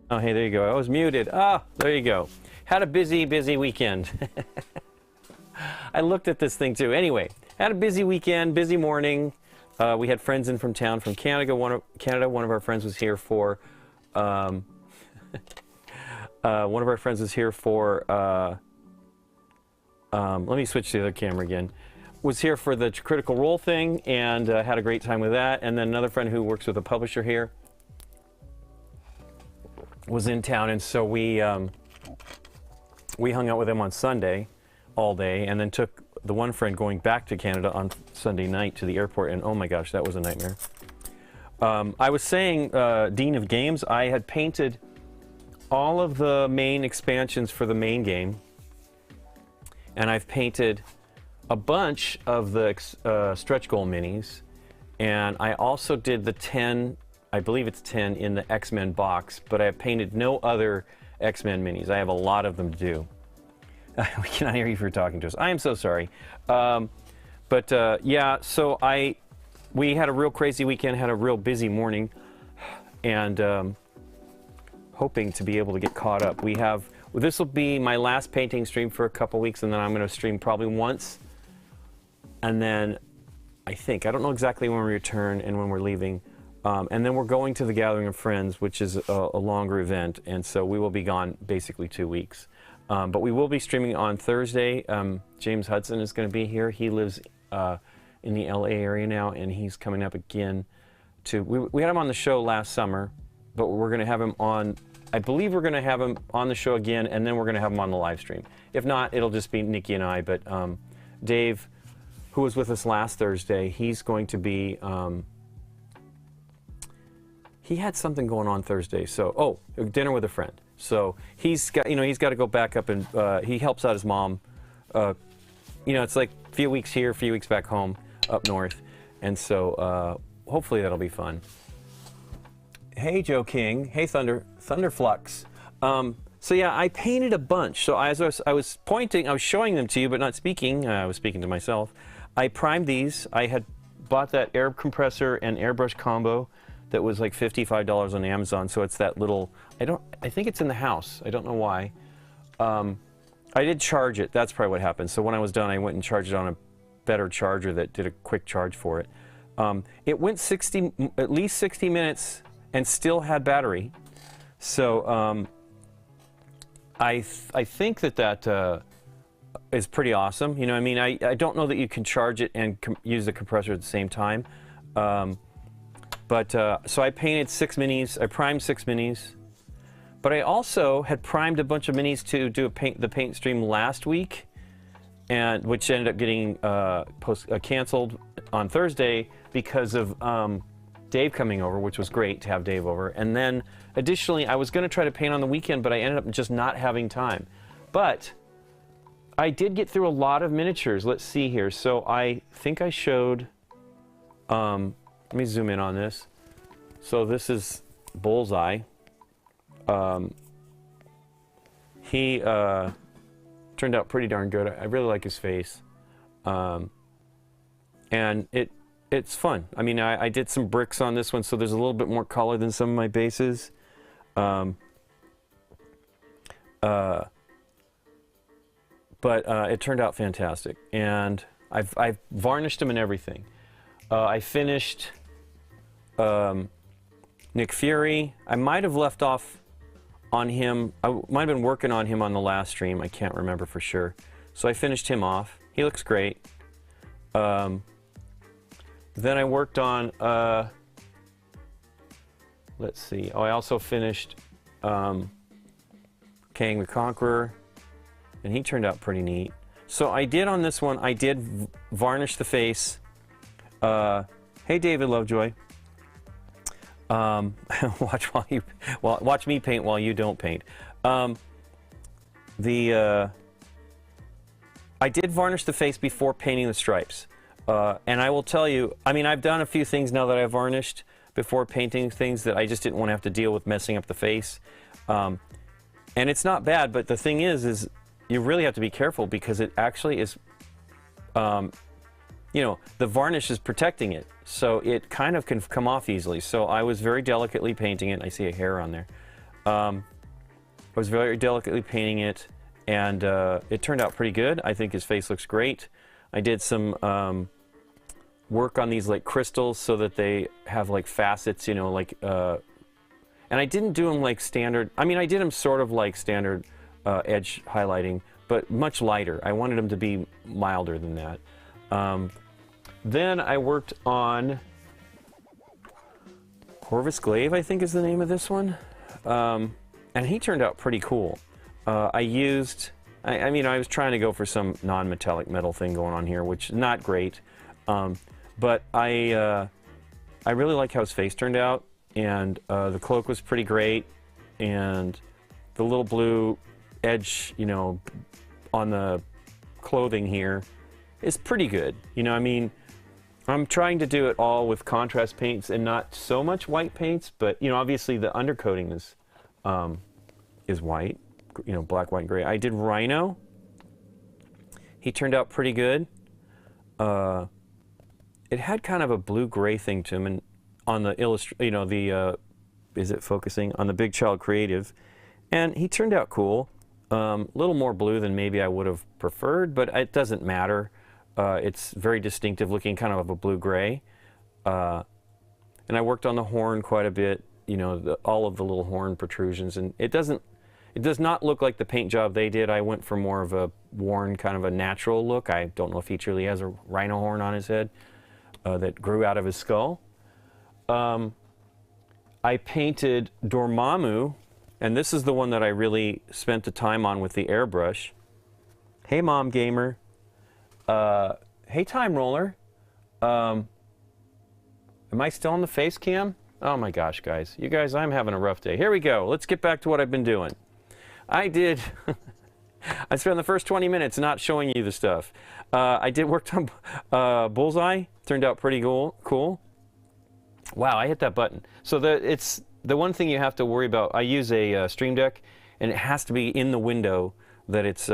Oh, hey, there you go. I was muted. Ah, there you go. Had a busy weekend. I looked at this thing too. Anyway, had a busy weekend, busy morning. We had friends in from town from Canada. One of our friends was here for. One of our friends was here for. Let me switch to the other camera again. Was here for the Critical Role thing and had a great time with that. And then another friend who works with a publisher here was in town, and so we hung out with him on Sunday all day, and then took the one friend going back to Canada on Sunday night to the airport, and oh my gosh, that was a nightmare. I was saying, Dean of Games, I had painted all of the main expansions for the main game, and I've painted a bunch of the stretch goal minis, and I also did the 10, I believe it's 10 in the X-Men box, but I have painted no other X-Men minis. I have a lot of them to do. We cannot hear you if you're talking to us. I am so sorry. Yeah, so we had a real crazy weekend, had a real busy morning, and hoping to be able to get caught up. This will be my last painting stream for a couple weeks, and then I'm going to stream probably once, and then I don't know exactly when we return and when we're leaving. And then we're going to the Gathering of Friends, which is a longer event, and so we will be gone basically 2 weeks. But we will be streaming on Thursday. James Hudson is going to be here. He lives in the LA area now, and he's coming up again we had him on the show last summer, but we're going to have him on, I believe we're going to have him on the show again, and then we're going to have him on the live stream. If not, it'll just be Nikki and I, but Dave, who was with us last Thursday, he's going to be... he had something going on Thursday, so dinner with a friend. So he's got to go back up, and he helps out his mom. It's like a few weeks here, a few weeks back home, up north, and so hopefully that'll be fun. Hey Joe King, hey Thunderflux. So yeah, I painted a bunch. So as I was showing them to you, but not speaking. I was speaking to myself. I primed these. I had bought that air compressor and airbrush combo that was like $55 on Amazon, so it's that little, I think it's in the house, I don't know why. I did charge it, that's probably what happened. So when I was done, I went and charged it on a better charger that did a quick charge for it. It went at least 60 minutes and still had battery. So I think that is pretty awesome. You know, I mean, I don't know that you can charge it and use the compressor at the same time. So I painted 6 minis, I primed 6 minis, but I also had primed a bunch of minis to do the paint stream last week, and which ended up getting canceled on Thursday because of Dave coming over, which was great to have Dave over. And then additionally, I was going to try to paint on the weekend, but I ended up just not having time. But I did get through a lot of miniatures. Let's see here. So I think I showed... let me zoom in on this. So this is Bullseye. He turned out pretty darn good. I really like his face. And it's fun. I mean, I did some bricks on this one, so there's a little bit more color than some of my bases. But it turned out fantastic. And I've varnished him and everything. I finished Nick Fury. I might have left off on him. I might have been working on him on the last stream. I can't remember for sure. So I finished him off. He looks great. Then I worked on, let's see. I also finished Kang the Conqueror, and he turned out pretty neat. So I did on this one, I did varnish the face. Hey David Lovejoy. Watch me paint while you don't paint. I did varnish the face before painting the stripes. And I will tell you, I mean, I've done a few things now that I've varnished before painting things that I just didn't want to have to deal with messing up the face. And it's not bad, but the thing is you really have to be careful because it actually is, you know, the varnish is protecting it. So it kind of can come off easily. So I was very delicately painting it. I see a hair on there. I was very delicately painting it, and it turned out pretty good. I think his face looks great. I did some work on these like crystals so that they have like facets, you know, like, and I didn't do them like standard. I mean, I did them sort of like standard edge highlighting, but much lighter. I wanted them to be milder than that. Then I worked on Corvus Glaive, I think is the name of this one. And he turned out pretty cool. I mean, I was trying to go for some non-metallic metal thing going on here, which is not great. But I really like how his face turned out, and the cloak was pretty great, and the little blue edge, you know, on the clothing here is pretty good. You know, I mean, I'm trying to do it all with contrast paints and not so much white paints, but, you know, obviously the undercoating is white, you know, black, white, and gray. I did Rhino. He turned out pretty good. It had kind of a blue-gray thing to him, and on the you know, the is it focusing on the Big Child Creative, and he turned out cool. A little more blue than maybe I would have preferred, but it doesn't matter. It's very distinctive looking, kind of a blue-gray. And I worked on the horn quite a bit, you know, all of the little horn protrusions, and it does not look like the paint job they did. I went for more of a worn, kind of a natural look. I don't know if he truly has a rhino horn on his head that grew out of his skull. I painted Dormammu, and this is the one that I really spent the time on with the airbrush. Hey, Mom Gamer. Hey, Time Roller. Am I still on the face cam? Oh my gosh, guys. You guys, I'm having a rough day. Here we go. Let's get back to what I've been doing. I spent the first 20 minutes not showing you the stuff. I did work on Bullseye. Turned out pretty cool. Wow, I hit that button. So it's the one thing you have to worry about. I use a Stream Deck, and it has to be in the window that it's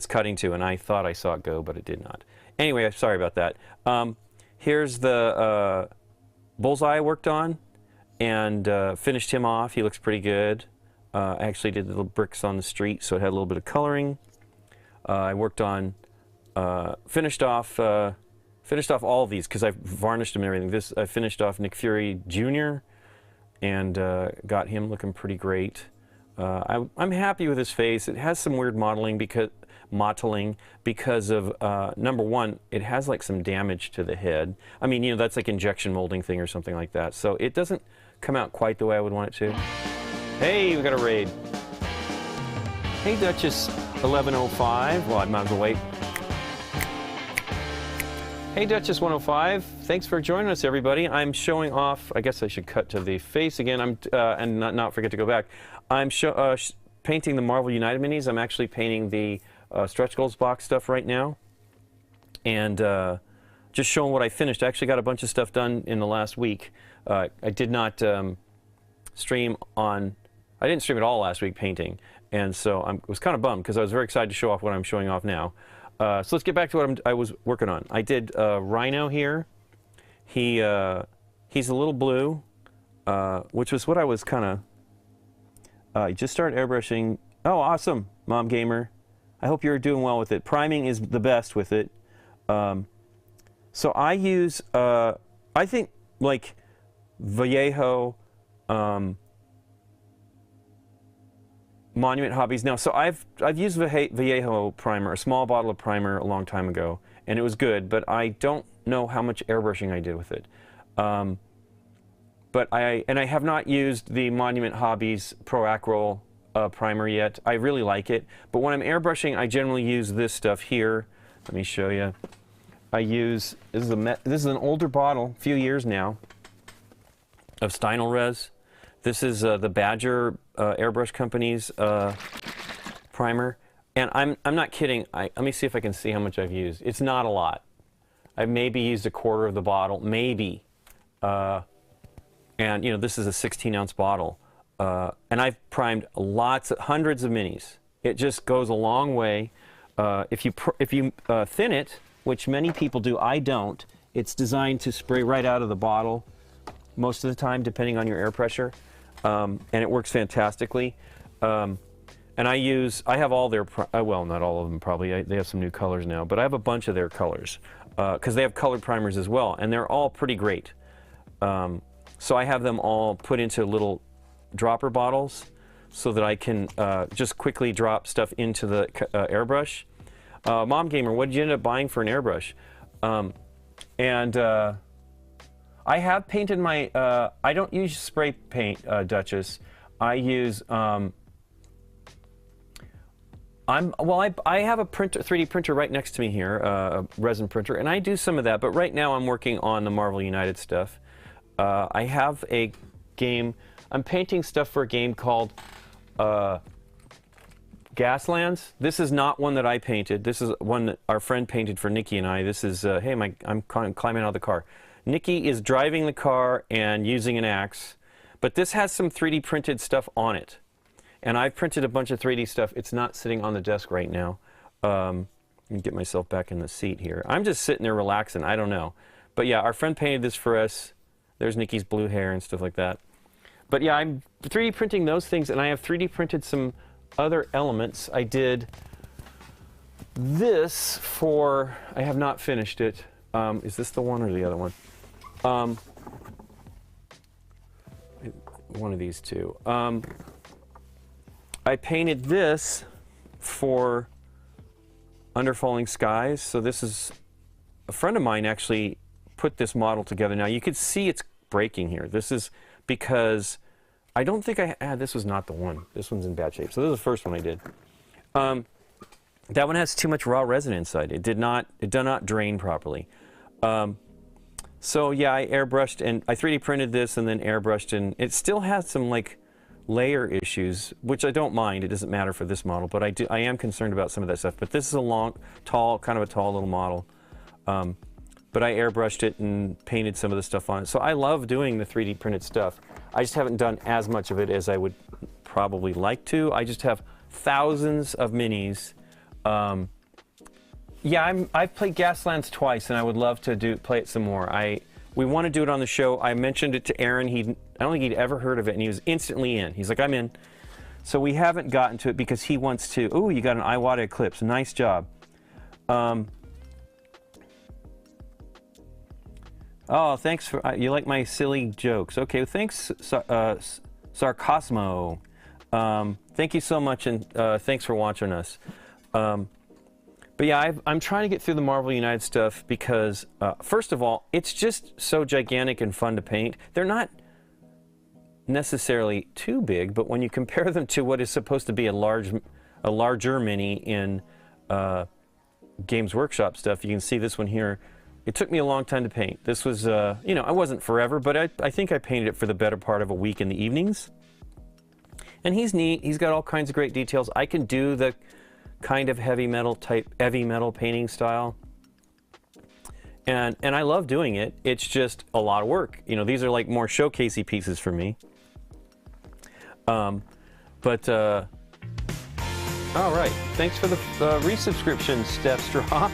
cutting to, and I thought I saw it go, but it did not. Anyway, sorry about that. Here's the Bullseye I worked on, and finished him off. He looks pretty good. I actually did the little bricks on the street, so it had a little bit of coloring. I worked on, finished off all of these because I varnished them and everything. I finished off Nick Fury Jr. and got him looking pretty great. I'm happy with his face. It has some weird mottling because of number one, it has like some damage to the head. I mean, you know, that's like injection molding thing or something like that. So it doesn't come out quite the way I would want it to. Hey, we got a raid. Hey, Duchess 1105. Well, I might as well wait. Hey, Duchess 105. Thanks for joining us, everybody. I'm showing off. I guess I should cut to the face again. And not forget to go back. I'm painting the Marvel United minis. I'm actually painting the Stretch Goals box stuff right now, and just showing what I finished. I actually got a bunch of stuff done in the last week. I did not stream on. I didn't stream at all last week painting, and so I was kind of bummed because I was very excited to show off what I'm showing off now. So let's get back to what I was working on. I did Rhino here. He's a little blue, which was what I was kind of. I just started airbrushing. Oh, awesome, Mom Gamer. I hope you're doing well with it. Priming is the best with it. So I use, I think, like Vallejo Monument Hobbies. Now, so I've used Vallejo primer, a small bottle of primer, a long time ago, and it was good, but I don't know how much airbrushing I did with it. But I have not used the Monument Hobbies Pro Acryl primer yet. I really like it, but when I'm airbrushing, I generally use this stuff here. Let me show you. I use this is an older bottle, a few years now, of Stynylrez. This is the Badger Airbrush Company's primer, and I'm not kidding. Let me see if I can see how much I've used. It's not a lot. I've maybe used a quarter of the bottle, maybe. And you know, this is a 16-ounce bottle, and I've primed hundreds of minis. It just goes a long way. If you thin it, which many people do, I don't. It's designed to spray right out of the bottle most of the time, depending on your air pressure. and it works fantastically. And I have all their, well, not all of them probably, they have some new colors now, but I have a bunch of their colors, because they have colored primers as well, and they're all pretty great. So I have them all put into little dropper bottles so that I can just quickly drop stuff into the airbrush. Mom Gamer, what did you end up buying for an airbrush? I have painted my, I don't use spray paint, Duchess. I use, I have a printer, 3D printer right next to me here, a resin printer, and I do some of that, but right now I'm working on the Marvel United stuff. I have a game, I'm painting stuff for a game called Gaslands. This is not one that I painted. This is one that our friend painted for Nikki and I. This is, hey, I'm climbing out of the car. Nikki is driving the car and using an axe, but this has some 3D printed stuff on it. And I've printed a bunch of 3D stuff. It's not sitting on the desk right now. Let me get myself back in the seat here. I'm just sitting there relaxing. I don't know. But yeah, our friend painted this for us. There's Nikki's blue hair and stuff like that. But yeah, I'm 3D printing those things, and I have 3D printed some other elements. I did this for, I have not finished it. Is this the one or the other one? One of these two. I painted this for Under Falling Skies. So this is, a friend of mine actually put this model together. Now you could see it's breaking here. This is because I don't think this was not the one. This one's in bad shape. So this is the first one I did. That one has too much raw resin inside. It did not drain properly. So yeah, I airbrushed and I 3D printed this and then airbrushed, and it still has some like layer issues, which I don't mind. It doesn't matter for this model, but I am concerned about some of that stuff. But this is a long, tall, kind of a tall little model. But I airbrushed it and painted some of the stuff on it. So I love doing the 3D printed stuff. I just haven't done as much of it as I would probably like to. I just have thousands of minis. Yeah, I've played Gaslands twice, and I would love to play it some more. We want to do it on the show. I mentioned it to Aaron. I don't think he'd ever heard of it, and he was instantly in. He's like, I'm in. So we haven't gotten to it because he wants to. Oh, you got an Iwata Eclipse. Nice job. Oh, thanks for, you like my silly jokes. Okay, well, thanks, Sarcasmo. Thank you so much, and thanks for watching us. But yeah, I'm trying to get through the Marvel United stuff because, first of all, it's just so gigantic and fun to paint. They're not necessarily too big, but when you compare them to what is supposed to be a larger mini in Games Workshop stuff, you can see this one here. It took me a long time to paint. This was, you know, I wasn't forever, but I think I painted it for the better part of a week in the evenings. And he's neat. He's got all kinds of great details. I can do the kind of heavy metal painting style. And I love doing it. It's just a lot of work. You know, these are like more showcasey pieces for me. All right. Thanks for the resubscription, Steph Straw.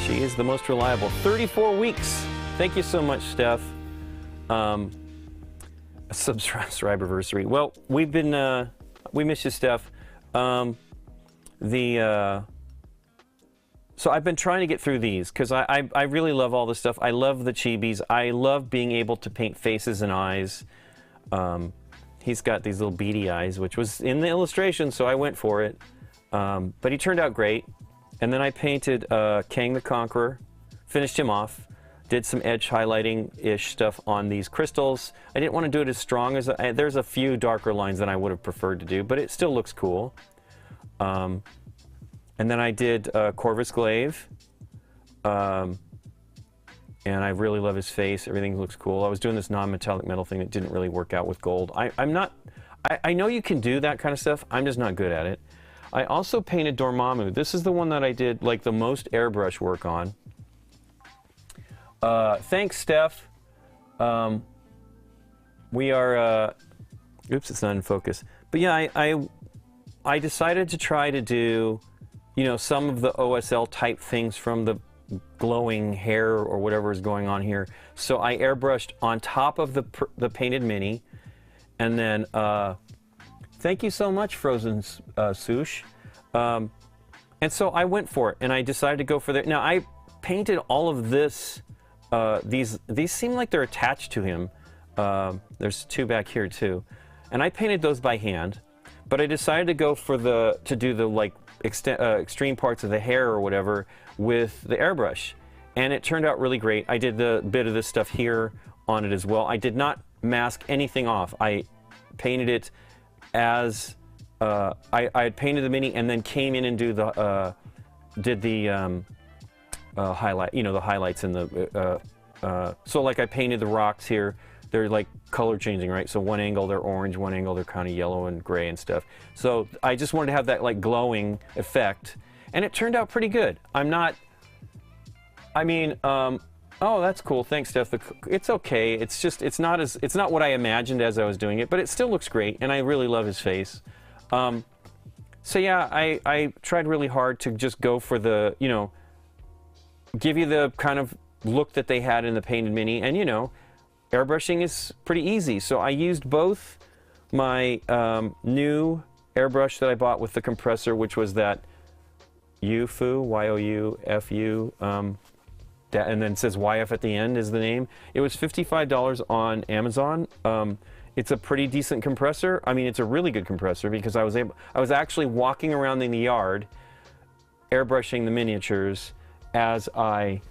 She is the most reliable. 34 weeks. Thank you so much, Steph. Subscriberversary. Well, we've been, we miss you, Steph. So I've been trying to get through these because I really love all this stuff. I love the chibis. I love being able to paint faces and eyes. He's got these little beady eyes, which was in the illustration, so I went for it. But he turned out great. And then I painted Kang the Conqueror, finished him off, did some edge highlighting-ish stuff on these crystals. I didn't want to do it as strong as, there's a few darker lines than I would have preferred to do, but it still looks cool. And then I did Corvus Glaive, and I really love his face. Everything looks cool. I was doing this non-metallic metal thing that didn't really work out with gold. I know you can do that kind of stuff. I'm just not good at it. I also painted Dormammu. This is the one that I did like the most airbrush work on. Thanks, Steph. We are, oops, it's not in focus. But yeah, I decided to try to do, you know, some of the OSL type things from the glowing hair or whatever is going on here. So I airbrushed on top of the painted mini, And then, thank you so much, Frozen Sush. And so I went for it, and I decided to go for that. Now, I painted all of this. These seem like they're attached to him. There's two back here, too. And I painted those by hand. But I decided to go for to do the like extreme parts of the hair or whatever with the airbrush. And it turned out really great. I did the bit of this stuff here on it as well. I did not mask anything off. I painted it as I had painted the mini and then came in and did the highlight, you know, the highlights in the so like I painted the rocks here. They're like color changing, right? So one angle they're orange, one angle they're kind of yellow and gray and stuff. So I just wanted to have that like glowing effect, and it turned out pretty good. Oh, that's cool. Thanks, Steph. It's okay. It's just it's not what I imagined as I was doing it, but it still looks great, and I really love his face. So yeah, I tried really hard to just go for the, you know, give you the kind of look that they had in the painted mini, and you know, airbrushing is pretty easy. So I used both my new airbrush that I bought with the compressor, which was that Youfu, Y-O-U-F-U, and then it says YF at the end is the name. It was $55 on Amazon. It's a pretty decent compressor. I mean, it's a really good compressor because I was actually walking around in the yard, airbrushing the miniatures as the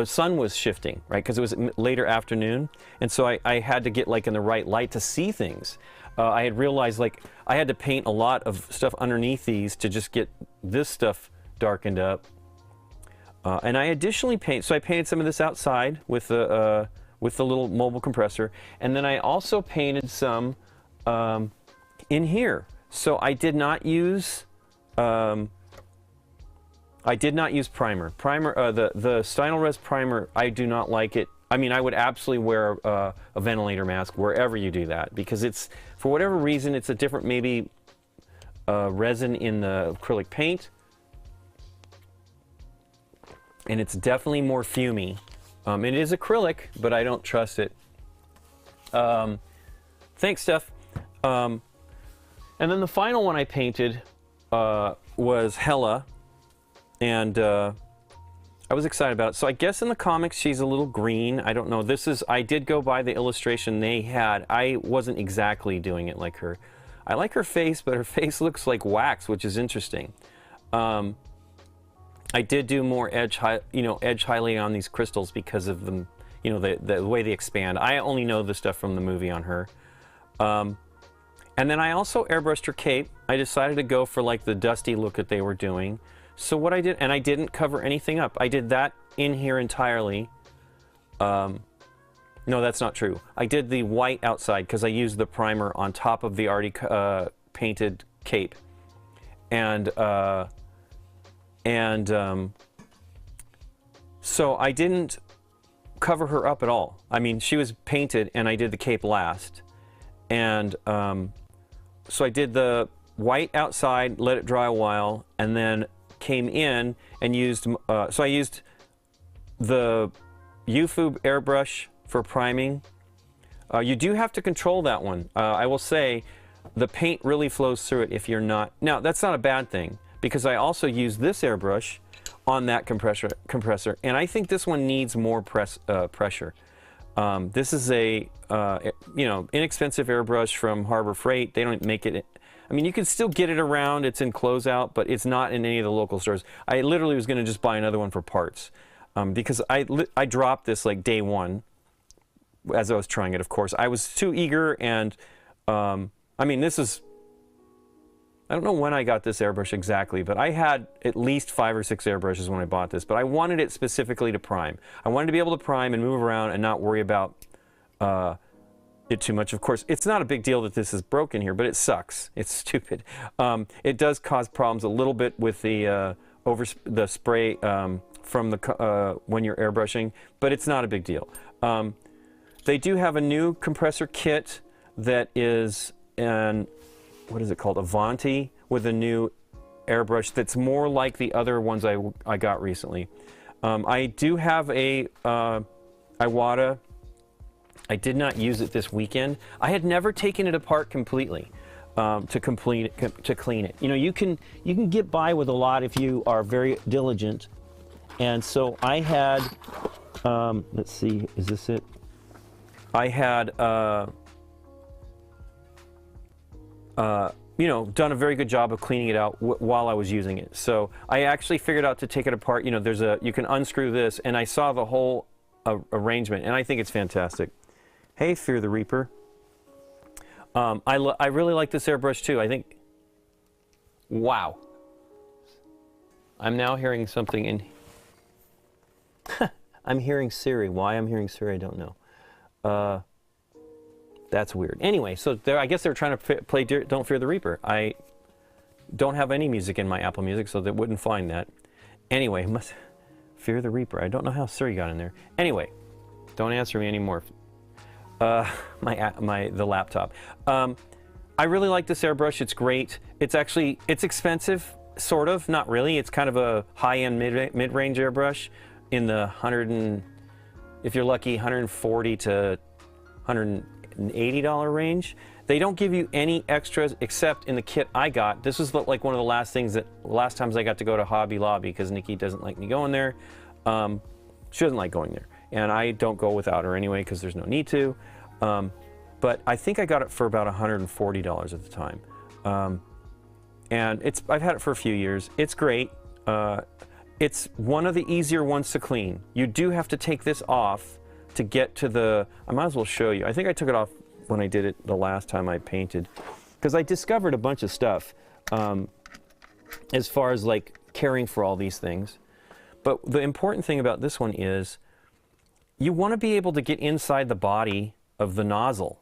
sun was shifting, right? Because it was later afternoon, and so I had to get like in the right light to see things. I had realized like I had to paint a lot of stuff underneath these to just get this stuff darkened up. And I additionally so I painted some of this outside with the little mobile compressor, and then I also painted some in here. So I did not use primer. The Stynylrez primer, I do not like it. I mean, I would absolutely wear a ventilator mask wherever you do that, because it's, for whatever reason, it's a different maybe resin in the acrylic paint, and it's definitely more fumey. It is acrylic, but I don't trust it. Thanks, Steph. And then the final one I painted was Hela, and I was excited about it. So I guess in the comics she's a little green. I don't know. I did go by the illustration they had. I wasn't exactly doing it like her. I like her face, but her face looks like wax, which is interesting. I did do more edge highlighting on these crystals because of them, you know, the way they expand. I only know the stuff from the movie on her. And then I also airbrushed her cape. I decided to go for like the dusty look that they were doing. So what I did, and I didn't cover anything up. I did that in here entirely. No, that's not true. I did the white outside because I used the primer on top of the already painted cape. So I didn't cover her up at all. I mean, she was painted and I did the cape last. And so I did the white outside, let it dry a while, and then came in and used, so I used the Youfu airbrush for priming. You do have to control that one. I will say the paint really flows through it if you're not. Now, that's not a bad thing, because I also use this airbrush on that compressor, and I think this one needs more pressure. This is a inexpensive airbrush from Harbor Freight. They don't make it. I mean, you can still get it around. It's in closeout, but it's not in any of the local stores. I literally was going to just buy another one for parts, because I dropped this like day one as I was trying it. Of course, I was too eager, and I mean, this is. I don't know when I got this airbrush exactly, but I had at least 5 or 6 airbrushes when I bought this, but I wanted it specifically to prime. I wanted to be able to prime and move around and not worry about it too much. Of course, it's not a big deal that this is broken here, but it sucks. It's stupid. It does cause problems a little bit with the spray from the when you're airbrushing, but it's not a big deal. They do have a new compressor kit that is an, what is it called? Avanti, with a new airbrush that's more like the other ones I got recently. I do have a Iwata I did not use it this weekend. I had never taken it apart completely to clean it. You know, you can get by with a lot if you are very diligent. And so I had, let's see, is this it? I had, you know, done a very good job of cleaning it out while I was using it. So I actually figured out to take it apart. You know, you can unscrew this, and I saw the whole arrangement, and I think it's fantastic. Hey, Fear the Reaper. I really like this airbrush too. I think, wow. I'm now hearing something in. I'm hearing Siri. Why I'm hearing Siri, I don't know. That's weird. Anyway, so I guess they're trying to play Don't Fear the Reaper. I don't have any music in my Apple Music, so they wouldn't find that. Anyway, Fear the Reaper. I don't know how Siri got in there. Anyway, don't answer me anymore. The laptop. I really like this airbrush. It's great. It's expensive, sort of. Not really. It's kind of a high-end mid-range airbrush in the if you're lucky, $140 to $180 range. They don't give you any extras except in the kit I got. This was like one of the last times I got to go to Hobby Lobby because Nikki doesn't like me going there. She doesn't like going there, and I don't go without her anyway because there's no need to. But I think I got it for about $140 at the time, and I've had it for a few years. It's great. It's one of the easier ones to clean. You do have to take this off to get to the, I might as well show you. I think I took it off when I did it the last time I painted, because I discovered a bunch of stuff as far as like caring for all these things. But the important thing about this one is you want to be able to get inside the body of the nozzle.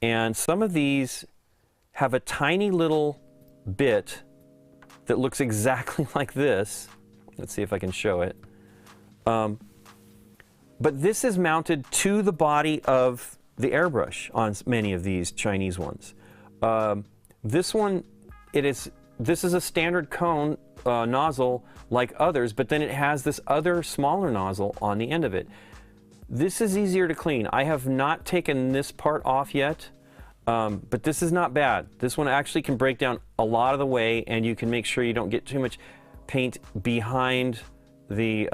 And some of these have a tiny little bit that looks exactly like this. Let's see if I can show it. But this is mounted to the body of the airbrush on many of these Chinese ones. This one, this is a standard cone nozzle like others, but then it has this other smaller nozzle on the end of it. This is easier to clean. I have not taken this part off yet, but this is not bad. This one actually can break down a lot of the way, and you can make sure you don't get too much paint behind the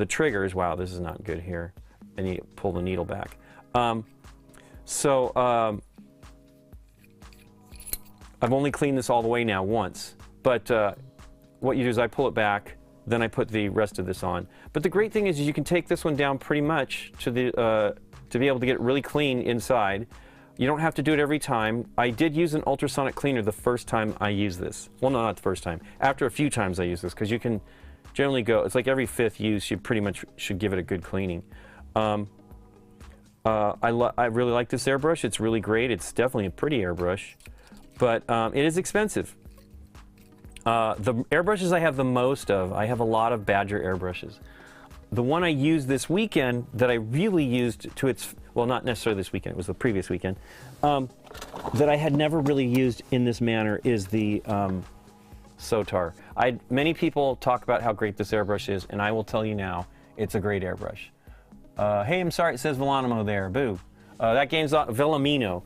triggers. Wow, this is not good here. I need to pull the needle back. I've only cleaned this all the way now once, but what you do is I pull it back, then I put the rest of this on. But the great thing is you can take this one down pretty much to be able to get it really clean inside. You don't have to do it every time. I did use an ultrasonic cleaner the first time I used this. Well, no, not the first time. After a few times I use this, because you can generally go, it's like every fifth use, you pretty much should give it a good cleaning. I really like this airbrush. It's really great. It's definitely a pretty airbrush, but it is expensive. The airbrushes I have the most of, I have a lot of Badger airbrushes. The one I used this weekend that I really used to its, well, not necessarily this weekend, it was the previous weekend, that I had never really used in this manner is the Sotar. Many people talk about how great this airbrush is, and I will tell you now, it's a great airbrush. Hey, I'm sorry, it says Villanimo there, boo. That game's on Villamino.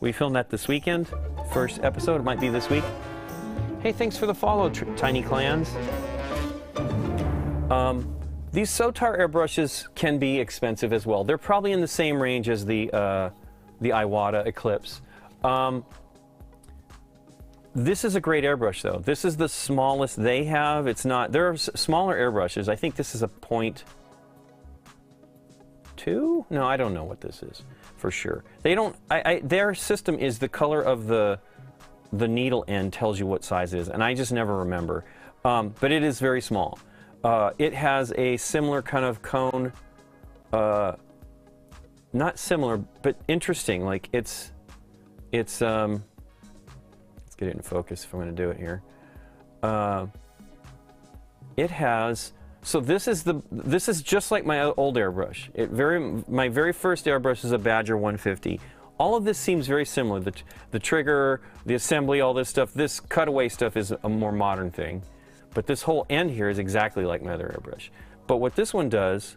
We filmed that this weekend. First episode, it might be this week. Hey, thanks for the follow, Tiny Clans. These Sotar airbrushes can be expensive as well. They're probably in the same range as the Iwata Eclipse. This is a great airbrush, though. This is the smallest they have. It's not. There are smaller airbrushes. I think this is a 0.2. No, I don't know what this is for sure. They don't. Their system is the color of the needle end tells you what size it is, and I just never remember. But it is very small. It has a similar kind of cone, not similar, but interesting. Like let's get it in focus if I'm going to do it here. It has, so this is just like my old airbrush. My very first airbrush is a Badger 150. All of this seems very similar. The trigger, the assembly, all this stuff. This cutaway stuff is a more modern thing. But this whole end here is exactly like my other airbrush. But what this one does,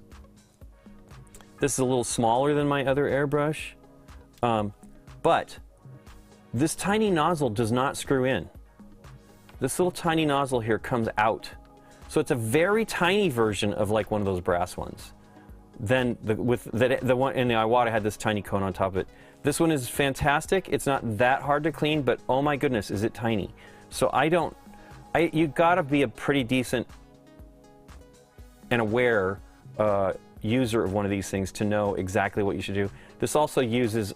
This is a little smaller than my other airbrush, but this tiny nozzle does not screw in. This little tiny nozzle here comes out. So it's a very tiny version of like one of those brass ones. Then the one in the Iwata had this tiny cone on top of it. This one is fantastic. It's not that hard to clean, but oh my goodness, is it tiny. So you gotta be a pretty decent and aware user of one of these things to know exactly what you should do. This also uses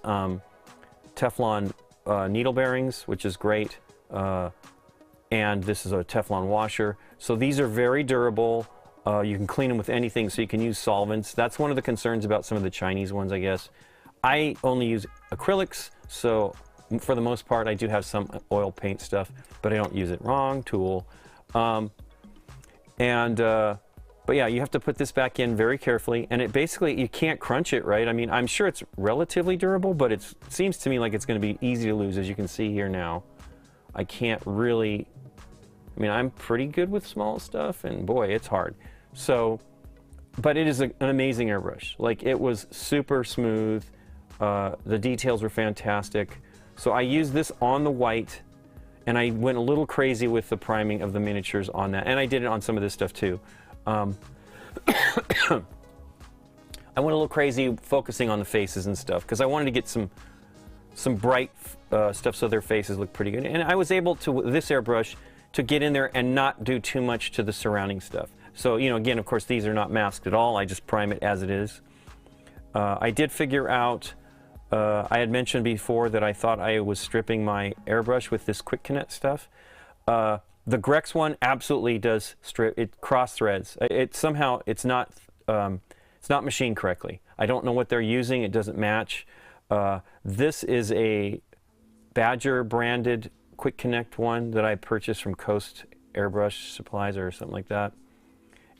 Teflon needle bearings, which is great. And this is a Teflon washer. So these are very durable. You can clean them with anything, so you can use solvents. That's one of the concerns about some of the Chinese ones, I guess. I only use acrylics, so for the most part, I do have some oil paint stuff, but I don't use it. Wrong tool. But yeah, you have to put this back in very carefully, and it basically, you can't crunch it, right? I mean, I'm sure it's relatively durable, but it seems to me like it's going to be easy to lose, as you can see here now. I can't really, I mean, I'm pretty good with small stuff, and boy, it's hard. So, but it is an amazing airbrush. Like, it was super smooth. The details were fantastic. So I used this on the white, and I went a little crazy with the priming of the miniatures on that. And I did it on some of this stuff too. I went a little crazy focusing on the faces and stuff, because I wanted to get some bright stuff so their faces look pretty good. And I was able to, with this airbrush, to get in there and not do too much to the surrounding stuff. So, you know, again, of course, these are not masked at all. I just prime it as it is. I did figure out, I had mentioned before that I thought I was stripping my airbrush with this quick connect stuff. The Grex one absolutely does strip. It cross threads. It's not machined correctly. I don't know what they're using. It doesn't match. This is a Badger branded quick connect one that I purchased from Coast Airbrush Supplies or something like that,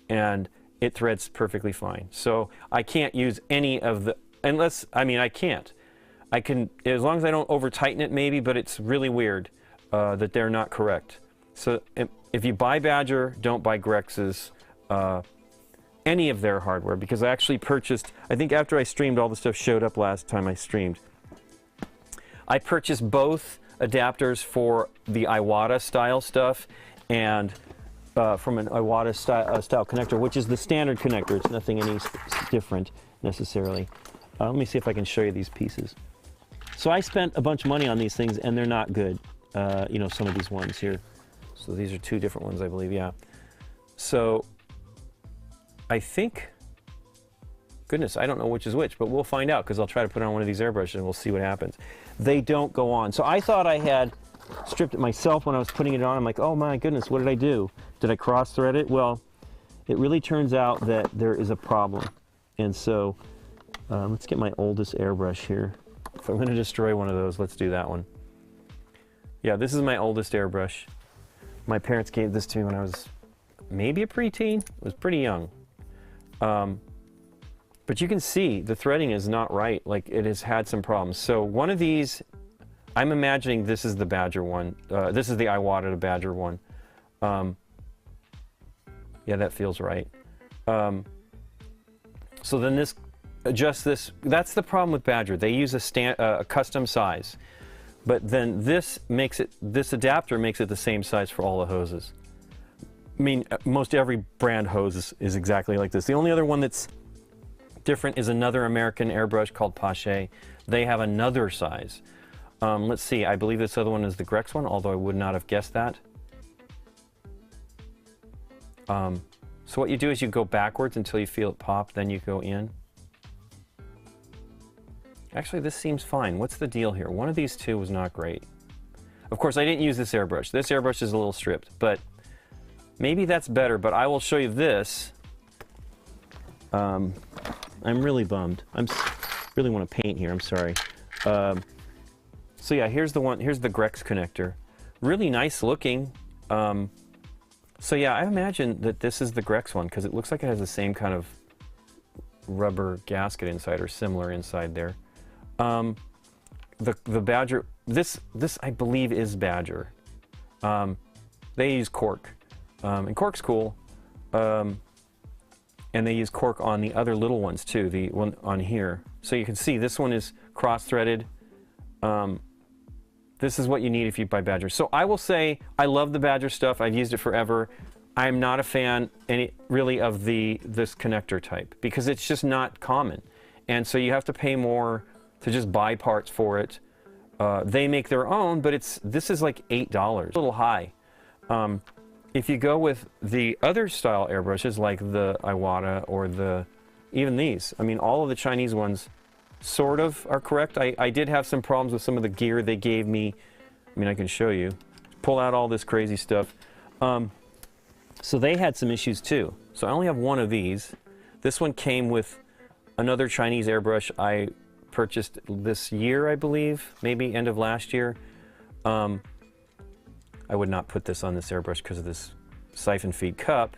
and it threads perfectly fine. So I can't use any of the, unless, I mean, I can't. I can, as long as I don't over tighten it maybe, but it's really weird that they're not correct. So if you buy Badger, don't buy Grex's, any of their hardware, because I actually purchased, I think after I streamed, all the stuff showed up last time I streamed. I purchased both adapters for the Iwata style stuff and from an Iwata style connector, which is the standard connector. It's nothing any different necessarily. Let me see if I can show you these pieces. So I spent a bunch of money on these things, and they're not good. You know, some of these ones here. So these are two different ones, I believe, yeah. So I think, goodness, I don't know which is which, but we'll find out, because I'll try to put on one of these airbrushes and we'll see what happens. They don't go on. So I thought I had stripped it myself when I was putting it on. I'm like, oh my goodness, what did I do? Did I cross thread it? Well, it really turns out that there is a problem. And so let's get my oldest airbrush here. If I'm going to destroy one of those, let's do that one. Yeah, this is my oldest airbrush. My parents gave this to me when I was maybe a preteen. I was pretty young. But you can see the threading is not right. Like, it has had some problems. So one of these, I'm imagining this is the Badger one. This is the Iwata Badger one. Yeah, that feels right. So then this, adjust this. That's the problem with Badger. They use a custom size. But then this makes it, this adapter makes it the same size for all the hoses. I mean, most every brand hose is exactly like this. The only other one that's different is another American airbrush called Pache. They have another size. Let's see, I believe this other one is the Grex one, although I would not have guessed that. So what you do is you go backwards until you feel it pop, then you go in. Actually, this seems fine. What's the deal here? One of these two was not great. Of course, I didn't use this airbrush. This airbrush is a little stripped, but maybe that's better. But I will show you this. I'm really bummed. I really want to paint here. I'm sorry. So yeah, here's the one. Here's the Grex connector. Really nice looking. So yeah, I imagine that this is the Grex one because it looks like it has the same kind of rubber gasket inside or similar inside there. The Badger, this I believe is Badger. They use cork, and cork's cool. and they use cork on the other little ones too, the one on here. So you can see this one is cross-threaded. This is what you need if you buy Badger. So I will say I love the Badger stuff. I've used it forever. I'm not a fan really of this connector type because it's just not common. And so you have to pay more to just buy parts for it. They make their own, but this is like $8, a little high. If you go with the other style airbrushes like the Iwata or even these, I mean, all of the Chinese ones sort of are correct. I did have some problems with some of the gear they gave me. I mean, I can show you. Pull out all this crazy stuff. So they had some issues too. So I only have one of these. This one came with another Chinese airbrush I purchased this year, I believe, maybe end of last year. I would not put this on this airbrush because of this siphon feed cup,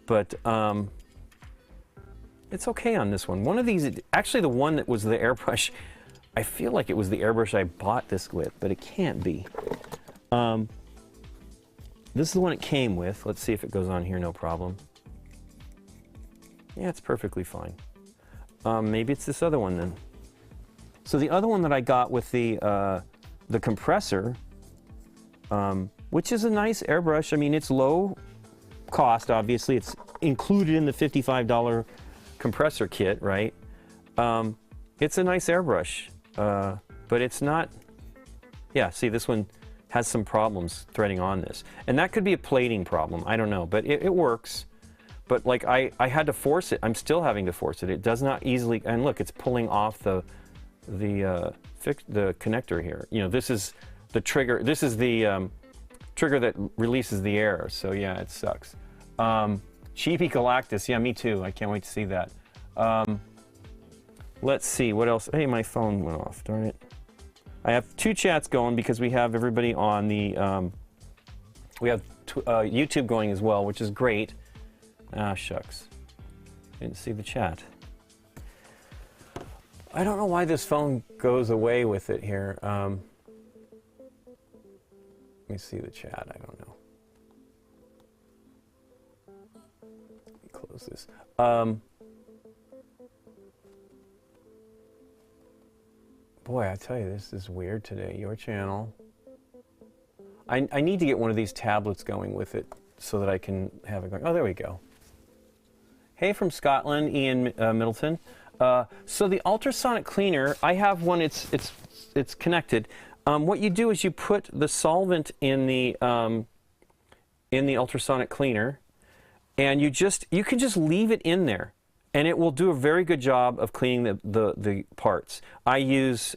but it's okay on this one. One of these, actually the one that was the airbrush, I feel like it was the airbrush I bought this with, but it can't be. This is the one it came with. Let's see if it goes on here, no problem. Yeah, it's perfectly fine. Maybe it's this other one then. So the other one that I got with the compressor, which is a nice airbrush. I mean, it's low cost, obviously. It's included in the $55 compressor kit, right? It's a nice airbrush, but it's not, yeah, see, this one has some problems threading on this. And that could be a plating problem, I don't know, but it works. But like I had to force it, I'm still having to force it. It does not easily, and look, it's pulling off the connector here. You know, this is the trigger, this is the trigger that releases the air, so yeah, it sucks. Chibi Galactus, yeah, me too. I can't wait to see that. Let's see, what else? Hey, my phone went off, darn it. I have two chats going because we have everybody on the, we have YouTube going as well, which is great. Ah, shucks. Didn't see the chat. I don't know why this phone goes away with it here. Let me see the chat, I don't know. Let me close this. Boy, I tell you, this is weird today. Your channel. I need to get one of these tablets going with it so that I can have it going. Oh, there we go. Hey, from Scotland, Ian Middleton. So the ultrasonic cleaner, I have one. It's connected. What you do is you put the solvent in the ultrasonic cleaner, and you can just leave it in there, and it will do a very good job of cleaning the parts. I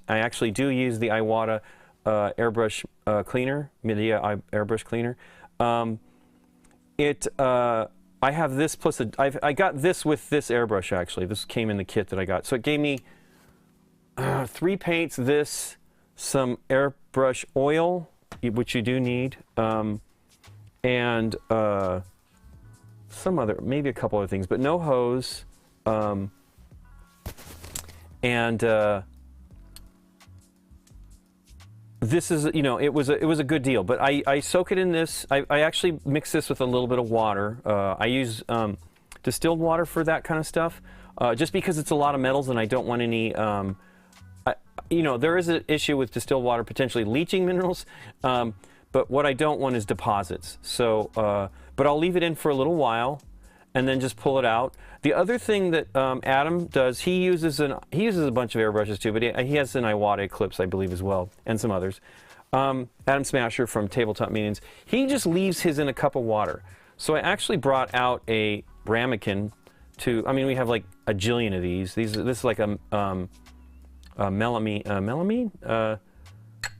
actually do use the Iwata airbrush cleaner, Media airbrush cleaner. I have this plus I got this with this airbrush actually. This came in the kit that I got. So it gave me 3 paints, this, some airbrush oil, which you do need, and some other, maybe a couple other things, but no hose. This is, you know, it was a good deal, but I soak it in this. I actually mix this with a little bit of water. I use distilled water for that kind of stuff, just because it's a lot of metals and I don't want any, you know, there is an issue with distilled water potentially leaching minerals, but what I don't want is deposits. So, but I'll leave it in for a little while and then just pull it out. The other thing that Adam does, he uses a bunch of airbrushes too, but he has an Iwata Eclipse, I believe, as well, and some others. Adam Smasher from Tabletop Minions, he just leaves his in a cup of water. So I actually brought out a ramekin I mean, we have like a jillion of these. This is like a melamine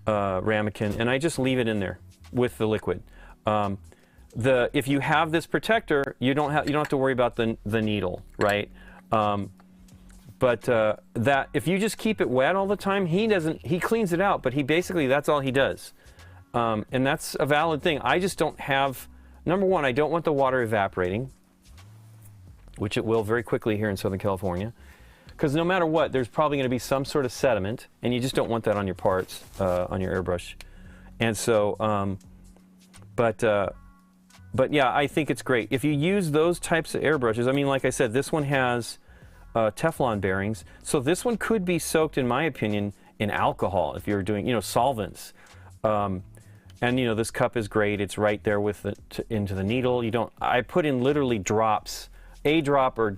ramekin, and I just leave it in there with the liquid. If you have this protector, you don't have to worry about the needle, right? That if you just keep it wet all the time, he cleans it out, but that's all he does. And that's a valid thing. I just don't have, number one, I don't want the water evaporating, which it will very quickly here in Southern California, because no matter what, there's probably going to be some sort of sediment, and you just don't want that on your parts, on your airbrush. And so, But yeah, I think it's great. If you use those types of airbrushes, I mean, like I said, this one has Teflon bearings, so this one could be soaked, in my opinion, in alcohol if you're doing, solvents. And this cup is great. It's right there with into the needle. I put in literally drops, a drop or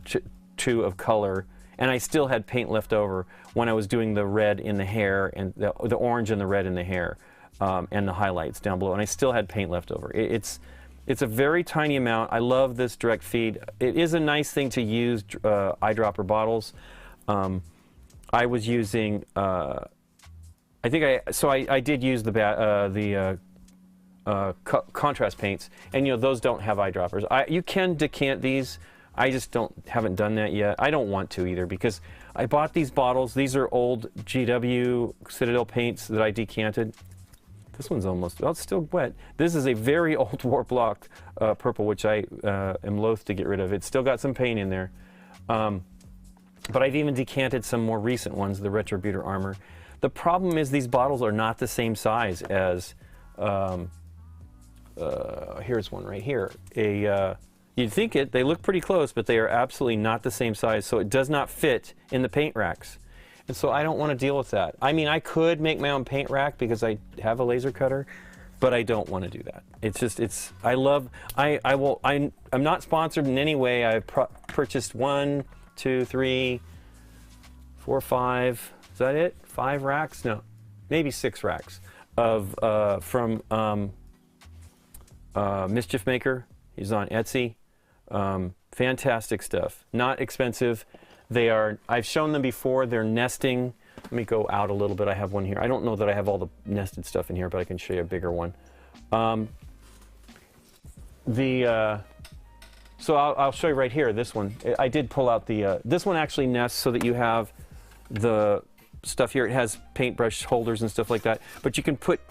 two of color, and I still had paint left over when I was doing the red in the hair and the orange and the red in the hair, and the highlights down below, and I still had paint left over. It's a very tiny amount. I love this direct feed. It is a nice thing to use eyedropper bottles. I was using, I did use the contrast paints, and those don't have eyedroppers. You can decant these. I just haven't done that yet. I don't want to either, because I bought these bottles. These are old GW Citadel paints that I decanted. This one's almost, well, it's still wet. This is a very old warp lock purple, which I am loath to get rid of. It's still got some paint in there. But I've even decanted some more recent ones, the Retributor Armor. The problem is these bottles are not the same size as, here's one right here. You'd think they look pretty close, but they are absolutely not the same size, so it does not fit in the paint racks. And so I don't want to deal with that. I mean, I could make my own paint rack because I have a laser cutter, but I don't want to do that. It's just, I'm not sponsored in any way. I've purchased 1, 2, 3, 4, 5, is that it? 5 racks? No, maybe 6 racks from Mischief Maker. He's on Etsy. Fantastic stuff. Not expensive. I've shown them before. They're nesting. Let me go out a little bit. I have one here. I don't know that I have all the nested stuff in here, but I can show you a bigger one. So I'll show you right here, this one. I did pull out this one actually nests so that you have the stuff here. It has paintbrush holders and stuff like that, but you can put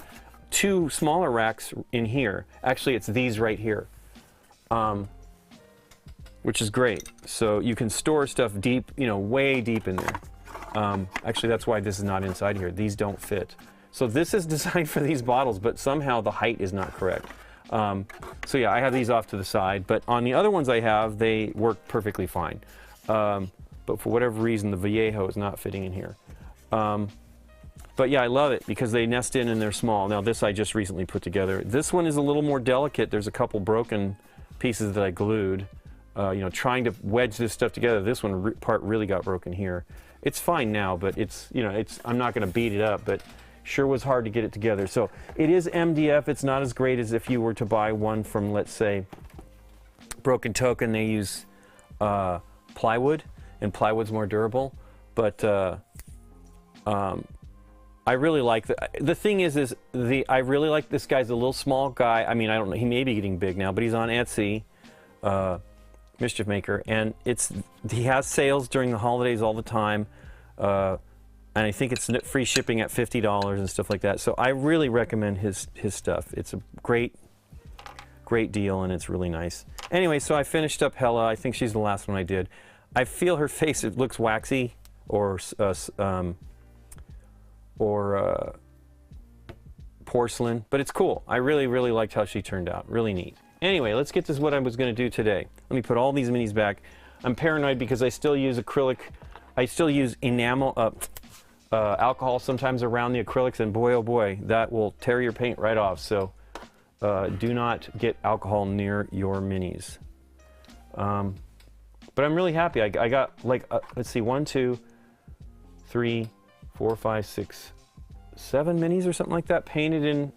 2 smaller racks in here. Actually, it's these right here. Which is great. So you can store stuff deep, way deep in there. Actually, that's why this is not inside here. These don't fit. So this is designed for these bottles, but somehow the height is not correct. So yeah, I have these off to the side, but on the other ones I have, they work perfectly fine. But for whatever reason, the Vallejo is not fitting in here. But yeah, I love it because they nest in and they're small. Now this I just recently put together. This one is a little more delicate. There's a couple broken pieces that I glued. Trying to wedge this stuff together. This part really got broken here. It's fine now, but I'm not going to beat it up, but sure was hard to get it together. So it is MDF. It's not as great as if you were to buy one from, let's say, Broken Token. They use plywood, and plywood's more durable. But I really like the thing is I really like this guy's a little small guy. I mean, I don't know. He may be getting big now, but he's on Etsy. Mischief Maker, and he has sales during the holidays all the time, and I think it's free shipping at $50 and stuff like that. So I really recommend his stuff. It's a great deal, and it's really nice. Anyway, so I finished up Hella. I think she's the last one I did. I feel her face, it looks waxy or porcelain, but it's cool. I really liked how she turned out. Really neat. Anyway, let's get to what I was going to do today. Let me put all these minis back. I'm paranoid because I still use acrylic. I still use enamel, alcohol sometimes around the acrylics, and boy, oh boy, that will tear your paint right off. So do not get alcohol near your minis. But I'm really happy. I got let's see, 1, 2, 3, 4, 5, 6, 7 minis or something like that painted in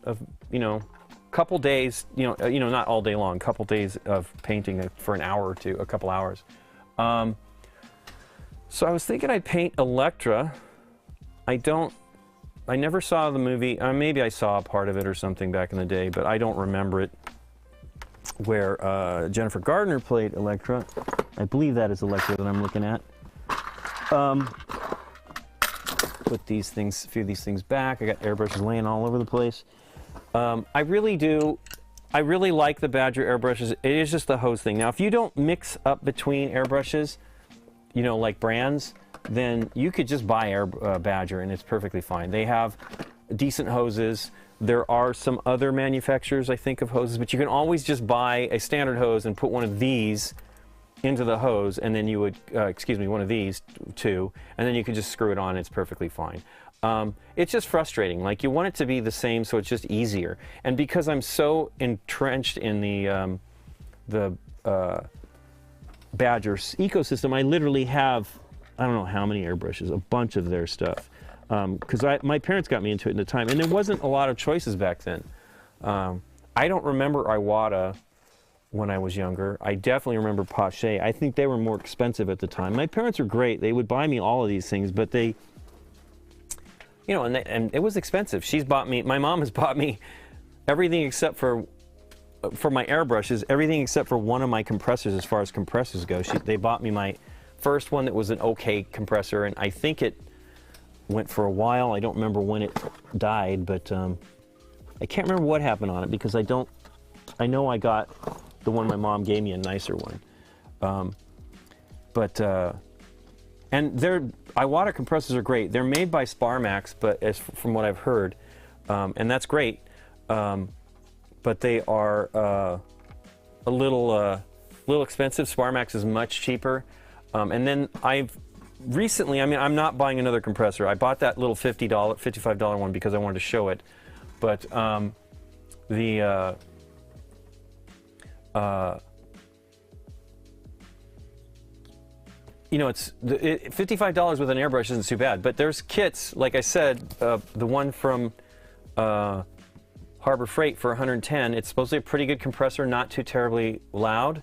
couple days, not all day long, couple days of painting for an hour or two, a couple hours. So I was thinking I'd paint Elektra. I never saw the movie. Maybe I saw a part of it or something back in the day, but I don't remember it. Where Jennifer Gardner played Elektra. I believe that is Elektra that I'm looking at. Put these things, a few of these things back. I got airbrushes laying all over the place. I really like the Badger airbrushes. It is just the hose thing. Now, if you don't mix up between airbrushes, like brands, then you could just buy Badger and it's perfectly fine. They have decent hoses. There are some other manufacturers, I think, of hoses, but you can always just buy a standard hose and put one of these into the hose, and then you would, excuse me, one of these too, and then you can just screw it on. It's perfectly fine. It's just frustrating. Like, you want it to be the same, so it's just easier. And because I'm so entrenched in the Badger's ecosystem, I literally have, I don't know how many airbrushes, a bunch of their stuff. Because my parents got me into it in the time, and there wasn't a lot of choices back then. I don't remember Iwata when I was younger. I definitely remember Pache. I think they were more expensive at the time. My parents were great. They would buy me all of these things, but they, you know, and it was expensive. My mom has bought me everything except for my airbrushes, everything except for one of my compressors as far as compressors go. They bought me my first one that was an okay compressor, and I think it went for a while. I don't remember when it died, but I can't remember what happened on it because I know I got the one my mom gave me, a nicer one. And their Iwata compressors are great. They're made by Sparmax, but from what I've heard, and that's great. But they are a little expensive. Sparmax is much cheaper. And then recently, I mean, I'm not buying another compressor. I bought that little $55 one because I wanted to show it. But you know, $55 with an airbrush isn't too bad. But there's kits, like I said, the one from Harbor Freight for $110. It's supposedly a pretty good compressor, not too terribly loud.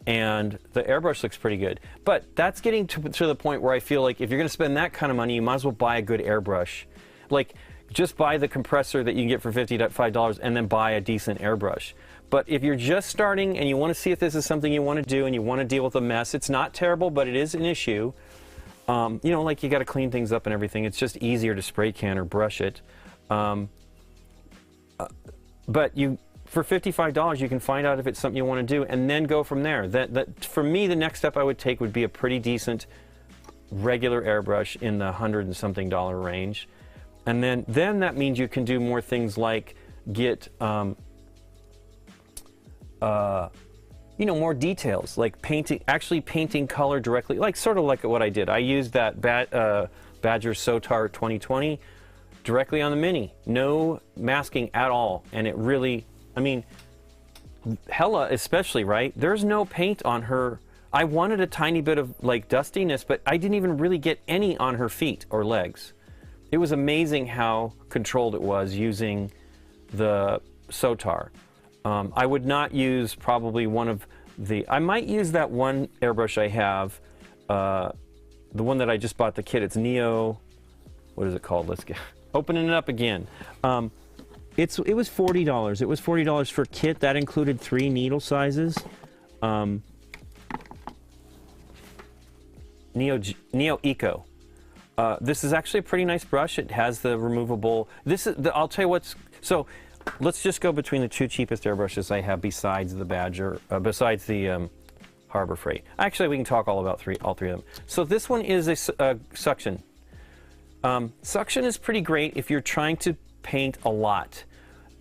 And the airbrush looks pretty good. But that's getting to the point where I feel like if you're going to spend that kind of money, you might as well buy a good airbrush. Like, just buy the compressor that you can get for $55 and then buy a decent airbrush. But if you're just starting and you want to see if this is something you want to do and you want to deal with a mess, it's not terrible, but it is an issue. You know, like, you got to clean things up and everything. It's just easier to spray can or brush it. But for $55, you can find out if it's something you want to do and then go from there. For me, the next step I would take would be a pretty decent regular airbrush in the $100 and something range. And then that means you can do more things like get, you know, more details, like actually painting color directly, like sort of like what I did. I used that Badger Sotar 2020 directly on the Mini. No masking at all. And it really, I mean, Hella especially, right? There's no paint on her. I wanted a tiny bit of like dustiness, but I didn't even really get any on her feet or legs. It was amazing how controlled it was using the Sotar. I would not use probably I might use that one airbrush I have, the one that I just bought the kit. It's Neo, what is it called? Let's get, opening it up again. It was $40. It was $40 for kit. That included 3 needle sizes. Neo Eco. This is actually a pretty nice brush. It has the removable. I'll tell you what's. So, let's just go between the 2 cheapest airbrushes I have besides the Badger, besides the Harbor Freight. Actually, we can talk all about all three of them. So this one is a suction. Suction is pretty great if you're trying to paint a lot.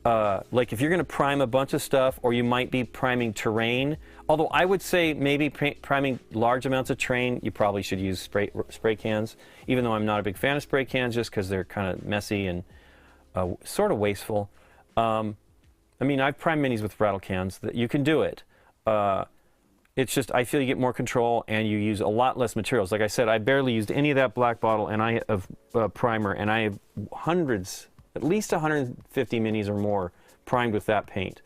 Like if you're going to prime a bunch of stuff, or you might be priming terrain. Although I would say maybe priming large amounts of terrain, you probably should use spray cans. Even though I'm not a big fan of spray cans, just because they're kind of messy and sort of wasteful. I mean, I've primed minis with rattle cans. That you can do it. It's just I feel you get more control and you use a lot less materials. Like I said, I barely used any of that black bottle and I have primer, and I have hundreds, at least 150 minis or more primed with that paint.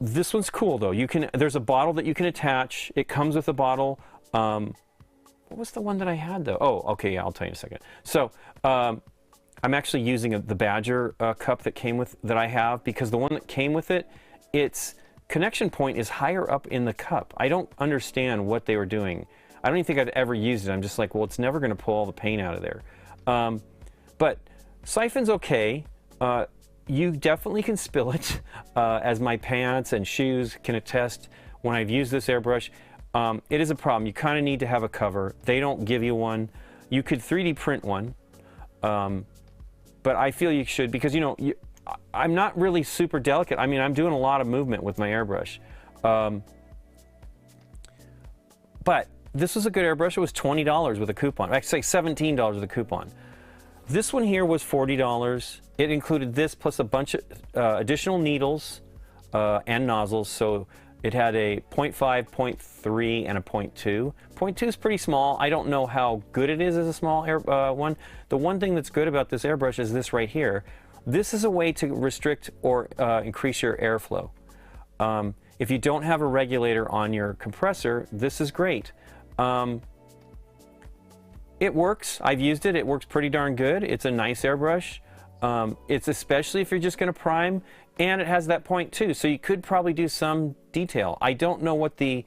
This one's cool though. There's a bottle that you can attach. It comes with a bottle. What was the one that I had though? Oh, okay, yeah, I'll tell you in a second. So I'm actually using the Badger cup that I have, because the one that came with it, its connection point is higher up in the cup. I don't understand what they were doing. I don't even think I've ever used it. I'm just like, well, it's never going to pull all the paint out of there. But siphon's okay. You definitely can spill it, as my pants and shoes can attest when I've used this airbrush. It is a problem. You kind of need to have a cover. They don't give you one. You could 3D print one. But I feel you should, because you know, I'm not really super delicate. I mean, I'm doing a lot of movement with my airbrush. But this was a good airbrush. It was $20 with a coupon. Actually, $17 with a coupon. This one here was $40. It included this plus a bunch of additional needles and nozzles. So it had a 0.5, 0.3, and a 0.2. 0.2 is pretty small. I don't know how good it is as a small one. The one thing that's good about this airbrush is this right here. This is a way to restrict or increase your airflow. If you don't have a regulator on your compressor, this is great. It works. I've used it. It works pretty darn good. It's a nice airbrush. It's especially if you're just going to prime, and it has that 0.2, so you could probably do some detail. I don't know what you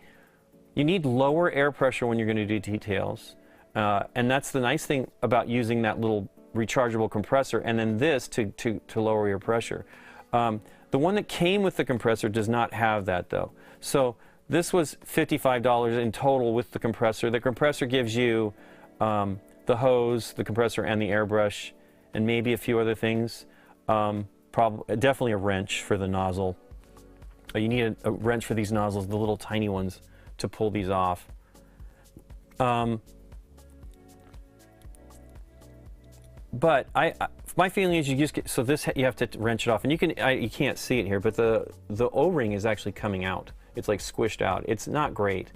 need lower air pressure when you're going to do details, and that's the nice thing about using that little rechargeable compressor, and then this to lower your pressure. The one that came with the compressor does not have that though. So this was $55 in total with the compressor. The compressor gives you the hose, the compressor, and the airbrush, and maybe a few other things. Definitely a wrench for the nozzle. You need a wrench for these nozzles, the little tiny ones, to pull these off. But my feeling is you just get, so this, you have to wrench it off, and you can't see it here, but the O-ring is actually coming out. It's like squished out. It's not great.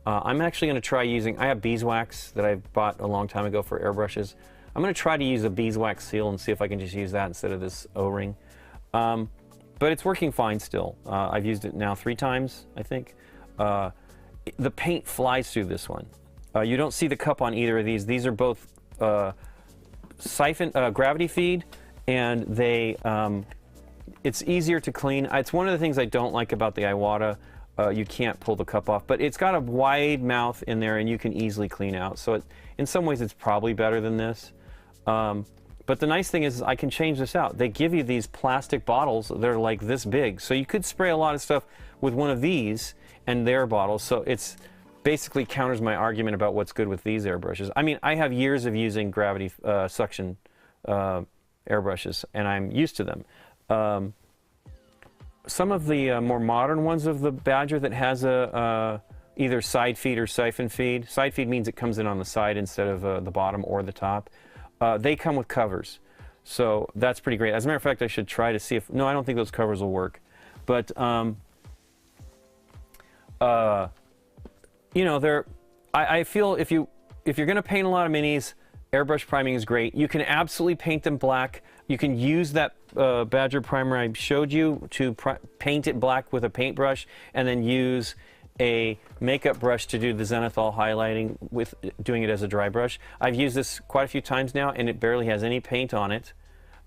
I'm actually going to try using, I have beeswax that I bought a long time ago for airbrushes. I'm going to try to use a beeswax seal and see if I can just use that instead of this O-ring. But it's working fine still. I've used it now 3 times, I think. The paint flies through this one. You don't see the cup on either of these. These are both siphon, gravity feed, and they, it's easier to clean. It's one of the things I don't like about the Iwata. You can't pull the cup off, but it's got a wide mouth in there and you can easily clean out. So in some ways it's probably better than this. But the nice thing is I can change this out. They give you these plastic bottles that are like this big. So you could spray a lot of stuff with one of these and their bottles. So it's basically counters my argument about what's good with these airbrushes. I mean, I have years of using gravity suction airbrushes, and I'm used to them. Some of the more modern ones of the Badger that has a either side feed or siphon feed. Side feed means it comes in on the side instead of the bottom or the top. They come with covers, so that's pretty great. As a matter of fact, I should try to see if, no, I don't think those covers will work. But you know, I feel if you're going to paint a lot of minis, airbrush priming is great. You can absolutely paint them black. You can use that Badger primer I showed you to paint it black with a paintbrush, and then use a makeup brush to do the xenathol highlighting with doing it as a dry brush. I've used this quite a few times now, and it barely has any paint on it.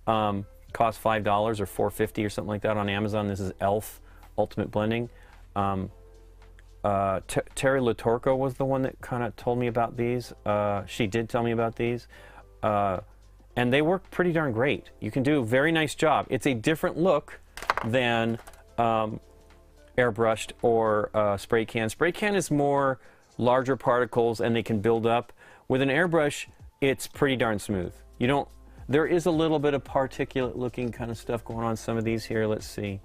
Costs $5 or $4.50 or something like that on Amazon. This is Elf Ultimate Blending. Terry Latorco was the one that kind of told me about these. She did tell me about these. And they work pretty darn great. You can do a very nice job. It's a different look than airbrushed or spray can. Spray can is more larger particles and they can build up. With an airbrush, it's pretty darn smooth. You don't, there is a little bit of particulate looking kind of stuff going on some of these here. Let's see.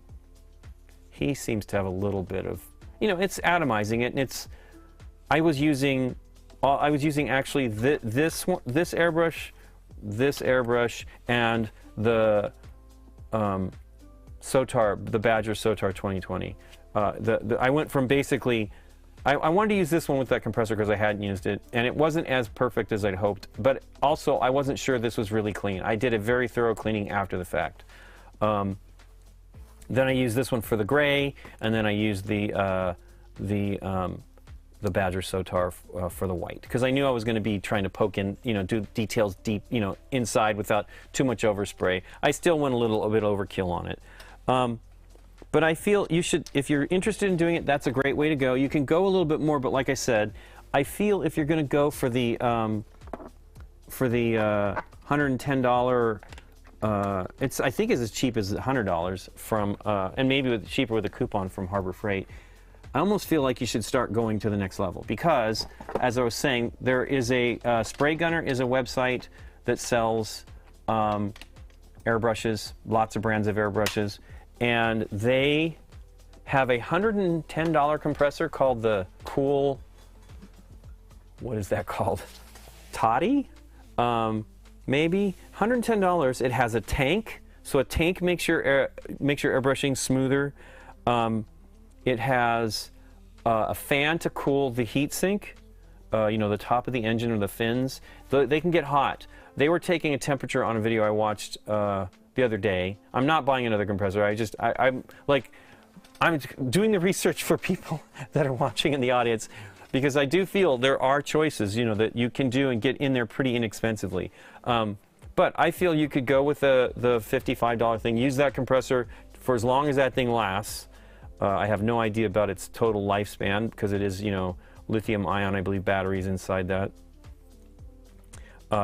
He seems to have a little bit of, you know, it's atomizing it, and it's, I was using actually this airbrush, and the Sotar, the Badger Sotar 2020. I went from basically, I wanted to use this one with that compressor because I hadn't used it, and it wasn't as perfect as I'd hoped, but also I wasn't sure this was really clean. I did a very thorough cleaning after the fact. Then I used this one for the gray, and then I used the Badger Sotar for the white, because I knew I was going to be trying to poke in, you know, do details deep, you know, inside without too much overspray. I still went a little bit overkill on it. But I feel you should, if you're interested in doing it, that's a great way to go. You can go a little bit more, but like I said, I feel if you're going to go for the $110, it's, I think, is as cheap as $100 from, and maybe cheaper with a coupon from Harbor Freight. I almost feel like you should start going to the next level, because, as I was saying, there is a Spray Gunner is a website that sells airbrushes, lots of brands of airbrushes, and they have a $110 compressor called the Cool, what is that called? Toddy? Maybe $110. It has a tank, so a tank makes your airbrushing smoother. It has a fan to cool the heat sink, you know, the top of the engine or the fins. They can get hot. They were taking a temperature on a video I watched the other day. I'm not buying another compressor. I'm doing the research for people that are watching in the audience, because I do feel there are choices, you know, that you can do and get in there pretty inexpensively. But I feel you could go with the $55 thing, use that compressor for as long as that thing lasts. I have no idea about its total lifespan, because it is, you know, lithium ion, I believe, batteries inside that.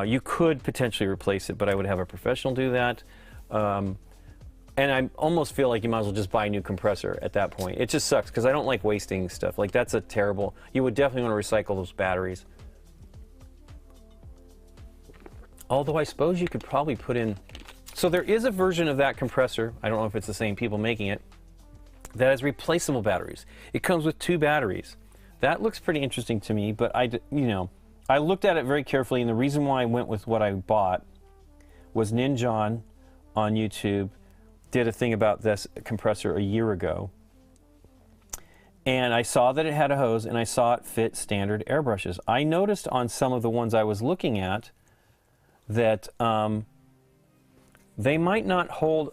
You could potentially replace it, but I would have a professional do that. And I almost feel like you might as well just buy a new compressor at that point. It just sucks, because I don't like wasting stuff. Like, that's a terrible... You would definitely want to recycle those batteries. Although I suppose you could probably put in... So there is a version of that compressor, I don't know if it's the same people making it, that has replaceable batteries. It comes with 2 batteries. That looks pretty interesting to me, but I looked at it very carefully, and the reason why I went with what I bought was Ninjon on YouTube did a thing about this compressor a year ago, and I saw that it had a hose, and I saw it fit standard airbrushes. I noticed on some of the ones I was looking at that they might not hold,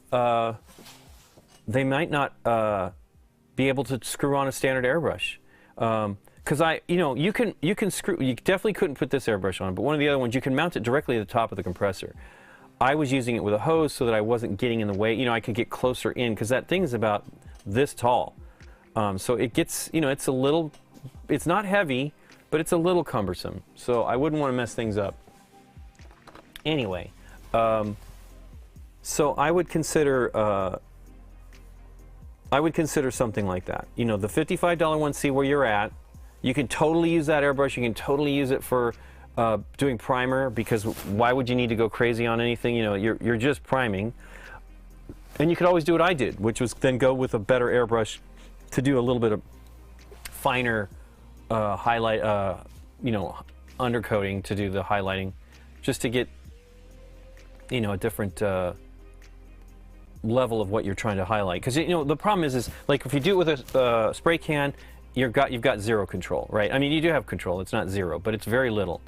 they might not be able to screw on a standard airbrush. Because you can screw, you definitely couldn't put this airbrush on, but one of the other ones, you can mount it directly at the top of the compressor. I was using it with a hose so that I wasn't getting in the way. You know, I could get closer in, because that thing is about this tall. So it gets, you know, it's a little, it's not heavy, but it's a little cumbersome. So I wouldn't want to mess things up. Anyway, so I would consider something like that. You know, the $55 one, see where you're at. You can totally use that airbrush. You can totally use it for doing primer, because why would you need to go crazy on anything? You know, you're just priming. And you could always do what I did, which was then go with a better airbrush to do a little bit of finer highlight, you know, undercoating to do the highlighting, just to get, you know, a different level of what you're trying to highlight. Because, you know, the problem is like if you do it with a spray can, you've got zero control, right? I mean, you do have control. It's not zero, but it's very little.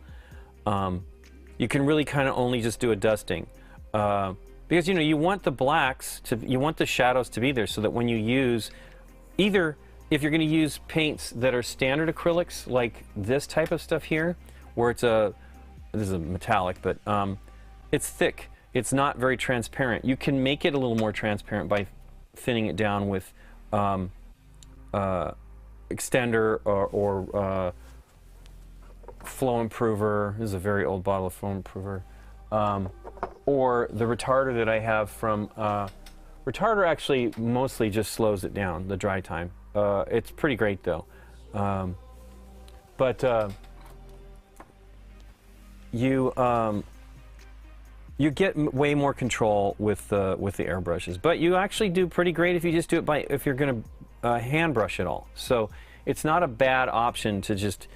You can really kind of only just do a dusting, because, you know, you want the blacks to, you want the shadows to be there, so that when you use, either if you're going to use paints that are standard acrylics, like this type of stuff here, where it's this is a metallic, but it's thick. It's not very transparent. You can make it a little more transparent by thinning it down with extender or flow improver. This is a very old bottle of flow improver. Or the retarder that I have from retarder actually mostly just slows it down, the dry time. It's pretty great though. You get way more control with the airbrushes, but you actually do pretty great if you just do it if you're going to hand brush it all. So it's not a bad option to just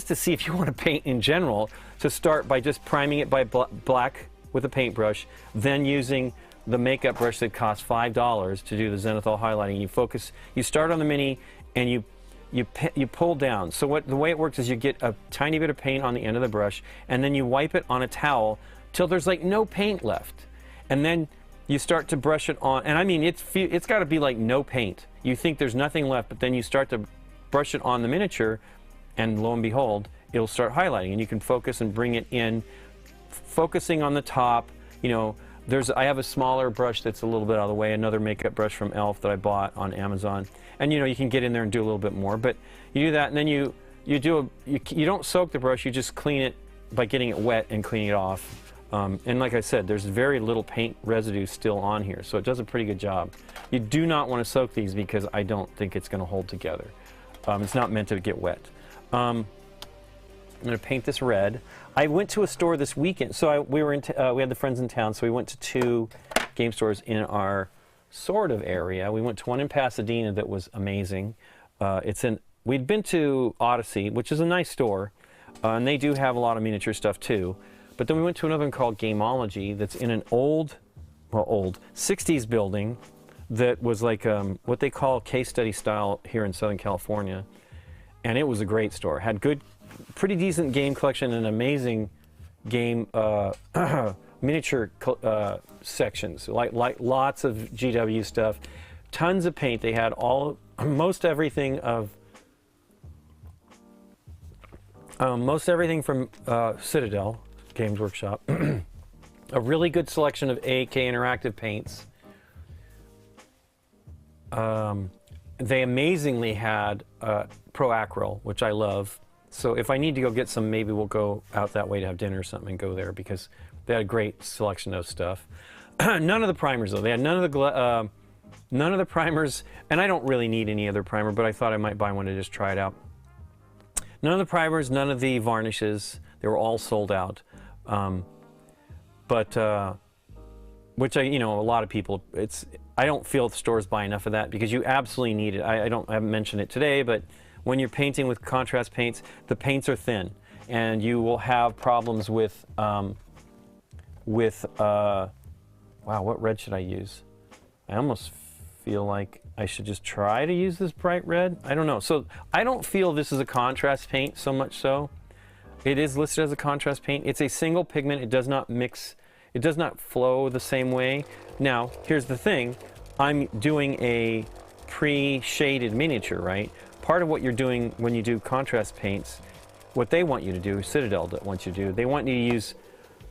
to see if you want to paint in general, to start by just priming it by black with a paintbrush, then using the makeup brush that costs $5 to do the xenathol highlighting. You start on the mini, and you pull down. So the way it works is you get a tiny bit of paint on the end of the brush, and then you wipe it on a towel till there's like no paint left, and then you start to brush it on. And I mean, it's got to be like no paint. You think there's nothing left, but then you start to brush it on the miniature, and lo and behold, it'll start highlighting, and you can focus and bring it in, focusing on the top. You know, I have a smaller brush that's a little bit out of the way, another makeup brush from Elf that I bought on Amazon, and you know, you can get in there and do a little bit more. But you do that, and then you don't soak the brush, you just clean it by getting it wet and cleaning it off. And like I said, there's very little paint residue still on here, so it does a pretty good job. You do not want to soak these, because I don't think it's going to hold together. It's not meant to get wet. I'm going to paint this red. I went to a store this weekend. So we had the friends in town, so we went to 2 game stores in our sort of area. We went to one in Pasadena that was amazing. We'd been to Odyssey, which is a nice store, and they do have a lot of miniature stuff too. But then we went to another one called Gameology that's in an old 60s building that was like what they call case study style here in Southern California. And it was a great store. Had good, pretty decent game collection and amazing game miniature sections, like lots of GW stuff, tons of paint. They had most everything from Citadel Games Workshop. A really good selection of AK interactive paints. They amazingly had Pro Acryl, which I love. So if I need to go get some, maybe we'll go out that way to have dinner or something and go there, because they had a great selection of stuff. None of the primers though. They had none of the primers, and I don't really need any other primer, but I thought I might buy one to just try it out. None of the primers, none of the varnishes. They were all sold out. Which a lot of people, I don't feel the stores buy enough of that, because you absolutely need it. I haven't mentioned it today, but when you're painting with contrast paints, the paints are thin, and you will have problems with wow, what red should I use? I almost feel like I should just try to use this bright red. I don't know. So I don't feel this is a contrast paint so much so. It is listed as a contrast paint. It's a single pigment. It does not mix. It does not flow the same way. Now, here's the thing. I'm doing a pre-shaded miniature, right? Part of what you're doing when you do contrast paints, what they want you to do, Citadel wants you to do, they want you to use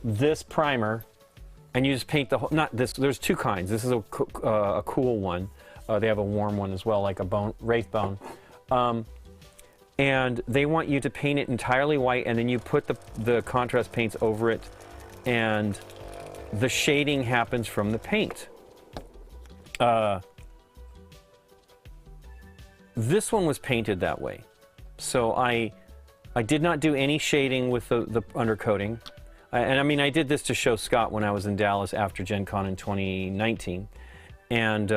this primer, and you just paint the whole, not this, there's 2 kinds. This is a cool one. They have a warm one as well, like a wraith bone. And they want you to paint it entirely white, and then you put the contrast paints over it, and the shading happens from the paint. This one was painted that way. So I did not do any shading with the undercoating. And I mean, I did this to show Scott when I was in Dallas after Gen Con in 2019. And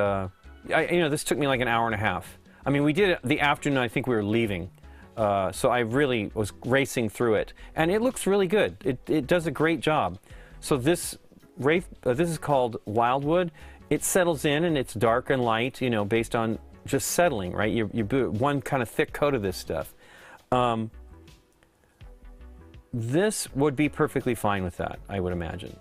this took me like an hour and a half. I mean, we did it the afternoon, I think we were leaving. So I really was racing through it. And it looks really good. It does a great job. So this is called Wildwood. It settles in, and it's dark and light, based on just settling, right? You do one kind of thick coat of this stuff. This would be perfectly fine with that, I would imagine.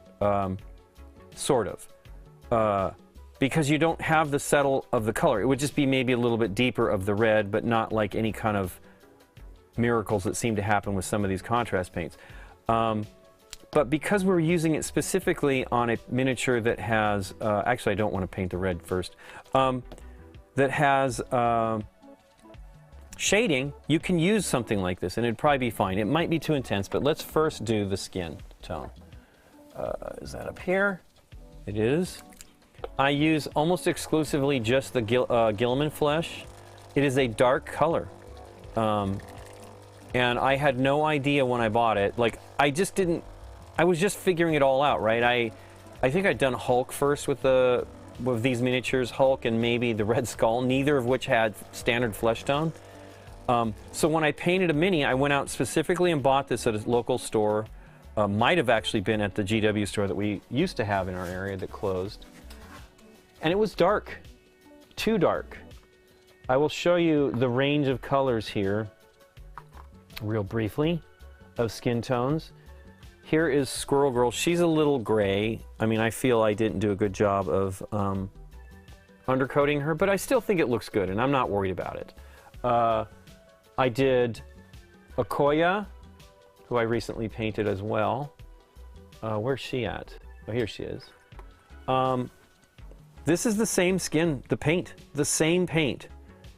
Sort of. Because you don't have the settle of the color. It would just be maybe a little bit deeper of the red, but not like any kind of miracles that seem to happen with some of these contrast paints. But because we're using it specifically on a miniature that has, actually I don't want to paint the red first, that has shading, you can use something like this and it'd probably be fine. It might be too intense, but let's first do the skin tone. Is that up here? It is. I use almost exclusively just the Guilliman flesh. It is a dark color. And I had no idea when I bought it. Like, I was just figuring it all out, right? I think I'd done Hulk first with these miniatures, Hulk and maybe the Red Skull, neither of which had standard flesh tone. So when I painted a mini, I went out specifically and bought this at a local store. Might have actually been at the GW store that we used to have in our area that closed. And it was dark, too dark. I will show you the range of colors here, real briefly, of skin tones. Here is Squirrel Girl. She's a little gray. I mean, I feel I didn't do a good job of undercoating her, but I still think it looks good, and I'm not worried about it. I did Okoya, who I recently painted as well. Where's she at? Oh, here she is. This is the same skin, the paint, the same paint.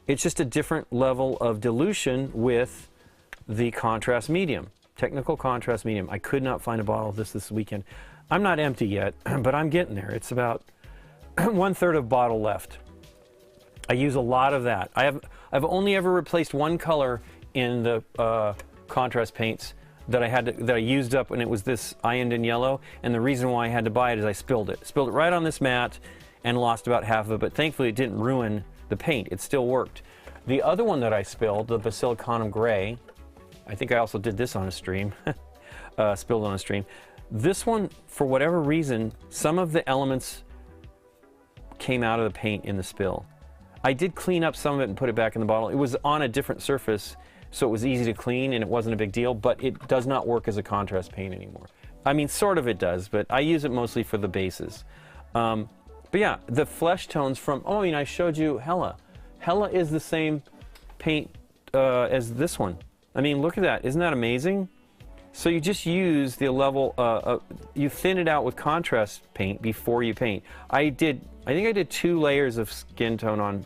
It's just a different level of dilution with the contrast medium, technical contrast medium. I could not find a bottle of this weekend. I'm not empty yet, but I'm getting there. It's about 1/3 of bottle left. I use a lot of that. I've only ever replaced one color in the contrast paints that I used up, and it was this Iandin yellow. And the reason why I had to buy it is I spilled it. Spilled it right on this mat and lost about half of it. But thankfully, it didn't ruin the paint. It still worked. The other one that I spilled, the Basilicanum Gray, I think I also did this on a stream, spilled on a stream. This one, for whatever reason, some of the elements came out of the paint in the spill. I did clean up some of it and put it back in the bottle. It was on a different surface, so it was easy to clean and it wasn't a big deal, but it does not work as a contrast paint anymore. I mean, sort of it does, but I use it mostly for the bases. But yeah, the flesh tones from, oh, I mean, I showed you Hella. Hella is the same paint as this one. I mean, look at that. Isn't that amazing? So you just use the level, you thin it out with contrast paint before you paint. I think I did 2 layers of skin tone on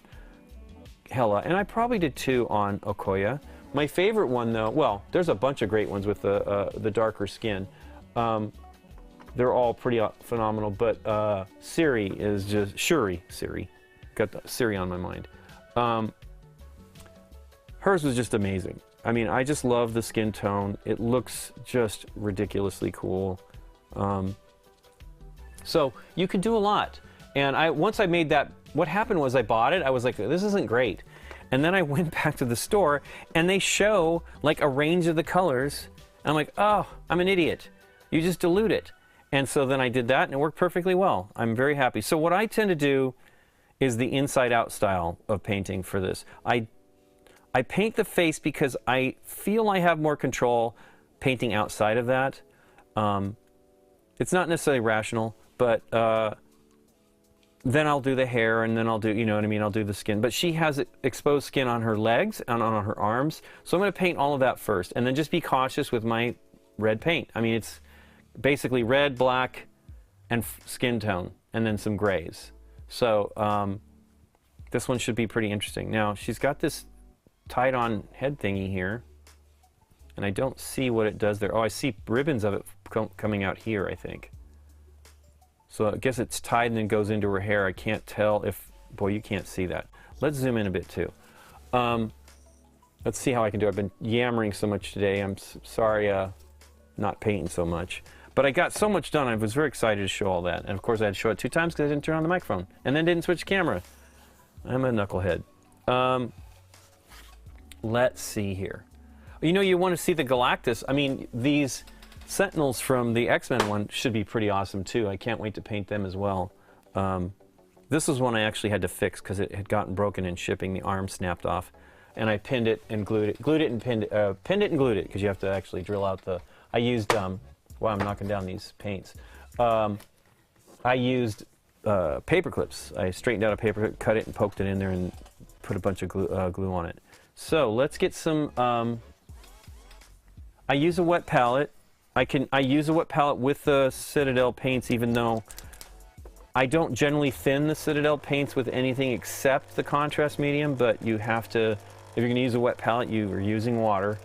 Hella, and I probably did 2 on Okoye. My favorite one, though, well, there's a bunch of great ones with the darker skin. They're all pretty phenomenal, but Siri is just, Siri, got the Siri on my mind. Hers was just amazing. I mean, I just love the skin tone. It looks just ridiculously cool. So you can do a lot. And once I made that, what happened was I bought it. I was like, this isn't great. And then I went back to the store and they show like a range of the colors. And I'm like, oh, I'm an idiot. You just dilute it. And so then I did that and it worked perfectly well. I'm very happy. So what I tend to do is the inside out style of painting for this. I paint the face because I feel I have more control painting outside of that. It's not necessarily rational, but then I'll do the hair and then I'll do, you know what I mean, I'll do the skin. But she has exposed skin on her legs and on her arms. So I'm going to paint all of that first and then just be cautious with my red paint. I mean, it's basically red, black, and skin tone, and then some grays. So this one should be pretty interesting. Now, she's got this tied on head thingy here, and I don't see what it does there. Oh, I see ribbons of it coming out here, I think. So I guess it's tied and then goes into her hair. I can't tell if, boy, you can't see that. Let's zoom in a bit too. Let's see how I can do it. I've been yammering so much today. I'm sorry not painting so much. But I got so much done, I was very excited to show all that. And of course I had to show it 2 times because I didn't turn on the microphone. And then didn't switch camera. I'm a knucklehead. Let's see here. You know, you want to see the Galactus. I mean, these Sentinels from the X-Men one should be pretty awesome too. I can't wait to paint them as well. This was one I actually had to fix because it had gotten broken in shipping. The arm snapped off. And I pinned it and glued it. Glued it and pinned it. Pinned it and glued it because you have to actually drill out the... I used... wow, I'm knocking down these paints. I used paper clips. I straightened out a paper clip, cut it and poked it in there and put a bunch of glue on it. So let's get some... I use a wet palette. I use a wet palette with the Citadel paints, even though I don't generally thin the Citadel paints with anything except the contrast medium, but you have to, if you're going to use a wet palette, you are using water.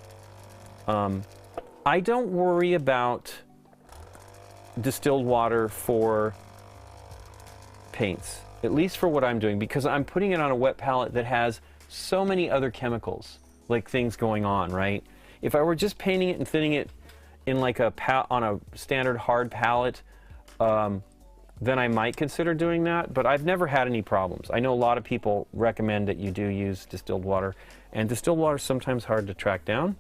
I don't worry about distilled water for paints, at least for what I'm doing, because I'm putting it on a wet palette that has so many other chemicals, like things going on, right? If I were just painting it and thinning it in like on a standard hard palette, then I might consider doing that, but I've never had any problems. I know a lot of people recommend that you do use distilled water, and distilled water is sometimes hard to track down.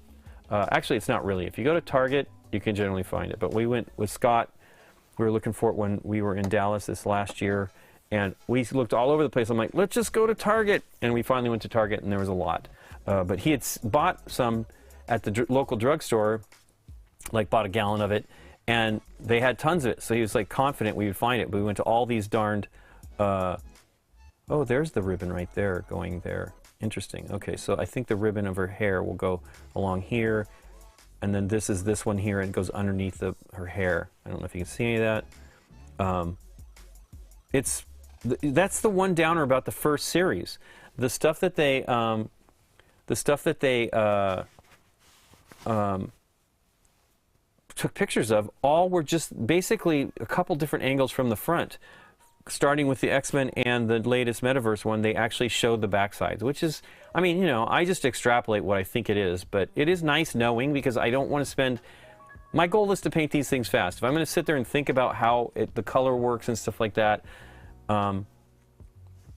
Actually, it's not really. If you go to Target, you can generally find it. But we went with Scott. We were looking for it when we were in Dallas this last year, and we looked all over the place. I'm like, let's just go to Target. And we finally went to Target, and there was a lot. But he had bought some at the local drugstore, like bought a gallon of it, and they had tons of it. So he was like confident we would find it. But we went to all these darned... oh, there's the ribbon right there going there. Interesting. Okay, so I think the ribbon of her hair will go along here, and then this is this one here, and it goes underneath her hair. I don't know if you can see any of that. That's the one downer about the first series. The stuff that they took pictures of all were just basically a couple different angles from the front. starting with the X-Men and the latest Metaverse one, they actually showed the backsides, which is, I mean, you know, I just extrapolate what I think it is, but it is nice knowing, because I don't want to spend, my goal is to paint these things fast. If I'm going to sit there and think about how the color works and stuff like that, I'm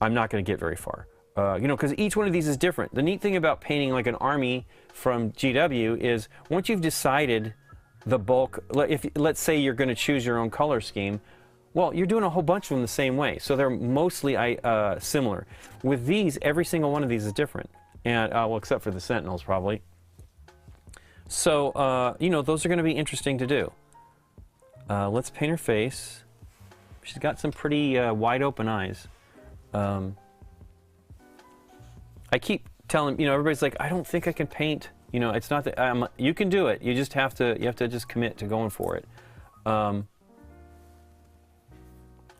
not going to get very far. You know, because each one of these is different. The neat thing about painting like an army from GW is once you've decided the bulk, if let's say you're going to choose your own color scheme, well, you're doing a whole bunch of them the same way, so they're mostly similar. With these, every single one of these is different, and well, except for the Sentinels, probably. So, you know, those are going to be interesting to do. Let's paint her face. She's got some pretty wide open eyes. I keep telling, you know, everybody's like, I don't think I can paint. You know, it's not that you can do it. You just have to. You have to just commit to going for it.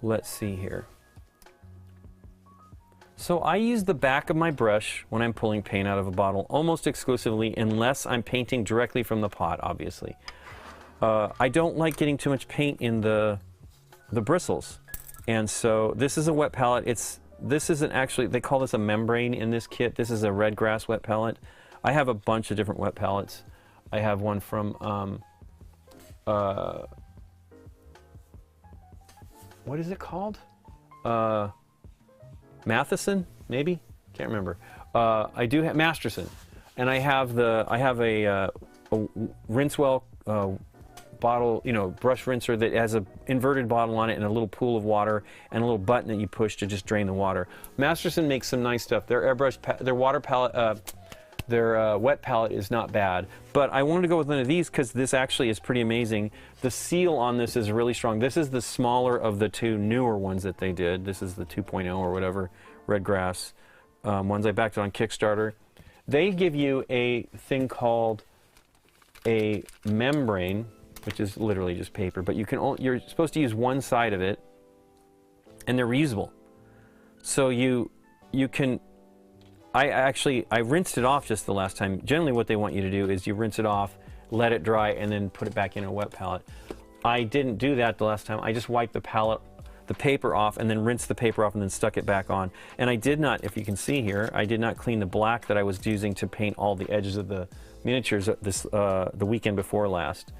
Let's see here. So I use the back of my brush when I'm pulling paint out of a bottle almost exclusively, unless I'm painting directly from the pot, obviously. I don't like getting too much paint in the bristles. And so this is a wet palette. This isn't actually, they call this a membrane in this kit. This is a red grass wet palette. I have a bunch of different wet palettes. I have one from, what is it called? Matheson, maybe? Can't remember. I do have Masterson, and I have a Rinsewell bottle, you know, brush rinser that has an inverted bottle on it and a little pool of water and a little button that you push to just drain the water. Masterson makes some nice stuff. Their airbrush, their water palette, their wet palette is not bad, but I wanted to go with one of these because this actually is pretty amazing. The seal on this is really strong. This is the smaller of the two newer ones that they did. This is the 2.0 or whatever, red grass ones. I backed it on Kickstarter. They give you a thing called a membrane, which is literally just paper, but you're supposed to use one side of it, and they're reusable. So you can. I rinsed it off just the last time. Generally what they want you to do is you rinse it off, let it dry, and then put it back in a wet palette. I didn't do that the last time. I just wiped the paper off, and then rinsed the paper off, and then stuck it back on. And I did not, if you can see here, I did not clean the black that I was using to paint all the edges of the miniatures the weekend before last.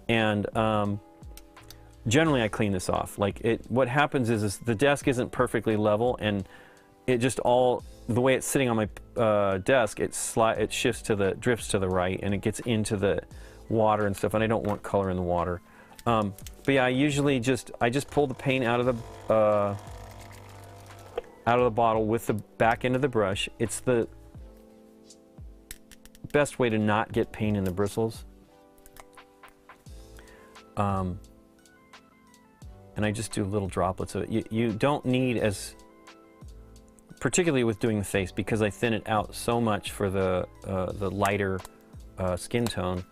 And generally I clean this off. What happens is the desk isn't perfectly level, and it just the way it's sitting on my desk, it drifts to the right, and it gets into the water and stuff, and I don't want color in the water. But yeah, I just pull the paint out of the bottle with the back end of the brush. It's the best way to not get paint in the bristles. And I just do little droplets of it. You don't need particularly with doing the face, because I thin it out so much for the lighter skin tone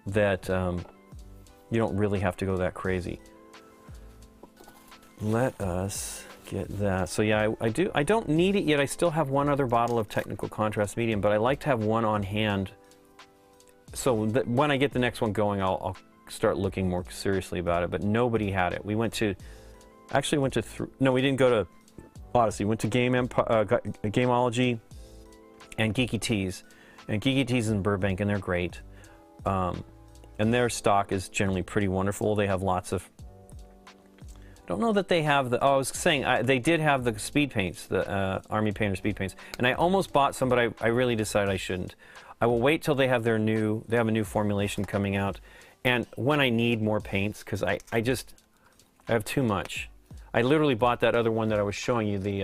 that you don't really have to go that crazy. Let us get that. So yeah, I don't need it yet. I still have one other bottle of technical contrast medium, but I like to have one on hand. So that when I get the next one going, I'll start looking more seriously about it. But nobody had it. We didn't go to Odyssey. Went to Gameology and Geeky Tees. And Geeky Tees in Burbank, and they're great. And their stock is generally pretty wonderful. They have lots of... I don't know that they have the... Oh, I was saying, they did have the speed paints, the Army Painter speed paints. And I almost bought some, but I really decided I shouldn't. I will wait till they have a new formulation coming out. And when I need more paints, because I have too much. I literally bought that other one that I was showing you, the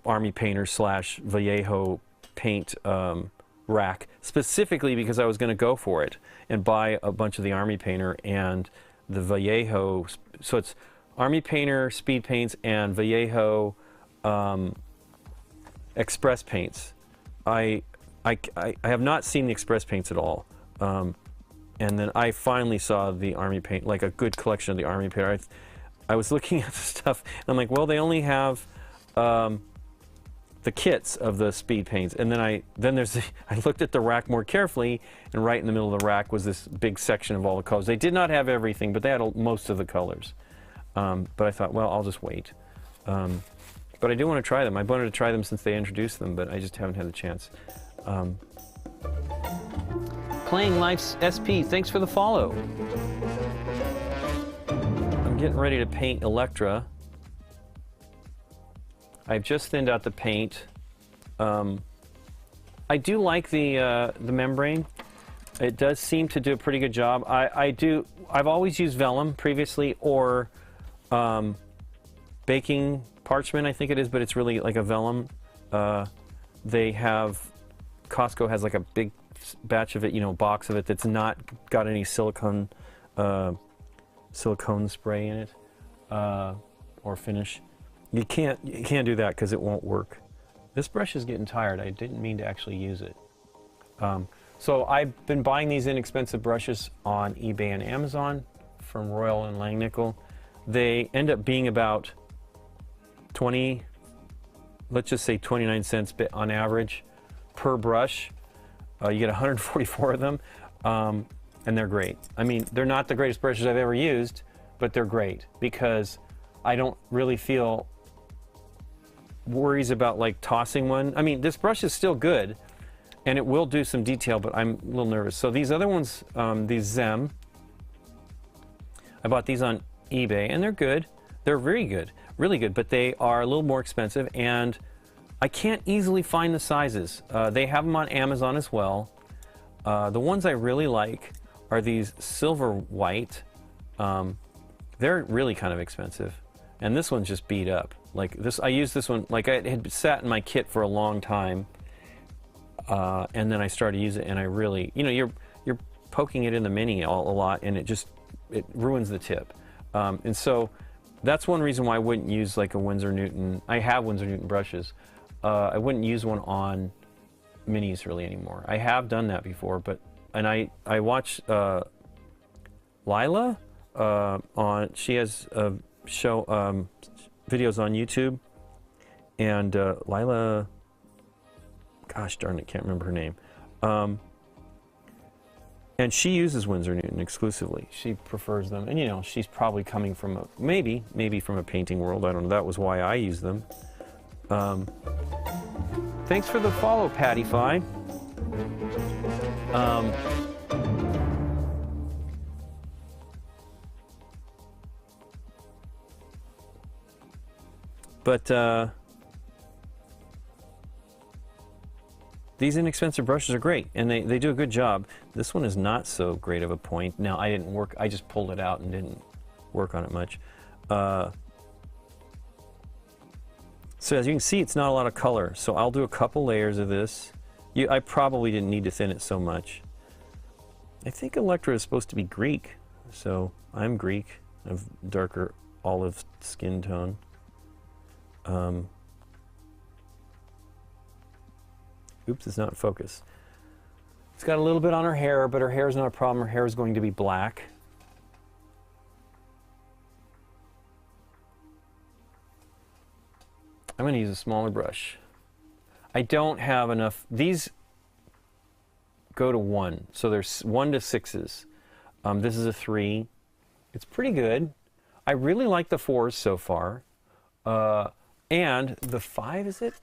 Army Painter / Vallejo paint rack, specifically because I was going to go for it and buy a bunch of the Army Painter and the Vallejo. So it's Army Painter speed paints and Vallejo express paints. I have not seen the express paints at all. And then I finally saw the Army Paint, like a good collection of the Army Painter. I was looking at the stuff, and I'm like, well, they only have the kits of the speed paints, and then I looked at the rack more carefully, and right in the middle of the rack was this big section of all the colors. They did not have everything, but they had most of the colors. But I thought, well, I'll just wait. But I do want to try them. I wanted to try them since they introduced them, but I just haven't had the chance. Playing Life's SP, thanks for the follow. I'm getting ready to paint Elektra. I've just thinned out the paint. I do like the membrane. It does seem to do a pretty good job. I've always used vellum previously, or baking parchment, I think it is, but it's really like a vellum. They have, Costco has like a big batch of it, you know, box of it that's not got any silicone spray in it or finish. You can't do that because it won't work. This brush is getting tired. I didn't mean to actually use it. So I've been buying these inexpensive brushes on eBay and Amazon from Royal and Langnickel. They end up being about 20, let's just say 29 cents on average per brush. You get 144 of them, and they're great. I mean, they're not the greatest brushes I've ever used, but they're great because I don't really feel worries about like tossing one. I mean, this brush is still good, and it will do some detail, but I'm a little nervous. So these other ones, these Zem, I bought these on eBay, and they're good. They're very good, really good, but they are a little more expensive, and I can't easily find the sizes. They have them on Amazon as well. The ones I really like are these silver white. They're really kind of expensive, and this one's just beat up. Like this, I used this one, like it had sat in my kit for a long time, and then I started to use it, and I really, you know, you're poking it in the mini a lot, and it ruins the tip. And so that's one reason why I wouldn't use like a Winsor Newton. I have Winsor Newton brushes. I wouldn't use one on minis really anymore. I have done that before, and I watch Lila she has a show videos on YouTube, and Lila, gosh darn it, can't remember her name. And she uses Winsor Newton exclusively. She prefers them, and you know, she's probably coming from maybe from a painting world. I don't know. That was why I use them. Thanks for the follow, Pattyfy. These inexpensive brushes are great, and they do a good job. This one is not so great of a point. Now, I just pulled it out and didn't work on it much. So as you can see, it's not a lot of color. So I'll do a couple layers of this. I probably didn't need to thin it so much. I think Elektra is supposed to be Greek, so I'm Greek, of darker olive skin tone. Oops, it's not in focus. It's got a little bit on her hair, but her hair is not a problem. Her hair is going to be black. I'm going to use a smaller brush. I don't have enough. These go to 1, so there's 1 to 6s. This is a 3. It's pretty good. I really like the 4s so far. And the 5, is it?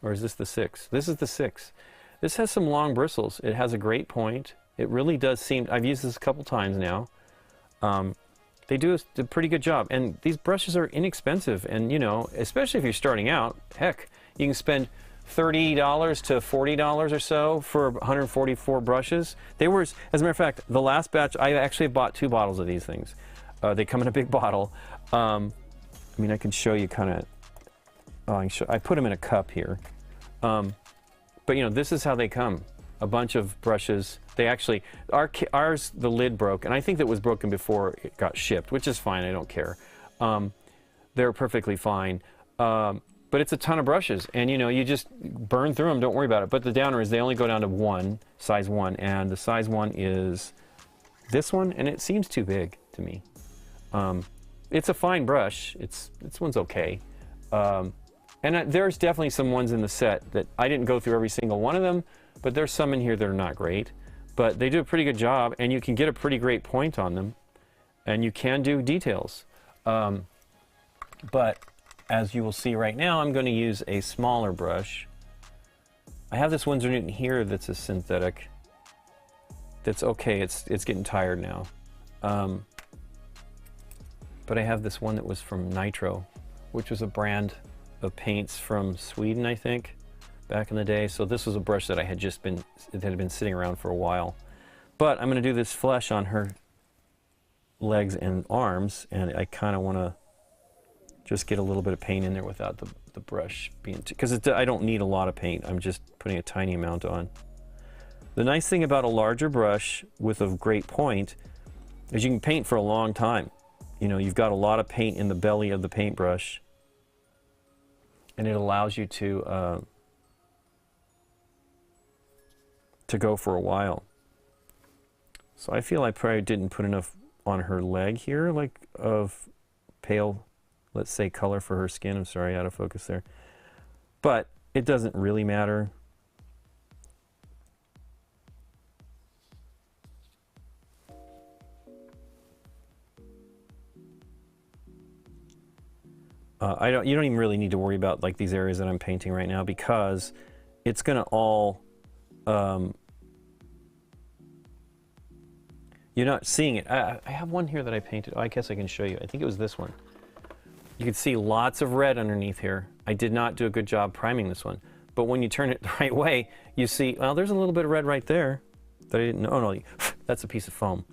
Or is this the 6? This is the 6. This has some long bristles. It has a great point. It really does seem, I've used this a couple times now. They do a pretty good job. And these brushes are inexpensive. And, you know, especially if you're starting out, heck, you can spend $30 to $40 or so for 144 brushes. They were, as a matter of fact, the last batch, I actually bought 2 bottles of these things. They come in a big bottle. I mean, I can show you kind of, I put them in a cup here. But, you know, this is how they come. A bunch of brushes. They actually, ours, the lid broke, and I think that was broken before it got shipped, which is fine. I don't care. They're perfectly fine. But it's a ton of brushes, and, you know, you just burn through them. Don't worry about it. But the downer is they only go down to 1, size 1, and the size 1 is this one, and it seems too big to me. It's a fine brush. This one's okay. And there's definitely some ones in the set that I didn't go through every single one of them, but there's some in here that are not great. But they do a pretty good job, and you can get a pretty great point on them, and you can do details. But as you will see right now, I'm going to use a smaller brush. I have this Winsor Newton here that's a synthetic. That's okay, it's getting tired now. But I have this one that was from Nitro, which was a brand of paints from Sweden, I think, back in the day. So this was a brush that I had it had been sitting around for a while. But I'm going to do this flesh on her legs and arms, and I kind of want to just get a little bit of paint in there without the brush being because I don't need a lot of paint. I'm just putting a tiny amount on. The nice thing about a larger brush with a great point is you can paint for a long time. You know, you've got a lot of paint in the belly of the paintbrush, and it allows you to go for a while. So I feel I probably didn't put enough on her leg here, like of pale, let's say, color for her skin. I'm sorry, out of focus there. But it doesn't really matter. You don't even really need to worry about like these areas that I'm painting right now, because it's going to all, you're not seeing it. I have one here that I painted. Oh, I guess I can show you. I think it was this one. You can see lots of red underneath here. I did not do a good job priming this one. But when you turn it the right way, you see, well, there's a little bit of red right there that I didn't know. Oh, no, that's a piece of foam.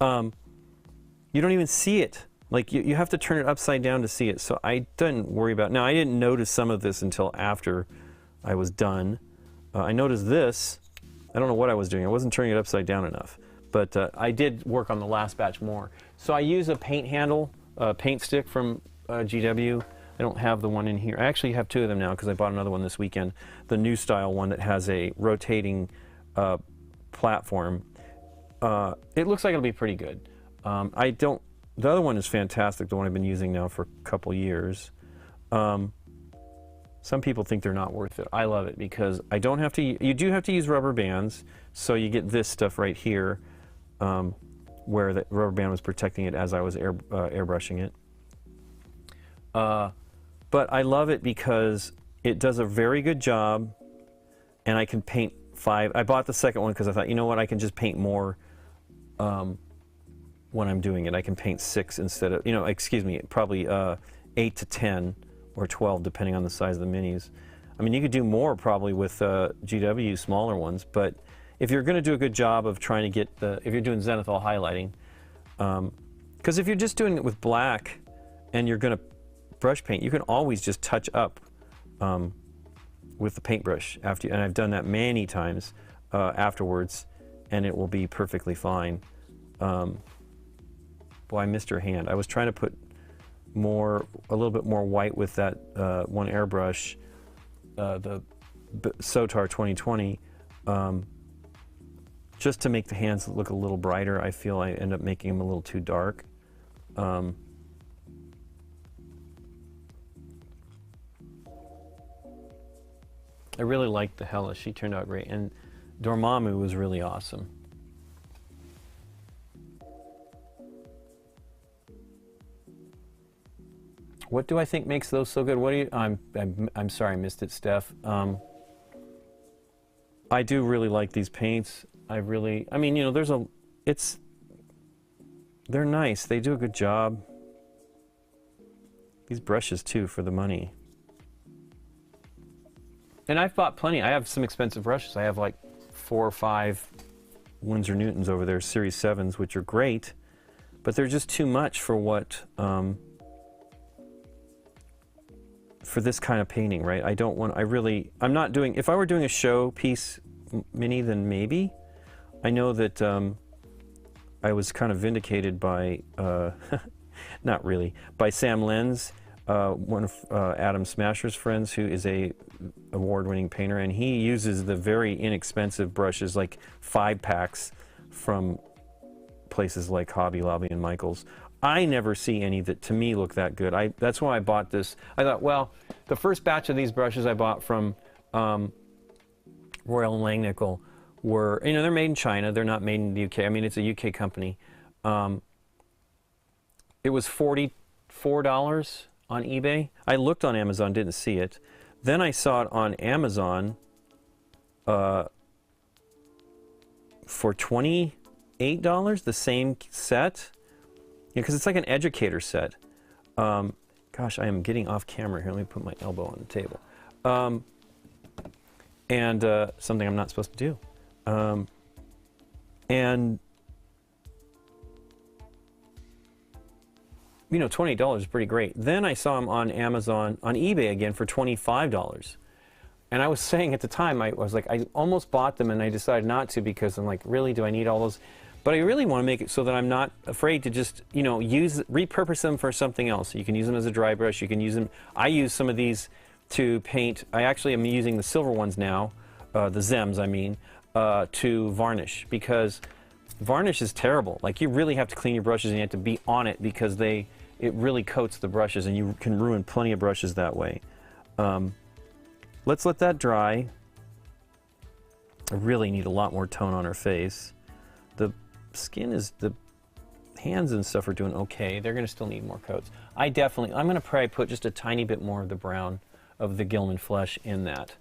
You don't even see it. Like, you have to turn it upside down to see it. So I didn't worry about it. Now, I didn't notice some of this until after I was done. I noticed this. I don't know what I was doing. I wasn't turning it upside down enough. But I did work on the last batch more. So I use a paint handle, paint stick from GW. I don't have the one in here. I actually have two of them now because I bought another one this weekend. The new style one that has a rotating platform. It looks like it'll be pretty good. The other one is fantastic, the one I've been using now for a couple years. Some people think they're not worth it. I love it because I don't have to, you do have to use rubber bands, so you get this stuff right here, where the rubber band was protecting it as I was airbrushing it. But I love it because it does a very good job, and I can paint 5. I bought the second one because I thought, you know what, I can just paint more when I'm doing it. I can paint 6 instead of, excuse me, probably 8 to 10 or 12, depending on the size of the minis. I mean, you could do more probably with GW, smaller ones, but if you're going to do a good job of trying to get if you're doing xenathol highlighting, because if you're just doing it with black and you're going to brush paint, you can always just touch up with the paintbrush after, and I've done that many times afterwards, and it will be perfectly fine. Boy, I missed her hand. I was trying to put a little bit more white with that one airbrush, the Sotar 2020, just to make the hands look a little brighter. I feel I end up making them a little too dark. I really liked the Hella. She turned out great, and Dormammu was really awesome. What do I think makes those so good? What do you? I'm sorry, I missed it, Steph. I do really like these paints. I mean, they're nice. They do a good job. These brushes too, for the money. And I've bought plenty. I have some expensive brushes. I have like 4 or 5 Winsor Newtons over there, Series 7s, which are great, but they're just too much for what. For this kind of painting, right? I'm not doing, if I were doing a show piece mini, then maybe. I know that I was kind of vindicated by, not really, by Sam Lenz, one of Adam Smasher's friends, who is a award-winning painter, and he uses the very inexpensive brushes, like 5 packs from places like Hobby Lobby and Michael's. I never see any that to me look that good. That's why I bought this. I thought, well, the first batch of these brushes I bought from Royal and Langnickel were, you know, they're made in China. They're not made in the UK. I mean, it's a UK company. It was $44 on eBay. I looked on Amazon, didn't see it. Then I saw it on Amazon for $28, the same set. Because it's like an educator set. Gosh, I am getting off camera here. Let me put my elbow on the table. Something I'm not supposed to do. You know, $28 is pretty great. Then I saw them on Amazon, on eBay again for $25. And I was saying at the time, I was like, I almost bought them and I decided not to because I'm like, really, do I need all those? But I really want to make it so that I'm not afraid to just, you know, repurpose them for something else. You can use them as a dry brush. You can use them. I use some of these to paint. I actually am using the silver ones now, the Zems, I mean, to varnish because varnish is terrible. Like you really have to clean your brushes and you have to be on it because it really coats the brushes and you can ruin plenty of brushes that way. Let's let that dry. I really need a lot more tone on her face. The hands and stuff are doing okay. They're going to still need more coats. I'm going to probably put just a tiny bit more of the brown of the Gilman flesh in that.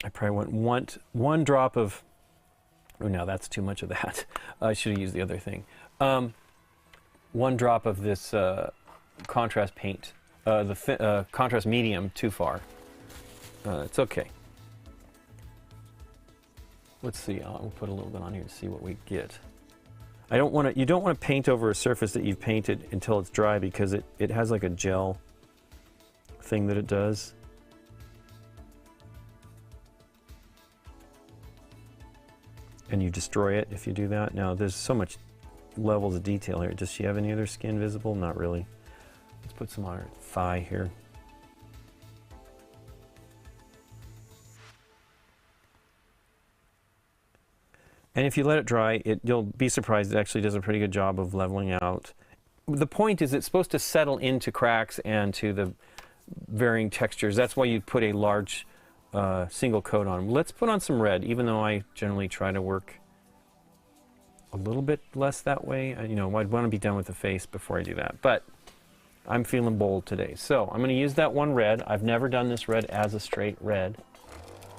I probably want one drop of, oh no, that's too much of that. I should have used the other thing. One drop of this contrast paint, the contrast medium too far. It's okay. Let's see, we'll put a little bit on here to see what we get. You don't want to paint over a surface that you've painted until it's dry because it has like a gel thing that it does. And you destroy it if you do that. Now there's so much levels of detail here. Does she have any other skin visible? Not really. Let's put some on her thigh here. And if you let it dry, you'll be surprised it actually does a pretty good job of leveling out. The point is it's supposed to settle into cracks and to the varying textures. That's why you put a large single coat on them. Let's put on some red, even though I generally try to work a little bit less that way. You know, I'd want to be done with the face before I do that. But I'm feeling bold today. So I'm going to use that one red. I've never done this red as a straight red.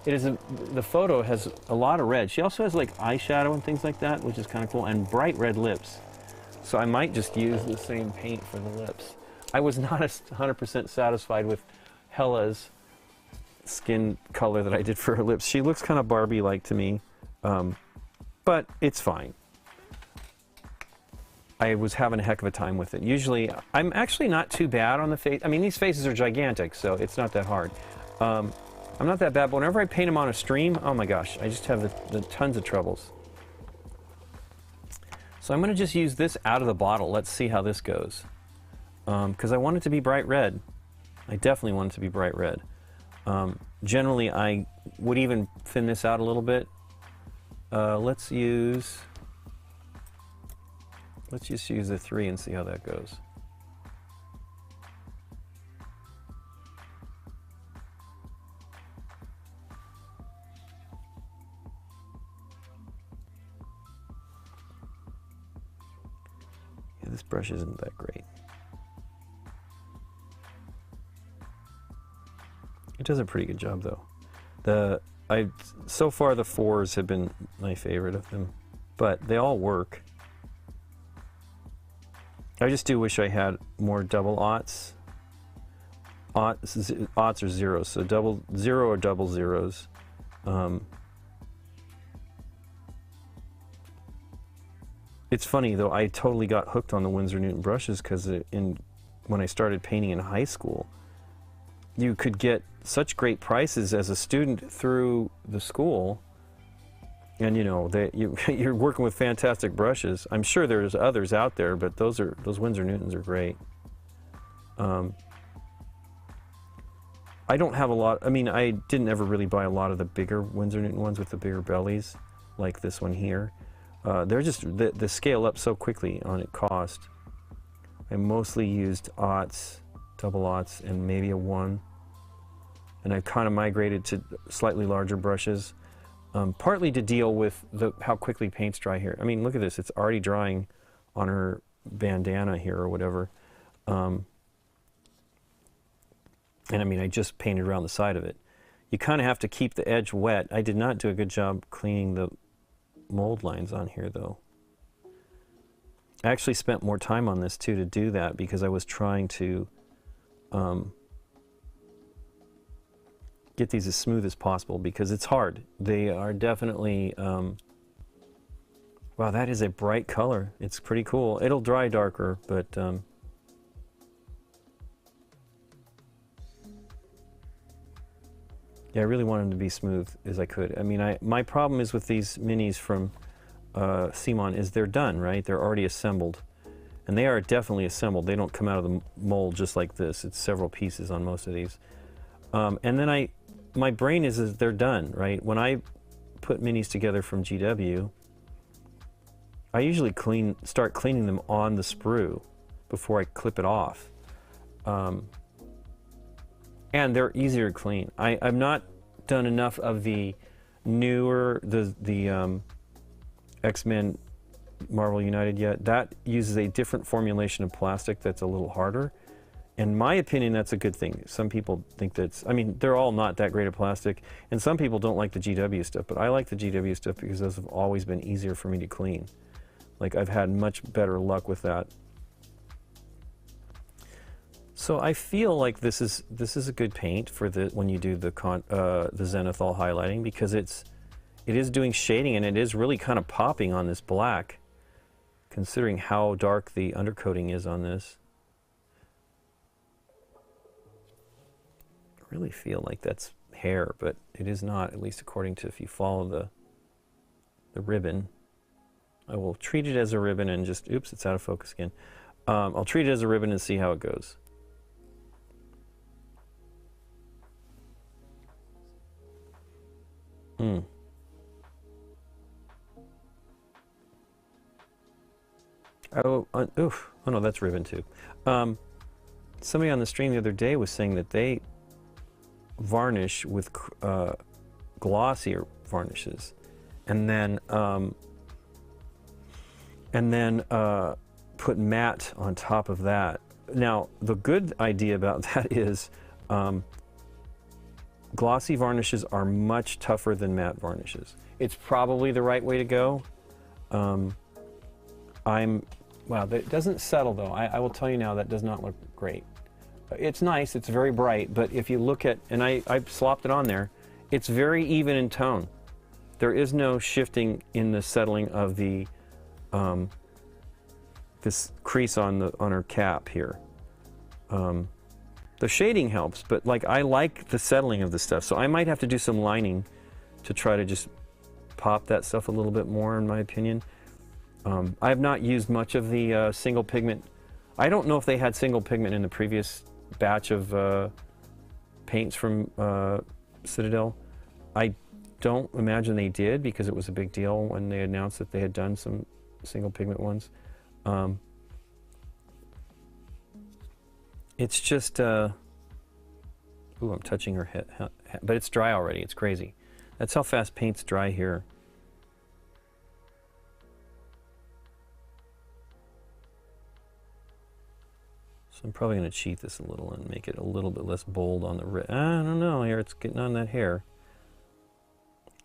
The photo has a lot of red. She also has like eyeshadow and things like that, which is kind of cool, and bright red lips. So I might just use the same paint for the lips. I was not 100% satisfied with Hella's skin color that I did for her lips. She looks kind of Barbie-like to me, but it's fine. I was having a heck of a time with it. Usually, I'm actually not too bad on the face. I mean, these faces are gigantic, so it's not that hard. I'm not that bad, but whenever I paint them on a stream, oh my gosh, I just have the tons of troubles. So I'm going to just use this out of the bottle. Let's see how this goes. Because I want it to be bright red. I definitely want it to be bright red. Generally, I would even thin this out a little bit. Let's just use the 3 and see how that goes. Yeah, this brush isn't that great. It does a pretty good job though. So far the 4s have been my favorite of them, but they all work. I just do wish I had more double aughts. Aughts are zeros, so 0 or double zeros. It's funny though, I totally got hooked on the Winsor Newton brushes because when I started painting in high school, you could get such great prices as a student through the school, and you know you're working with fantastic brushes. I'm sure there's others out there, but those Winsor Newtons are great. I don't have a lot. I mean, I didn't ever really buy a lot of the bigger Winsor Newton ones with the bigger bellies, like this one here. they're just, the scale up so quickly on it cost. I mostly used aughts, double aughts, and maybe a 1. And I kind of migrated to slightly larger brushes, partly to deal with how quickly paints dry here. I mean, look at this, it's already drying on her bandana here or whatever. And I mean, I just painted around the side of it. You kind of have to keep the edge wet. I did not do a good job cleaning the mold lines on here though. I actually spent more time on this too to do that because I was trying to get these as smooth as possible because it's hard. They are definitely, wow, that is a bright color. It's pretty cool. It'll dry darker, but yeah, I really want them to be smooth as I could. I mean, my problem is with these minis from Simon is they're done, right? They're already assembled. And they are definitely assembled. They don't come out of the mold just like this. It's several pieces on most of these. And then my brain is they're done, right? When I put minis together from GW, I usually start cleaning them on the sprue before I clip it off. And they're easier to clean. I've not done enough of the newer, the X-Men Marvel United yet. That uses a different formulation of plastic that's a little harder. In my opinion, that's a good thing. Some people think that's, I mean, they're all not that great of plastic, and some people don't like the GW stuff, but I like the GW stuff because those have always been easier for me to clean. Like, I've had much better luck with that. So I feel like this is a good paint for when you do the xenathol highlighting because it is doing shading and it is really kind of popping on this black, considering how dark the undercoating is on this. I really feel like that's hair, but it is not, at least according to if you follow the ribbon. I will treat it as a ribbon and just, oops, it's out of focus again. I'll treat it as a ribbon and see how it goes. Oh no, that's ribbon too. Somebody on the stream the other day was saying that they varnish with glossier varnishes, and then put matte on top of that. Now, the good idea about that is glossy varnishes are much tougher than matte varnishes. It's probably the right way to go. Wow, that doesn't settle though. I will tell you now, that does not look great. It's nice, it's very bright, but if you look at, and I slopped it on there, it's very even in tone. There is no shifting in the settling of the this crease on her cap here. The shading helps, but like I like the settling of the stuff, so I might have to do some lining to try to just pop that stuff a little bit more, in my opinion. I have not used much of the single pigment. I don't know if they had single pigment in the previous batch of paints from Citadel. I don't imagine they did because it was a big deal when they announced that they had done some single pigment ones. It's just, ooh, I'm touching her head, but it's dry already. It's crazy. That's how fast paint's dry here. So I'm probably going to cheat this a little and make it a little bit less bold on the red. I don't know, here it's getting on that hair.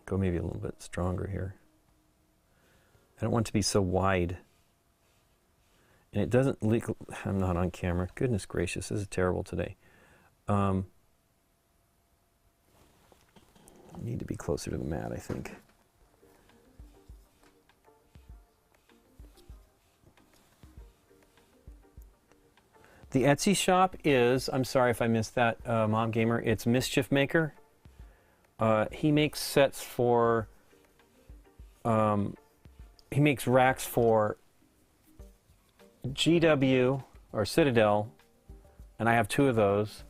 Go maybe a little bit stronger here. I don't want it to be so wide. And it doesn't leak. I'm not on camera. Goodness gracious, this is terrible today. I need to be closer to the mat, I think. The Etsy shop is, I'm sorry if I missed that, Mom Gamer, it's Mischief Maker. He makes sets for, he makes racks for GW, or Citadel, and I have 2 of those.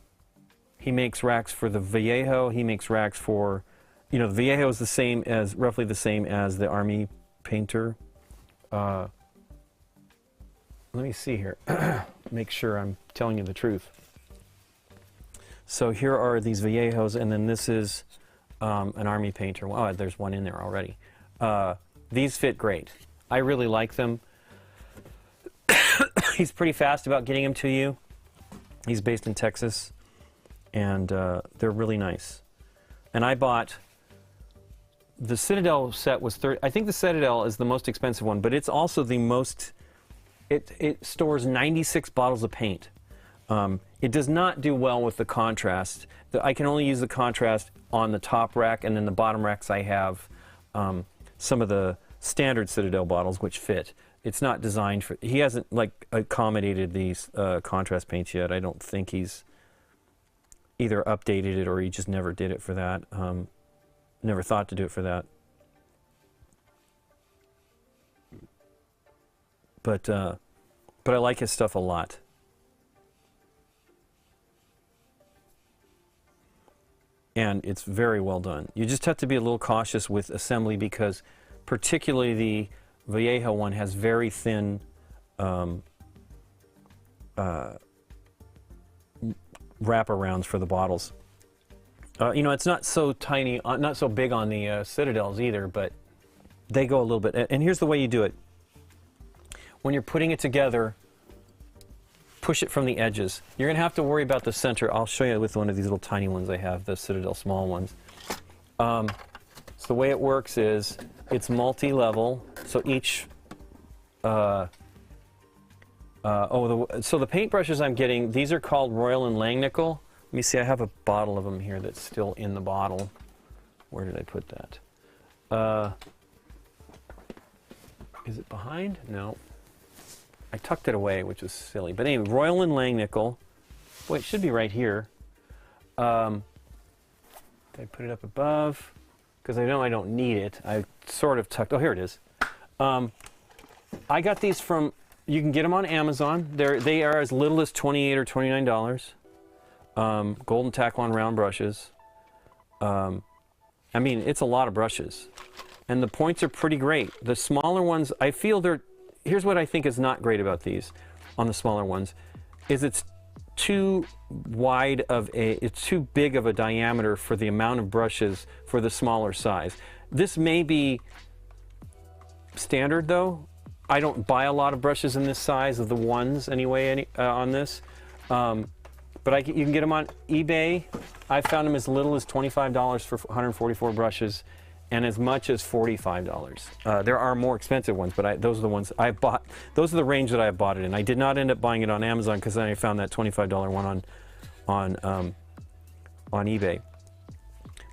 He makes racks for the Vallejo, he makes racks for, you know, the Vallejo is the same as, roughly the same as the Army Painter, let me see here. Make sure I'm telling you the truth. So here are these Viejos, and then this is an army painter. Oh, there's one in there already. These fit great. I really like them. He's pretty fast about getting them to you. He's based in Texas, and they're really nice. And I bought the Citadel set was I think the Citadel is the most expensive one, but it's also the most. It stores 96 bottles of paint. It does not do well with the contrast. I can only use the contrast on the top rack, and then the bottom racks I have some of the standard Citadel bottles which fit. It's not designed for. He hasn't like accommodated these contrast paints yet. I don't think he's either updated it or he just never did it for that. Never thought to do it for that. But I like his stuff a lot. And it's very well done. You just have to be a little cautious with assembly because particularly the Viejo one has very thin wraparounds for the bottles. You know, it's not so tiny, not so big on the Citadels either, but they go a little bit. And here's the way you do it. When you're putting it together, push it from the edges. You're going to have to worry about the center. I'll show you with one of these little tiny ones I have, the Citadel small ones. So the way it works is it's multi-level. So each, so the paintbrushes I'm getting, these are called Royal and Langnickel. Let me see, I have a bottle of them here that's still in the bottle. Where did I put that? Is it behind? No. I tucked it away, which was silly. But anyway, Royal and Langnickel. Boy, it should be right here. Did I put it up above? Because I know I don't need it. I sort of tucked. Oh, here it is. I got these from. You can get them on Amazon. They are as little as $28 or $29. Golden Taklon round brushes. I mean, it's a lot of brushes, and the points are pretty great. The smaller ones, I feel they're. Here's what I think is not great about these on the smaller ones is it's too wide of it's too big of a diameter for the amount of brushes for the smaller size. This may be standard though. I don't buy a lot of brushes in this size of the ones anyway on this. But you can get them on eBay. I found them as little as $25 for 144 brushes. And as much as $45. There are more expensive ones, but those are the ones I bought. Those are the range that I bought it in. I did not end up buying it on Amazon because then I found that $25 one on eBay.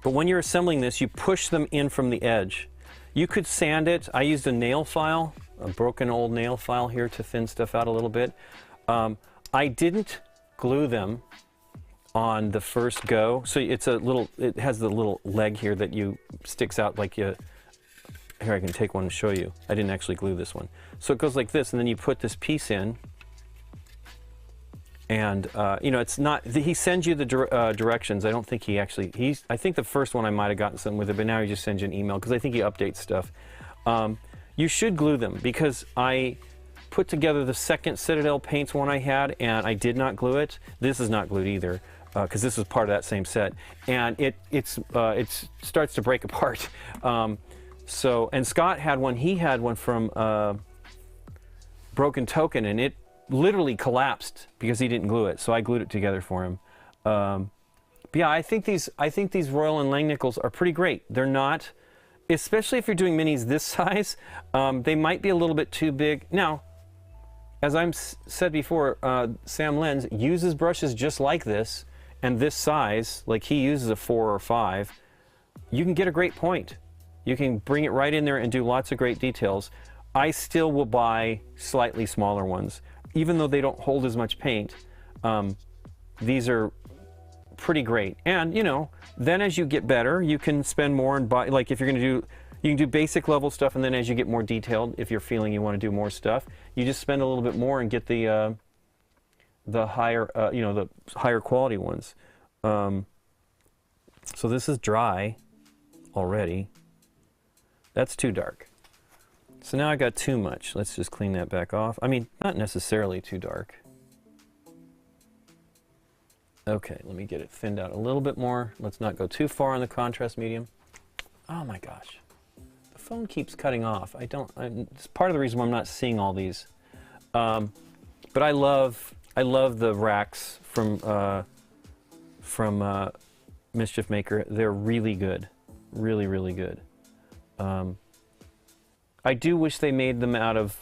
But when you're assembling this, you push them in from the edge. You could sand it. I used a nail file, a broken old nail file here to thin stuff out a little bit. I didn't glue them on the first go. So it's a little, it has the little leg here that sticks out like you, here I can take one and show you. I didn't actually glue this one. So it goes like this, and then you put this piece in, and you know, it's not, he sends you the directions. I don't think he actually, I think the first one I might have gotten something with it, but now he just sends you an email because I think he updates stuff. You should glue them because I put together the second Citadel paints one I had, and I did not glue it. This is not glued either. Because this is part of that same set, and it starts to break apart. And Scott had one. He had one from Broken Token, and it literally collapsed because he didn't glue it. So I glued it together for him. But yeah, I think these Royal and Langnickels are pretty great. They're not, especially if you're doing minis this size. They might be a little bit too big. Now, as I've said before, Sam Lenz uses brushes just like this. And this size, like he uses a 4 or 5, you can get a great point. You can bring it right in there and do lots of great details. I still will buy slightly smaller ones. Even though they don't hold as much paint, these are pretty great. And, you know, then as you get better, you can spend more and buy, like if you're going to do, you can do basic level stuff, and then as you get more detailed, if you're feeling you want to do more stuff, you just spend a little bit more and get the higher, you know, the higher quality ones. So this is dry already. That's too dark. So now I got too much. Let's just clean that back off. I mean, not necessarily too dark. Okay, let me get it thinned out a little bit more. Let's not go too far on the contrast medium. Oh my gosh. The phone keeps cutting off. It's part of the reason why I'm not seeing all these. But I love the racks from Mischief Maker. They're really good. Really, really good. I do wish they made them out of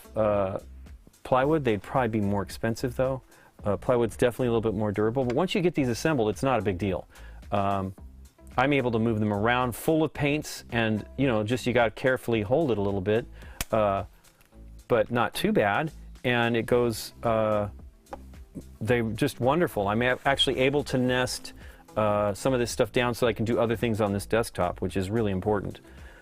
plywood. They'd probably be more expensive though. Plywood's definitely a little bit more durable, but once you get these assembled, it's not a big deal. I'm able to move them around full of paints, and just you got to carefully hold it a little bit, but not too bad. And it goes, they're just wonderful. I'm actually able to nest some of this stuff down so I can do other things on this desktop, which is really important,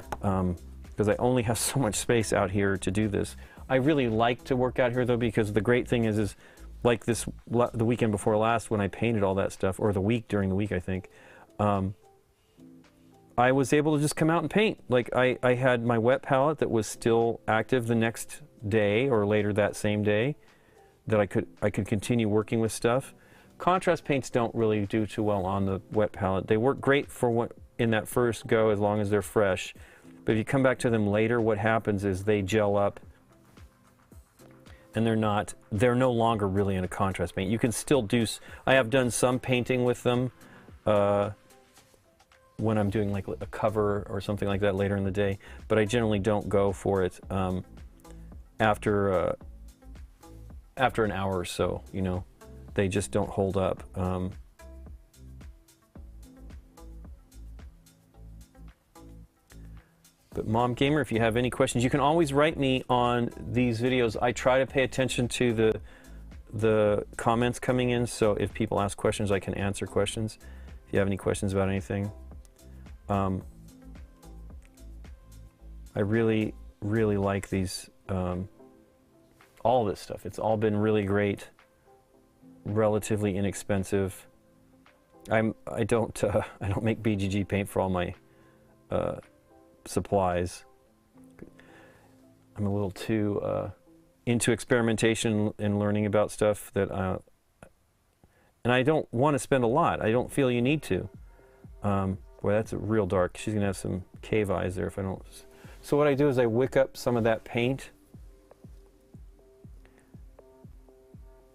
because I only have so much space out here to do this. I really like to work out here though, because the great thing is like the weekend before last when I painted all that stuff, or during the week I think, I was able to just come out and paint. Like I had my wet palette that was still active the next day or later that same day, that I could continue working with stuff. Contrast paints don't really do too well on the wet palette. They work great for in that first go as long as they're fresh, but if you come back to them later, what happens is they gel up, and they're no longer really in a contrast paint. You can still do, I have done some painting with them when I'm doing like a cover or something like that later in the day, but I generally don't go for it after an hour or so, they just don't hold up. But Mom Gamer, if you have any questions, you can always write me on these videos. I try to pay attention to the comments coming in, so if people ask questions, I can answer questions. If you have any questions about anything. I really, really like these, all this stuff. It's all been really great, relatively inexpensive. I don't make BGG paint for all my supplies. I'm a little too into experimentation and learning about stuff that and I don't want to spend a lot. I don't feel you need to. Boy, that's a real dark. She's gonna have some cave eyes there if I don't. So what I do is I wick up some of that paint.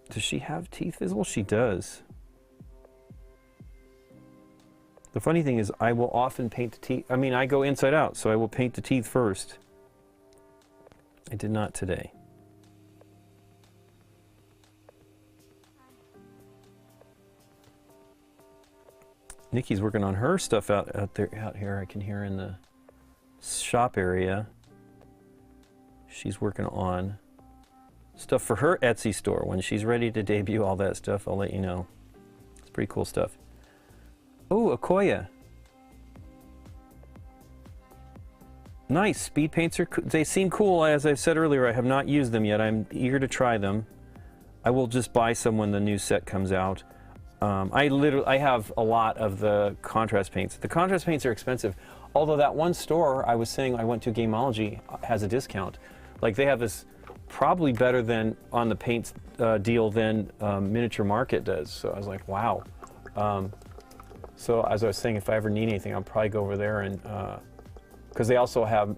Does she have teeth visible? She does. The funny thing is I will often paint the teeth. I mean, I go inside out, so I will paint the teeth first. I did not today. Nikki's working on her stuff out here. I can hear in the shop area. She's working on stuff for her Etsy store. When she's ready to debut all that stuff, I'll let you know. It's pretty cool stuff. Oh, Akoya. Nice. Speed paints they seem cool. As I said earlier, I have not used them yet. I'm eager to try them. I will just buy some when the new set comes out. I have a lot of the contrast paints. The contrast paints are expensive. Although that one store I was saying I went to, Gameology, has a discount. Like they have this probably better than on the paints deal than Miniature Market does. So I was like, wow. So as I was saying, if I ever need anything, I'll probably go over there and, because they also have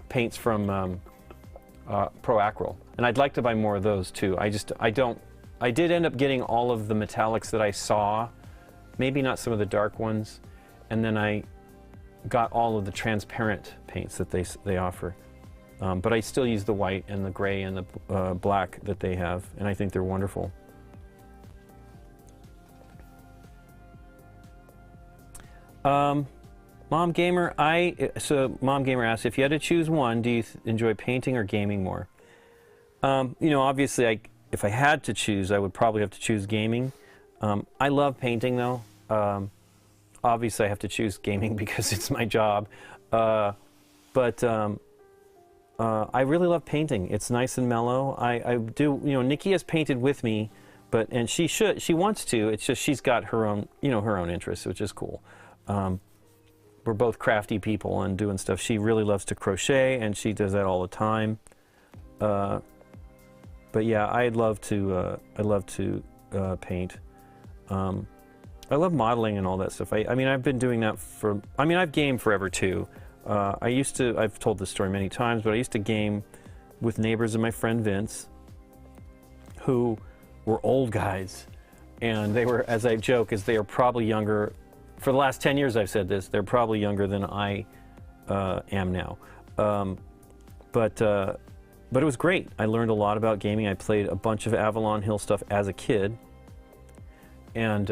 paints from Pro Acryl. And I'd like to buy more of those too. I did end up getting all of the metallics that I saw, maybe not some of the dark ones, and then I got all of the transparent paints that they offer. But I still use the white and the gray and the black that they have, and I think they're wonderful. Mom Gamer, Mom Gamer asked, if you had to choose one, do you enjoy painting or gaming more? Obviously, if I had to choose, I would probably have to choose gaming. I love painting though. Obviously, I have to choose gaming because it's my job. But I really love painting. It's nice and mellow. I do, Nikki has painted with me, and she wants to. It's just she's got her own, her own interests, which is cool. we're both crafty people and doing stuff. She really loves to crochet, and she does that all the time. But yeah, I love to paint. I love modeling and all that stuff. I mean, I've been doing that for. I mean, I've gamed forever too. I've told this story many times, but I used to game with neighbors and my friend Vince, who were old guys, and they were, as I joke, they are probably younger. For the last 10 years, I've said this. They're probably younger than I am now. But it was great. I learned a lot about gaming. I played a bunch of Avalon Hill stuff as a kid, and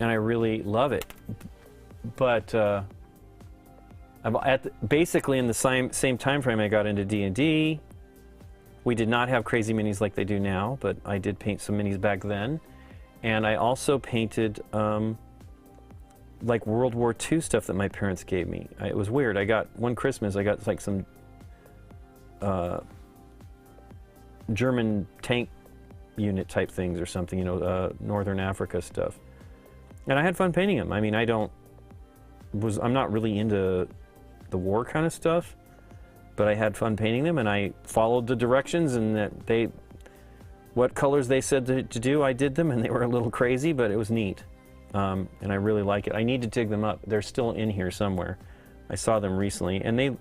I really love it. But basically in the same time frame, I got into D&D. We did not have crazy minis like they do now, but I did paint some minis back then. And I also painted like World War II stuff that my parents gave me. It was weird. One Christmas, I got like some German tank unit type things or something, you know, Northern Africa stuff. And I had fun painting them. I mean, I'm not really into the war kind of stuff, but I had fun painting them, and I followed the directions, and what colors they said to do, I did them, and they were a little crazy, but it was neat. And I really like it. I need to dig them up. They're still in here somewhere. I saw them recently, and the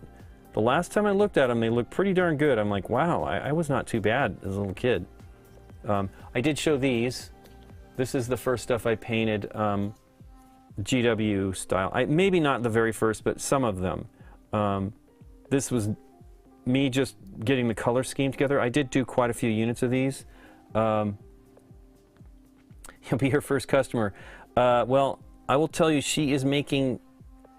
last time I looked at them, they looked pretty darn good. I'm like, wow, I was not too bad as a little kid. I did show these. This is the first stuff I painted, GW style. Maybe not the very first, but some of them. This was me just getting the color scheme together. I did do quite a few units of these. You'll be her first customer. Well, I will tell you, she is making,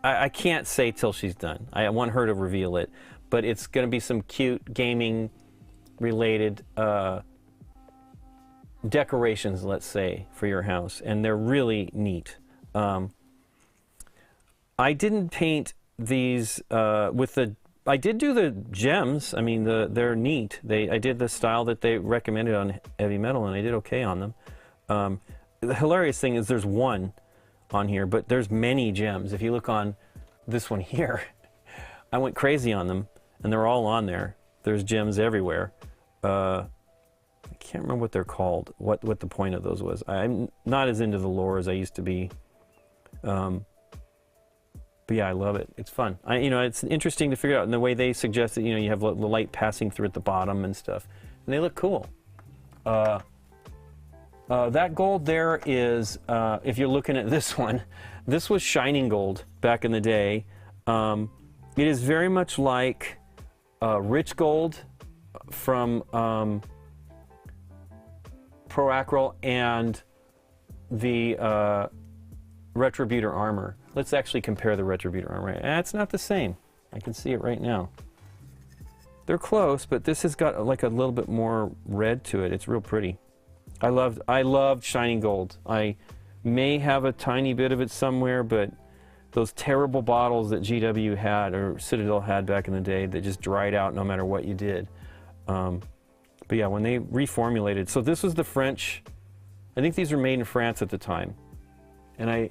I can't say till she's done. I want her to reveal it, but it's going to be some cute gaming related decorations, let's say, for your house, and they're really neat. I didn't paint these I did do the gems. I mean, they're neat. I did the style that they recommended on Heavy Metal, and I did okay on them. The hilarious thing is there's one on here, but there's many gems. If you look on this one here, I went crazy on them, and they're all on there. There's gems everywhere. I can't remember what they're called, what the point of those was. I'm not as into the lore as I used to be. But yeah, I love it. It's fun. It's interesting to figure out, and the way they suggest that, you have the light passing through at the bottom and stuff, and they look cool. That gold there is, if you're looking at this one, this was shining gold back in the day. It is very much like rich gold from Proacryl and the Retributor armor. Let's actually compare the Retributor armor. It's not the same. I can see it right now. They're close, but this has got like a little bit more red to it. It's real pretty. I loved shining gold. I may have a tiny bit of it somewhere, but those terrible bottles that GW had or Citadel had back in the day that just dried out no matter what you did. But yeah, when they reformulated, so this was the French. I think these were made in France at the time, and I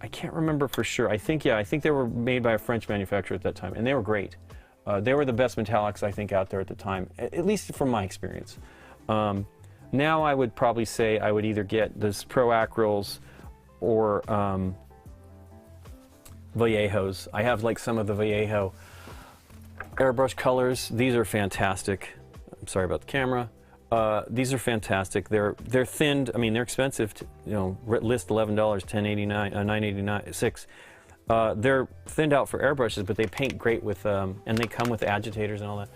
can't remember for sure. I think they were made by a French manufacturer at that time, and they were great. They were the best metallics, I think, out there at the time, at least from my experience. Now I would probably say I would either get this Proacryls or Vallejos. I have like some of the Vallejo airbrush colors. These are fantastic. I'm sorry about the camera. These are fantastic. They're thinned. I mean, they're expensive. List $11, $10.89, $9.89, $6. They're thinned out for airbrushes, but they paint great with, and they come with agitators and all that.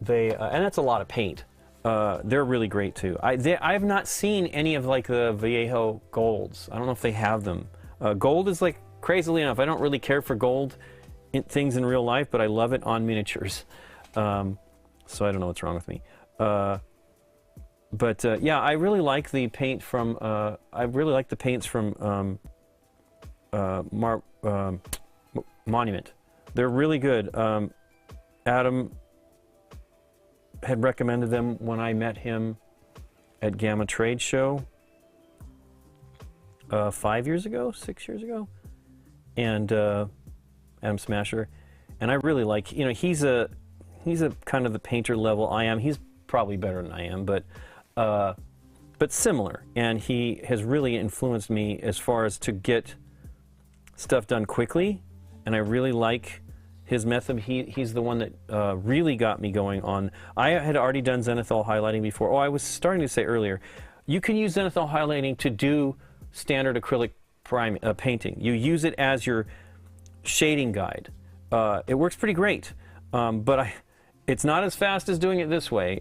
And that's a lot of paint. They're really great too. I've not seen any of like the Vallejo golds. I don't know if they have them. Gold is like, crazily enough, I don't really care for gold things in real life, but I love it on miniatures. So I don't know what's wrong with me. Yeah, I really like the paint from. I really like the paints from Monument. They're really good. Adam had recommended them when I met him at Gamma Trade Show. 5 years ago, 6 years ago, and Adam Smasher, and I really like. You know, he's a kind of the painter level I am. He's probably better than I am, but similar. And he has really influenced me as far as to get stuff done quickly, and I really like his method. He's the one that really got me going on. I had already done xenathol highlighting before. Oh, I was starting to say earlier, you can use xenathol highlighting to do standard acrylic painting. You use it as your shading guide. It works pretty great, but it's not as fast as doing it this way.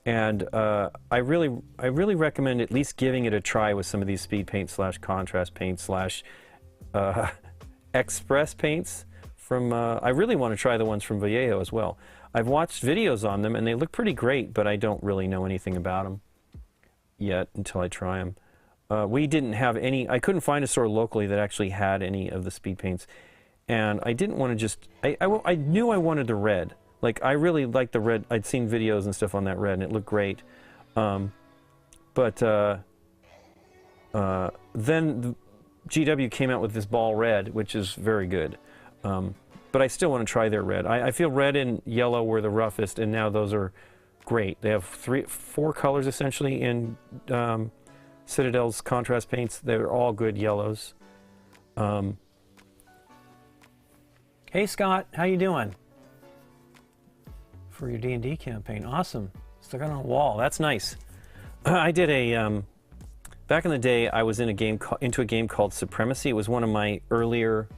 And I really recommend at least giving it a try with some of these speed paint / contrast paint / express paints from. I really want to try the ones from Vallejo as well. I've watched videos on them and they look pretty great, but I don't really know anything about them yet until I try them. We didn't have any. I couldn't find a store locally that actually had any of the speed paints, and I didn't want to just. I knew I wanted the red. Like, I really liked the red. I'd seen videos and stuff on that red, and it looked great. Then GW came out with this ball red, which is very good. But I still want to try their red. I feel red and yellow were the roughest, and now those are great. They have 4 colors essentially in Citadel's contrast paints. They're all good yellows. Hey Scott, how you doing? For your D&D campaign, awesome. Stuck it on a wall. That's nice. I did a back in the day. I was in into a game called Supremacy. It was one of my earlier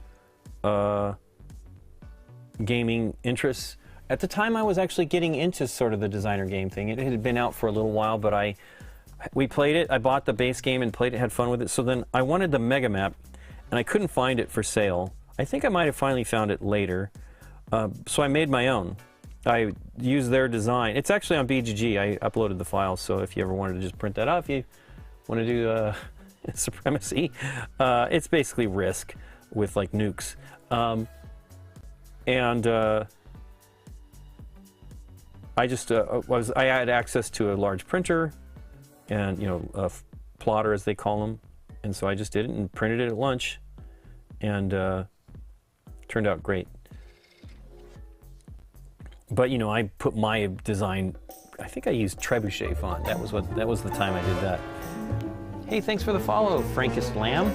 gaming interests. At the time, I was actually getting into sort of the designer game thing. It had been out for a little while, but we played it. I bought the base game and played it, had fun with it. So then I wanted the mega map, and I couldn't find it for sale. I think I might have finally found it later. So I made my own. I used their design. It's actually on BGG. I uploaded the files, so if you ever wanted to just print that out, if you want to do Supremacy, it's basically Risk with like nukes. I had access to a large printer, and a plotter as they call them, and so I just did it and printed it at lunch, and turned out great. But I put my design. I think I used Trebuchet font. That was the time I did that. Hey, thanks for the follow, Frankest Lamb.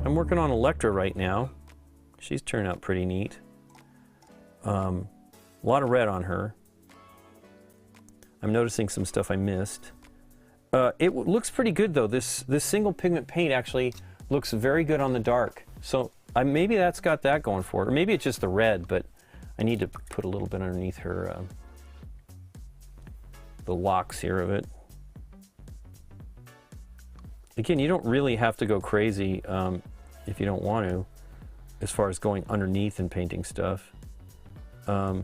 I'm working on Elektra right now. She's turned out pretty neat. A lot of red on her. I'm noticing some stuff I missed. It looks pretty good though. This single pigment paint actually looks very good on the dark. So maybe that's got that going for it, or maybe it's just the red. But I need to put a little bit underneath her, the locks here of it. Again, you don't really have to go crazy if you don't want to, as far as going underneath and painting stuff. But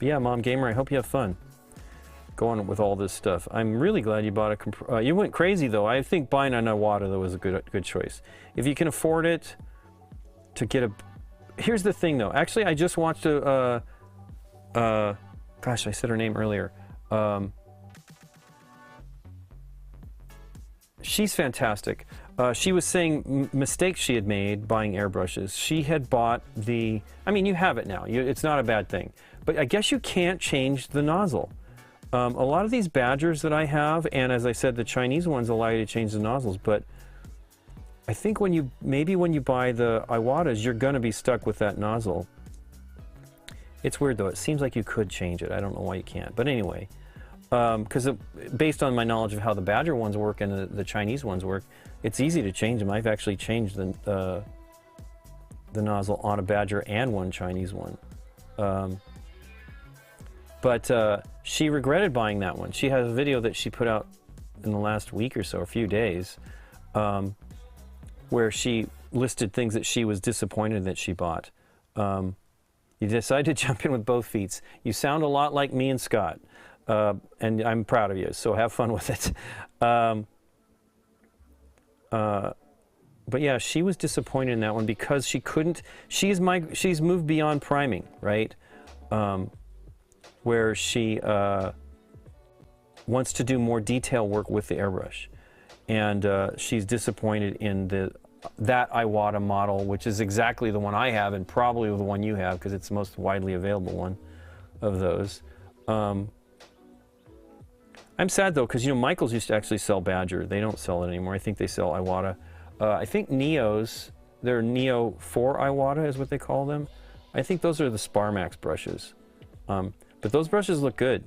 yeah, Mom Gamer, I hope you have fun going with all this stuff. I'm really glad you bought a you went crazy though. I think buying an Iwata though was a good choice. If you can afford it, to get a. Here's the thing though. Actually, I just watched gosh, I said her name earlier. She's fantastic. She was saying mistakes she had made buying airbrushes. She had bought the. I mean, you have it now. It's not a bad thing. But I guess you can't change the nozzle. A lot of these Badgers that I have, and as I said, the Chinese ones allow you to change the nozzles, but I think when you buy the Iwatas, you're going to be stuck with that nozzle. It's weird though. It seems like you could change it. I don't know why you can't. But anyway, because based on my knowledge of how the Badger ones work and the Chinese ones work, it's easy to change them. I've actually changed the nozzle on a Badger and one Chinese one. But she regretted buying that one. She has a video that she put out in the last week or so, a few days, where she listed things that she was disappointed that she bought. You decided to jump in with both feet. You sound a lot like me and Scott, and I'm proud of you, so have fun with it. but yeah, she was disappointed in that one because she couldn't. She's moved beyond priming, right? Where she wants to do more detail work with the airbrush, and she's disappointed in that Iwata model, which is exactly the one I have and probably the one you have because it's the most widely available one of those. I'm sad though, because Michaels used to actually sell Badger. They don't sell it anymore. I think they sell Iwata. I think Neos, they're Neo 4 Iwata is what they call them. I think those are the Sparmax brushes. But those brushes look good.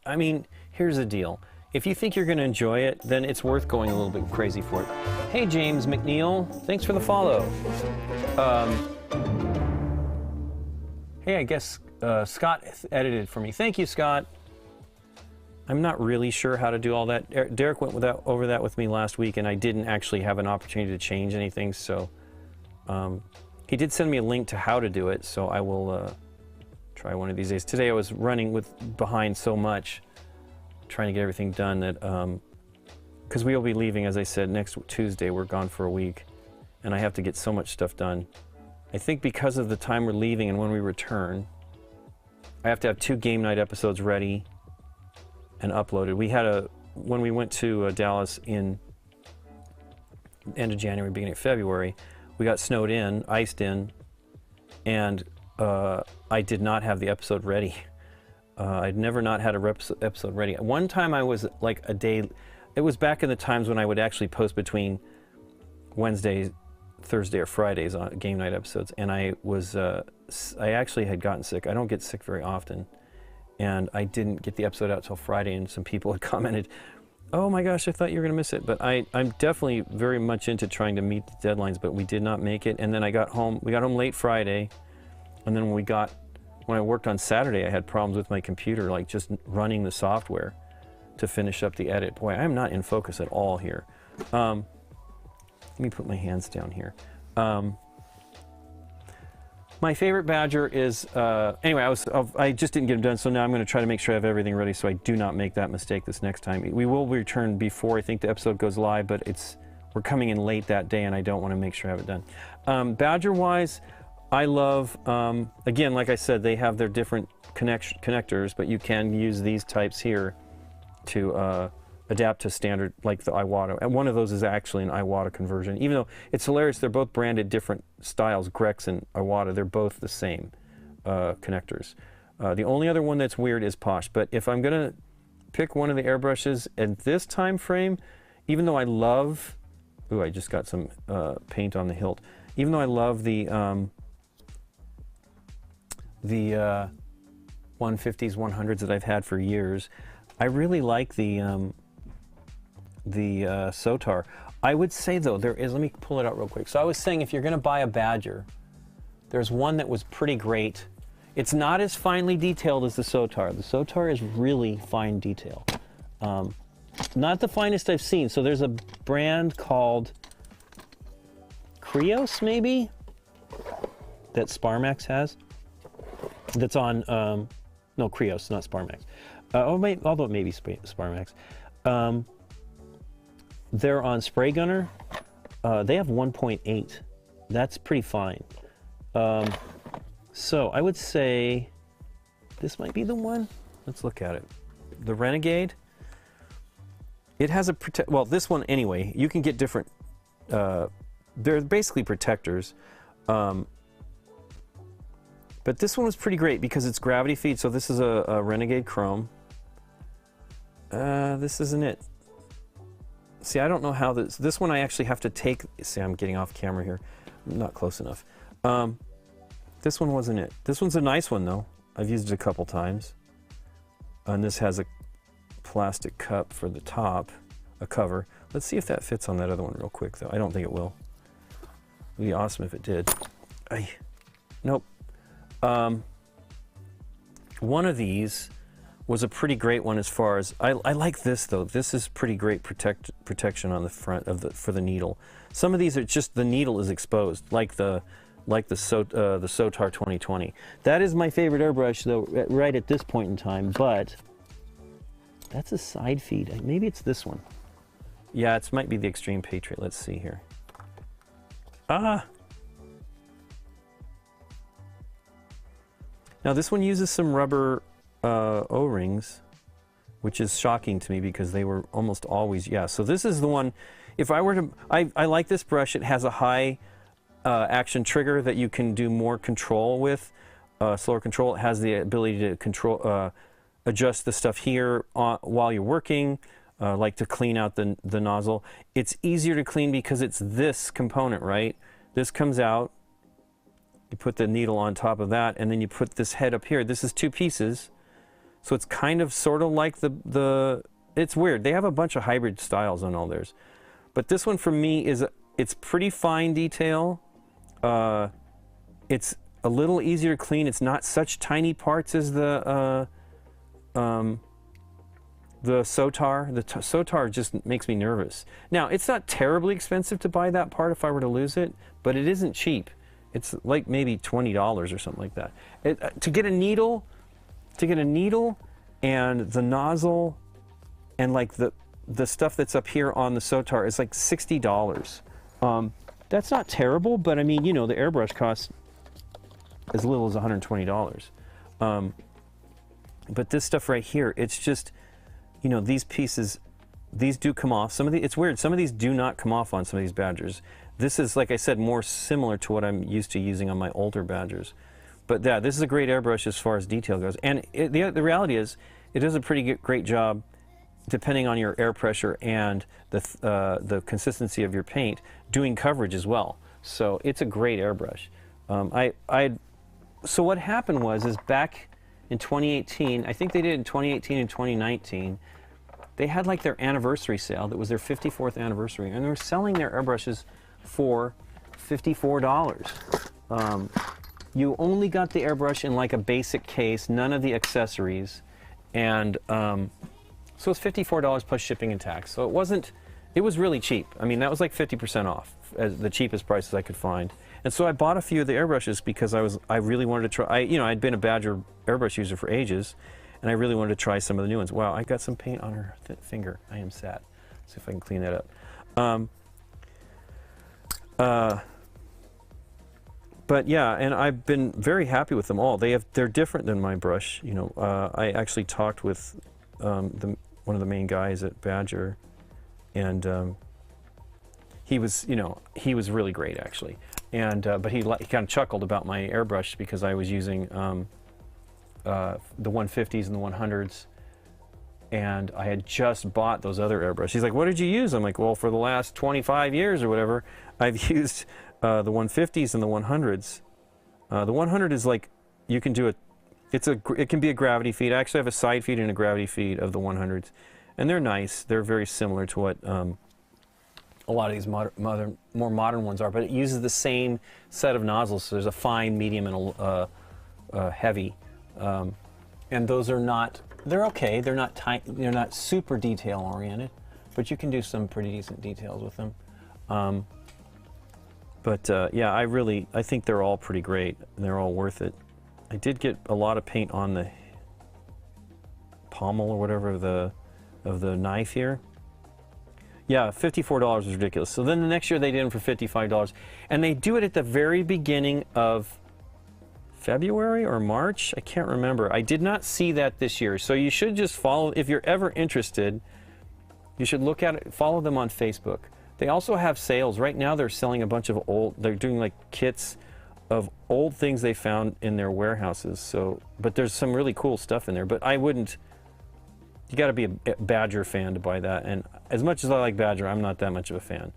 I mean, here's the deal. If you think you're going to enjoy it, then it's worth going a little bit crazy for it. Hey, James McNeil, thanks for the follow. Hey, I guess Scott edited for me. Thank you, Scott. I'm not really sure how to do all that. Derek went over that with me last week, and I didn't actually have an opportunity to change anything, so he did send me a link to how to do it, so I will try one of these days. Today I was running behind so much, trying to get everything done that, because we will be leaving, as I said, next Tuesday. We're gone for a week, and I have to get so much stuff done. I think because of the time we're leaving and when we return, I have to have 2 game night episodes ready and uploaded. When we went to Dallas in end of January, beginning of February, we got snowed in, iced in, and I did not have the episode ready. I'd never not had a episode ready. One time I was like a day, it was back in the times when I would actually post between Wednesdays, Thursday or Fridays on game night episodes, and I actually had gotten sick. I don't get sick very often, and I didn't get the episode out till Friday, and some people had commented, oh my gosh, I thought you were gonna miss it. But I'm definitely very much into trying to meet the deadlines, but we did not make it. And then we got home late Friday, and then when I worked on Saturday, I had problems with my computer, like just running the software to finish up the edit. Boy, I am not in focus at all here. Let me put my hands down here. My favorite Badger is, anyway, I just didn't get them done, so now I'm going to try to make sure I have everything ready so I do not make that mistake this next time. We will return before I think the episode goes live, but we're coming in late that day, and I don't want to make sure I have it done. Badger-wise, I love, again, like I said, they have their different connectors, but you can use these types here to adapt to standard, like the Iwata. And one of those is actually an Iwata conversion. Even though it's hilarious, they're both branded different styles, Grex and Iwata. They're both the same connectors. The only other one that's weird is Posh. But if I'm going to pick one of the airbrushes at this time frame, even though I love, ooh, I just got some paint on the hilt. Even though I love the 150s, 100s that I've had for years, I really like the Sotar. I would say though, there is, let me pull it out real quick. So I was saying, if you're going to buy a Badger, there's one that was pretty great. It's not as finely detailed as the Sotar. The Sotar is really fine detail. Not the finest I've seen. So there's a brand called Krios, maybe, that Sparmax has. That's on, no, Krios, not Sparmax. Although it may be Sparmax. They're on Spray Gunner. They have 1.8. That's pretty fine. So I would say this might be the one. Let's look at it. The Renegade. It has a well, this one anyway. You can get different. They're basically protectors. But this one was pretty great because it's gravity feed. So this is a Renegade Chrome. This isn't it. See, I don't know how this one I actually have to take. See, I'm getting off camera here. I'm not close enough. This one wasn't it. This one's a nice one though. I've used it a couple times. And this has a plastic cup for the top, a cover. Let's see if that fits on that other one real quick though. I don't think it will. It'd be awesome if it did. Nope. One of these was a pretty great one as far as, I like this though. This is pretty great protection on the front of for the needle. Some of these are just, the needle is exposed, like the Sotar 2020. That is my favorite airbrush though, right at this point in time, but that's a side feed. Maybe it's this one. Yeah, it might be the Extreme Patriot. Let's see here. Ah! Now this one uses some rubber O-rings, which is shocking to me because they were almost always, yeah. So this is the one, if I were to, I like this brush. It has a high action trigger that you can do more control with, slower control. It has the ability to control, adjust the stuff here while you're working, like to clean out the nozzle. It's easier to clean because it's this component, right? This comes out, you put the needle on top of that, and then you put this head up here. This is two pieces, so it's kind of sort of like it's weird. They have a bunch of hybrid styles on all theirs, but this one for me it's pretty fine detail. It's a little easier to clean. It's not such tiny parts as the Sotar. The Sotar just makes me nervous. Now, it's not terribly expensive to buy that part if I were to lose it, but it isn't cheap. It's like maybe $20 or something like that. To get a needle and the nozzle and like the stuff that's up here on the Sotar is like $60. That's not terrible, but I mean, you know, the airbrush costs as little as $120. But this stuff right here, it's just, you know, these pieces, these do come off. It's weird, some of these do not come off on some of these Badgers. This is, like I said, more similar to what I'm used to using on my older Badgers. But yeah, this is a great airbrush as far as detail goes. And the reality is, it does a pretty great job, depending on your air pressure and the consistency of your paint, doing coverage as well. So it's a great airbrush. So what happened is back in 2018, I think they did it in 2018 and 2019, they had like their anniversary sale. That was their 54th anniversary, and they were selling their airbrushes for $54. You only got the airbrush in like a basic case, none of the accessories, and so it's $54 plus shipping and tax. So it was really cheap. I mean, that was like 50% off, as the cheapest prices I could find. And so I bought a few of the airbrushes because I really wanted to try. I'd been a Badger airbrush user for ages, and I really wanted to try some of the new ones. Wow, I got some paint on her finger. I am sad. Let's see if I can clean that up. But yeah, and I've been very happy with them all. They're different than my brush. You know, I actually talked with one of the main guys at Badger, and he was really great actually. And but he kind of chuckled about my airbrush because I was using the 150s and the 100s, and I had just bought those other airbrushes. He's like, "What did you use?" I'm like, "Well, for the last 25 years or whatever, I've used the 150s and the 100s. The 100 is like, you can do it. It can be a gravity feed. I actually have a side feed and a gravity feed of the 100s, and they're nice. They're very similar to what a lot of these more modern ones are, but it uses the same set of nozzles. So there's a fine, medium, and a heavy, and those are not. They're okay. They're not tight. They're not super detail oriented, but you can do some pretty decent details with them. Yeah, I think they're all pretty great. And they're all worth it. I did get a lot of paint on the pommel or whatever of the knife here. Yeah, $54 is ridiculous. So then the next year they did them for $55, and they do it at the very beginning of February or March. I can't remember. I did not see that this year. So you should just follow, if you're ever interested, you should look at it, follow them on Facebook. They also have sales. Right now they're selling a bunch of they're doing like kits of old things they found in their warehouses. So, but there's some really cool stuff in there, but I wouldn't, you got to be a Badger fan to buy that. And as much as I like Badger, I'm not that much of a fan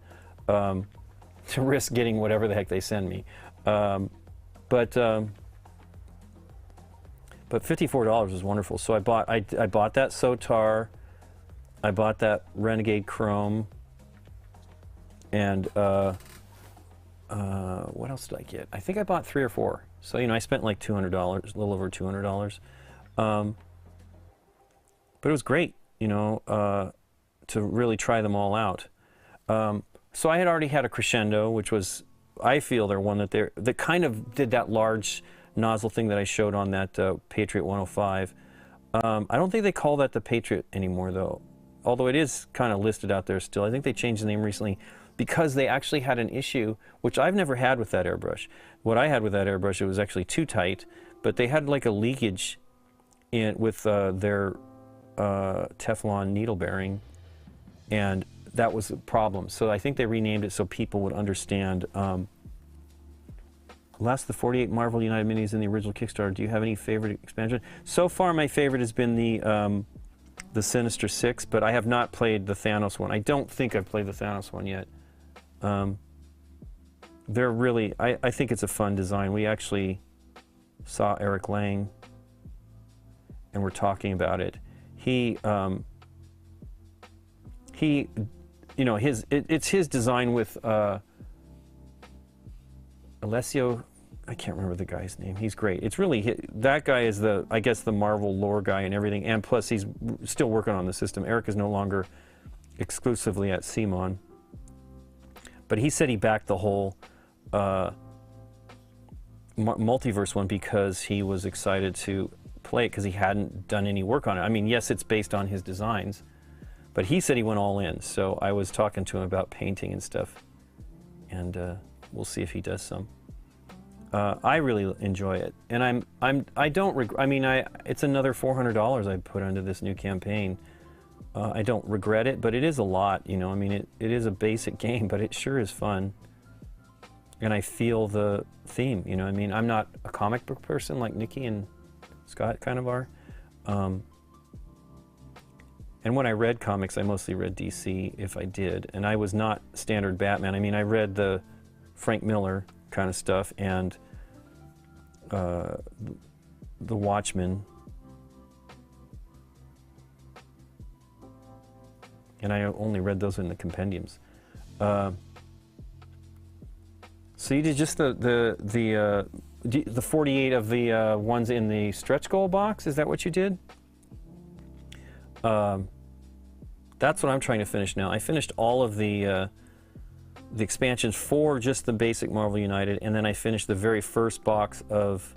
to risk getting whatever the heck they send me. But $54 is wonderful. So I bought that Sotar, I bought that Renegade Chrome, and what else did I get? I think I bought 3 or 4. So I spent like $200, a little over $200. But it was great, you know, to really try them all out. So I had already had a Crescendo, which was, I feel they're one that kind of did that large nozzle thing that I showed on that Patriot 105. I don't think they call that the Patriot anymore, though, although it is kind of listed out there still. I think they changed the name recently because they actually had an issue, which I've never had with that airbrush. What I had with that airbrush, it was actually too tight, but they had like a leakage with their Teflon needle bearing, and that was a problem. So I think they renamed it so people would understand. Last the 48 Marvel United Minis in the original Kickstarter. Do you have any favorite expansion? So far, my favorite has been the Sinister Six, but I have not played the Thanos one. I don't think I've played the Thanos one yet. They're really, I think it's a fun design. We actually saw Eric Lang, and we're talking about it. He, you know, it's his design with Alessio, I can't remember the guy's name. He's great. It's really, that guy is I guess the Marvel lore guy and everything, and plus he's still working on the system. Eric is no longer exclusively at CMON, but he said he backed the whole multiverse one because he was excited to play it because he hadn't done any work on it. I mean, yes, it's based on his designs, but he said he went all in. So I was talking to him about painting and stuff, and we'll see if he does some. I really enjoy it, and I don't regret. I mean, it's another $400 I put into this new campaign. I don't regret it, but it is a lot, you know. I mean, it is a basic game, but it sure is fun, and I feel the theme. You know, I mean, I'm not a comic book person like Nikki and Scott kind of are. And when I read comics, I mostly read DC if I did, and I was not standard Batman. I mean, I read the Frank Miller kind of stuff and the Watchmen, and I only read those in the compendiums. So you did just the 48 of the ones in the stretch goal box. Is that what you did? That's what I'm trying to finish now. I finished all of the expansions for just the basic Marvel United, and then I finished the very first box of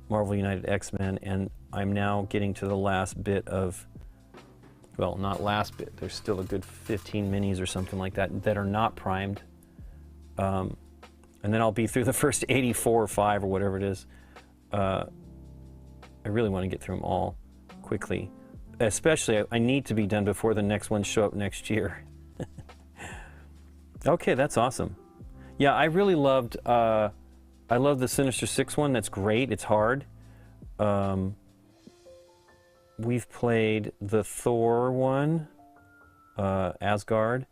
Marvel United X-Men, and I'm now getting to the last bit of, well, not last bit, there's still a good 15 minis or something like that that are not primed. And then I'll be through the first 84 or 5 or whatever it is. I really want to get through them all quickly. Especially, I need to be done before the next ones show up next year. Okay, that's awesome. Yeah, I really loved, I love the Sinister Six one. That's great. It's hard. We've played the Thor one, Asgard.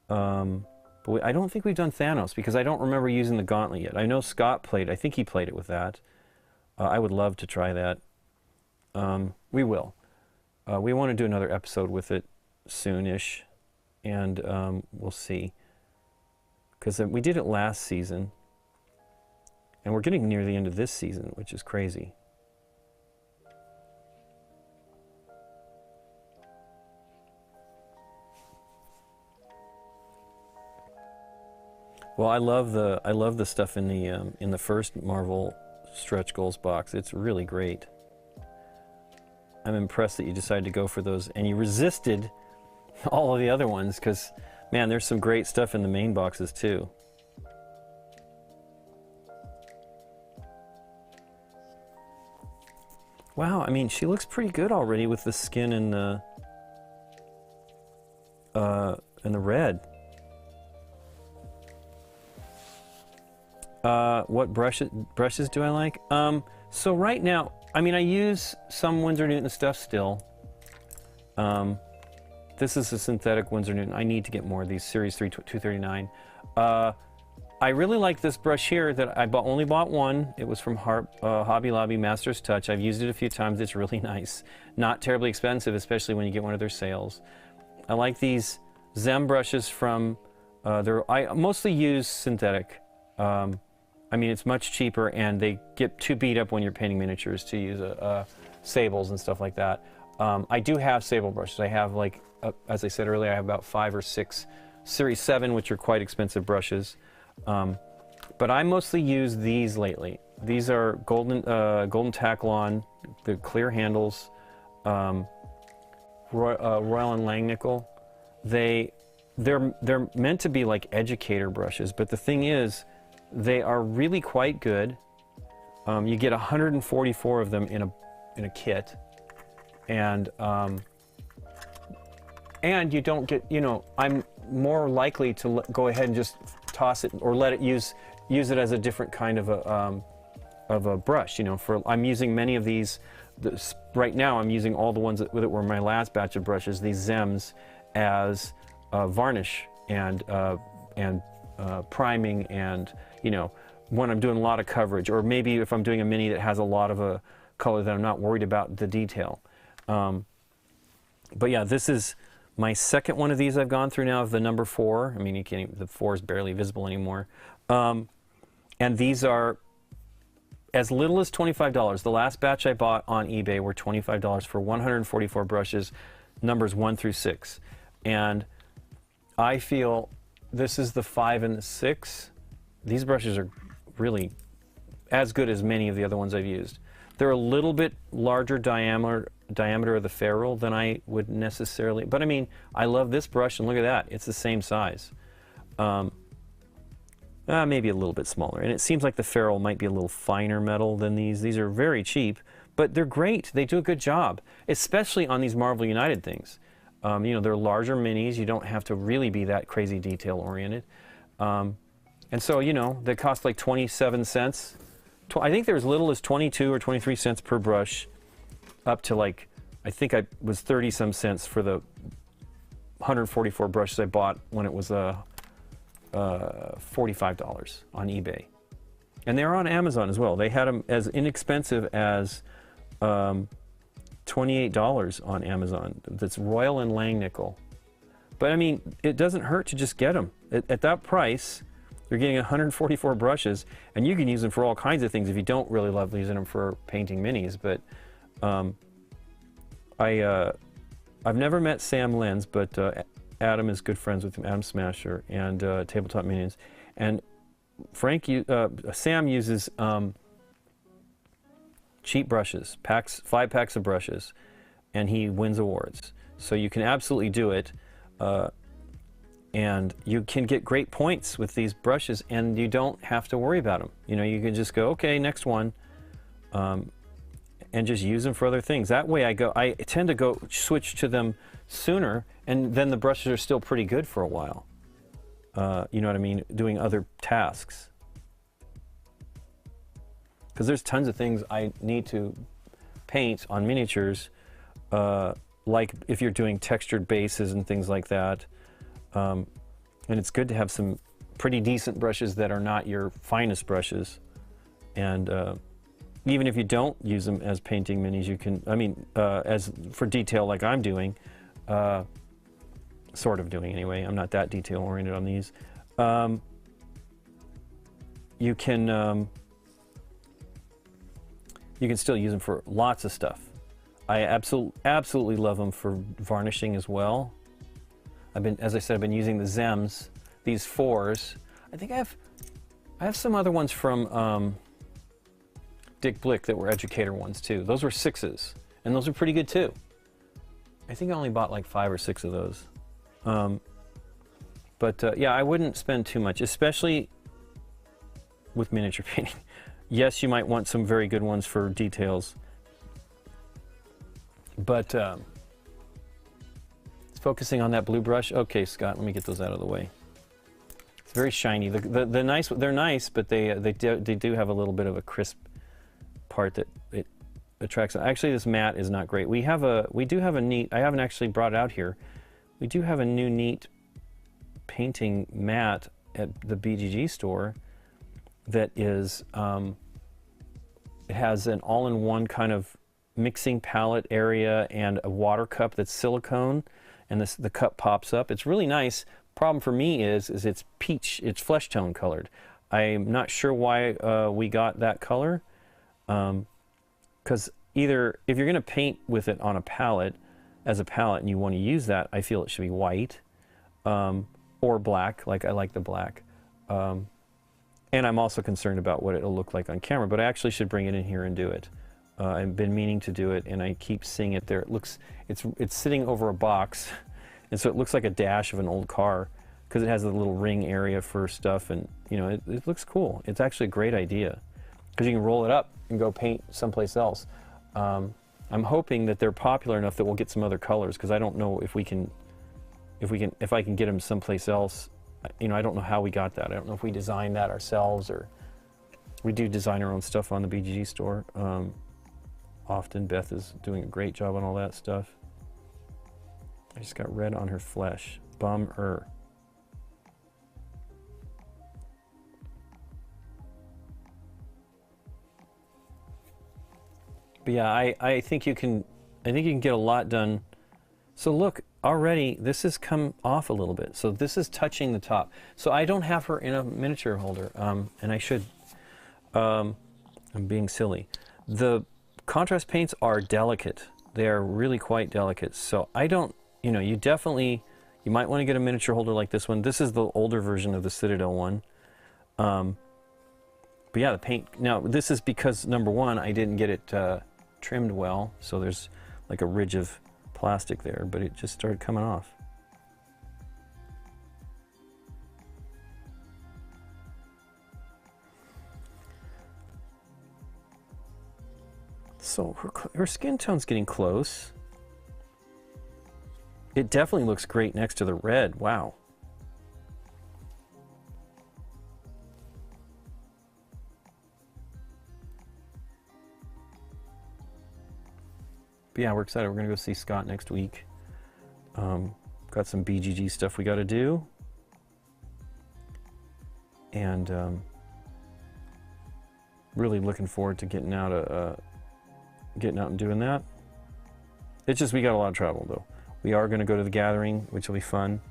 But I don't think we've done Thanos because I don't remember using the gauntlet yet. I know Scott played, I think he played it with that. I would love to try that. We will. We want to do another episode with it soonish, and we'll see. Because we did it last season, and we're getting near the end of this season, which is crazy. Well, I love the stuff in the first Marvel stretch goals box. It's really great. I'm impressed that you decided to go for those, and you resisted all of the other ones, because, man, there's some great stuff in the main boxes, too. Wow, I mean, she looks pretty good already with the skin and the red. What brushes do I like? So right now, I mean, I use some Winsor Newton stuff still. This is a synthetic Winsor Newton. I need to get more of these, Series 3 239. I really like this brush here that I only bought one. It was from Hobby Lobby Master's Touch. I've used it a few times. It's really nice. Not terribly expensive, especially when you get one of their sales. I like these Zem brushes from, I mostly use synthetic. I mean, it's much cheaper, and they get too beat up when you're painting miniatures to use a sables and stuff like that. I do have sable brushes. I have, like, as I said earlier, I have about 5 or 6 Series 7, which are quite expensive brushes. But I mostly use these lately. These are Golden Taklon, the clear handles, Royal and Langnickel. They're meant to be like educator brushes, but the thing is, they are really quite good. You get 144 of them in a kit, and you don't get, you know, I'm more likely to go ahead and just toss it or let it use it as a different kind of a brush, you know. I'm using many of these. Right now I'm using all the ones that were my last batch of brushes, these Zems, as varnish and priming, and, you know, when I'm doing a lot of coverage, or maybe if I'm doing a mini that has a lot of a color that I'm not worried about the detail. But yeah, this is my second one of these I've gone through now, of the number 4. I mean, you can't even, the 4 is barely visible anymore. And these are as little as $25. The last batch I bought on eBay were $25 for 144 brushes, numbers 1 through 6. And I feel this is the 5 and the 6. These brushes are really as good as many of the other ones I've used. They're a little bit larger diameter of the ferrule than I would necessarily, but I mean, I love this brush, and look at that, it's the same size. Maybe a little bit smaller, and it seems like the ferrule might be a little finer metal than these. These are very cheap, but they're great. They do a good job, especially on these Marvel United things. You know, they're larger minis. You don't have to really be that crazy detail oriented. And so, you know, they cost like 27 cents. I think they're as little as 22 or 23 cents per brush, up to, like, I think I was 30 some cents for the 144 brushes I bought when it was $45 on eBay. And they're on Amazon as well. They had them as inexpensive as $28 on Amazon. That's Royal and Langnickel. But I mean, it doesn't hurt to just get them. At that price, you're getting 144 brushes, and you can use them for all kinds of things if you don't really love using them for painting minis. But I've never met Sam Lenz, but Adam is good friends with him, Adam Smasher, and Tabletop Minions. And Sam uses cheap brushes, 5 packs of brushes, and he wins awards. So you can absolutely do it, and you can get great points with these brushes, and you don't have to worry about them. You know, you can just go, okay, next one, and just use them for other things. That way I tend to go switch to them sooner, and then the brushes are still pretty good for a while. You know what I mean? Doing other tasks. Because there's tons of things I need to paint on miniatures, like if you're doing textured bases and things like that. And it's good to have some pretty decent brushes that are not your finest brushes. And even if you don't use them as painting minis, you can, I mean, as for detail like I'm doing, sort of doing anyway, I'm not that detail oriented on these, you can still use them for lots of stuff. I absolutely love them for varnishing as well. As I said, I've been using the Zems, these 4s. I think I have some other ones from Dick Blick that were educator ones too. Those were 6s, and those are pretty good too. I think I only bought like 5 or 6 of those. Yeah, I wouldn't spend too much, especially with miniature painting. Yes, you might want some very good ones for details, but focusing on that blue brush. Okay, Scott, let me get those out of the way. It's very shiny. They're nice, but they do have a little bit of a crisp part that it attracts. Actually, this matte is not great. We do have a neat. I haven't actually brought it out here. We do have a new neat painting matte at the BGG store that is. It has an all-in-one kind of mixing palette area and a water cup that's silicone, and the cup pops up. It's really nice. Problem for me is it's peach. It's flesh tone colored. I'm not sure why we got that color, because either, if you're going to paint with it on a palette, as a palette, and you want to use that, I feel it should be white or black, like I like the black. And I'm also concerned about what it'll look like on camera, but I actually should bring it in here and do it. I've been meaning to do it, and I keep seeing it there. It looks, it's sitting over a box, and so it looks like a dash of an old car, because it has a little ring area for stuff, and you know, it looks cool. It's actually a great idea, because you can roll it up and go paint someplace else. I'm hoping that they're popular enough that we'll get some other colors, because I don't know if I can get them someplace else. You know, I don't know how we got that. I don't know if we designed that ourselves, or we do design our own stuff on the BGG store. Often Beth is doing a great job on all that stuff. I just got red on her flesh. Bummer. But yeah, I think you can get a lot done. So look, already this has come off a little bit. So this is touching the top. So I don't have her in a miniature holder, and I should. I'm being silly. The contrast paints are delicate. They are really quite delicate. So I don't, you know, you might want to get a miniature holder like this one. This is the older version of the Citadel one. But yeah, the paint, now this is because, number one, I didn't get it trimmed well. So there's like a ridge of plastic there, but it just started coming off. So her skin tone's getting close. It definitely looks great next to the red. Wow. But yeah, we're excited. We're going to go see Scott next week. Got some BGG stuff we got to do. And really looking forward to getting out and doing that. It's just we got a lot of travel though. We are going to go to the gathering, which will be fun.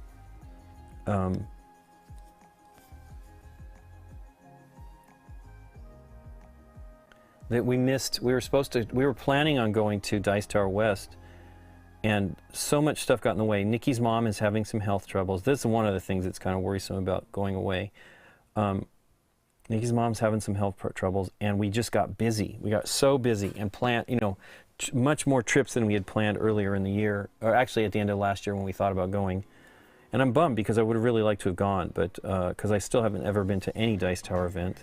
That we missed. We were planning on going to Dice Tower West, and so much stuff got in the way. Nikki's mom is having some health troubles. This is one of the things that's kind of worrisome about going away. Nikki's mom's having some health troubles, and we just got busy. We got so busy and planned, you know, much more trips than we had planned earlier in the year, or actually at the end of last year when we thought about going. And I'm bummed because I would have really liked to have gone, but because I still haven't ever been to any Dice Tower event.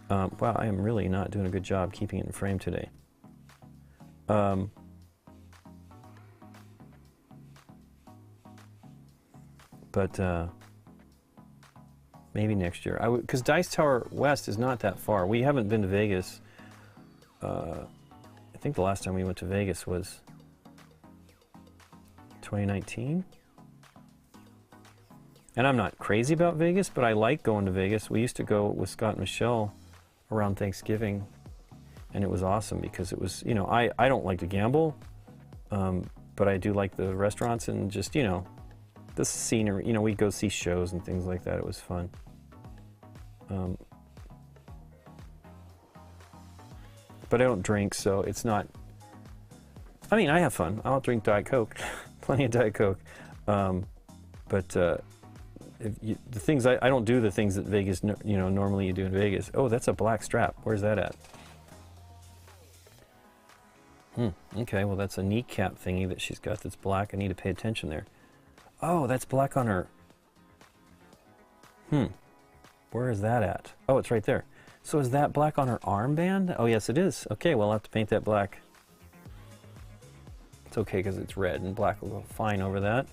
Wow, I am really not doing a good job keeping it in frame today. But maybe next year. Because Dice Tower West is not that far. We haven't been to Vegas. I think the last time we went to Vegas was 2019. And I'm not crazy about Vegas, but I like going to Vegas. We used to go with Scott and Michelle around Thanksgiving, and it was awesome because it was, you know, I don't like to gamble, but I do like the restaurants and just, you know, the scenery. You know, we'd go see shows and things like that. It was fun. But I don't drink, so it's not, I mean, I have fun. I'll drink Diet Coke, plenty of Diet Coke. But the things, I don't do the things that Vegas, you know, normally you do in Vegas. Oh, that's a black strap. Where's that at? Okay, well, that's a kneecap thingy that she's got that's black. I need to pay attention there. Oh, that's black on her. Where is that at? Oh, it's right there. So is that black on her armband? Oh, yes, it is. Okay, well, I'll have to paint that black. It's okay because it's red, and black will go fine over that.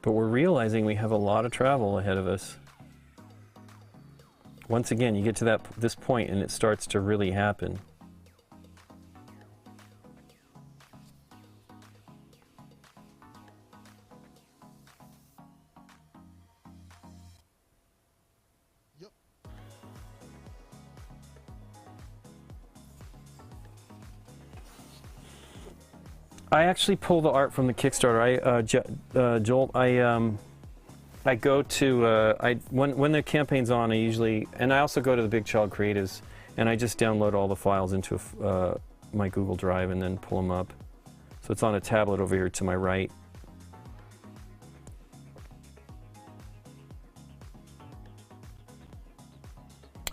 But we're realizing we have a lot of travel ahead of us. once again, you get to this point and it starts to really happen. I actually pull the art from the Kickstarter. Joel, I go to when the campaign's on, I usually, and I also go to the Big Child Creatives, and I just download all the files into my Google Drive and then pull them up. So it's on a tablet over here to my right.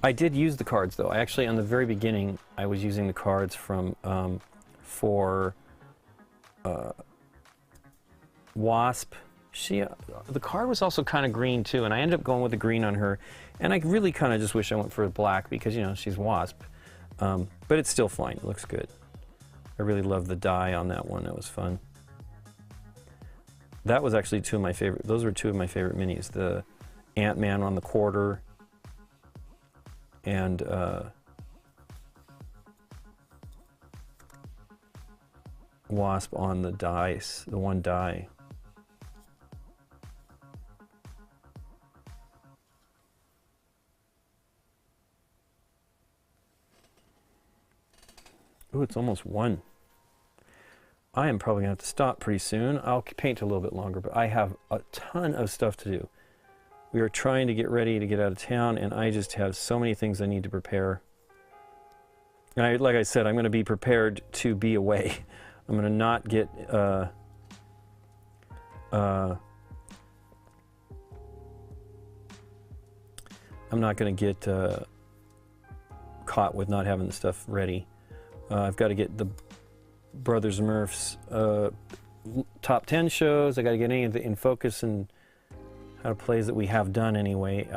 I did use the cards though. I actually, on the very beginning, I was using the cards from for Wasp. The card was also kind of green too, and I ended up going with the green on her, and I really kind of just wish I went for the black because, you know, she's Wasp, but it's still fine. It looks good. I really love the dye on that one. That was fun. That was actually two of my favorite. Those were two of my favorite minis. The Ant-Man on the quarter and Wasp on the dice, the one die. Ooh, it's almost 1. I am probably gonna have to stop pretty soon. I'll paint a little bit longer, but I have a ton of stuff to do. We are trying to get ready to get out of town, and I just have so many things I need to prepare. And like I said, I'm gonna be prepared to be away. I'm going to not get I'm not going to get caught with not having the stuff ready. I've got to get the Brothers Murph's top 10 shows. I got to get any of the in focus and how to plays that we have done anyway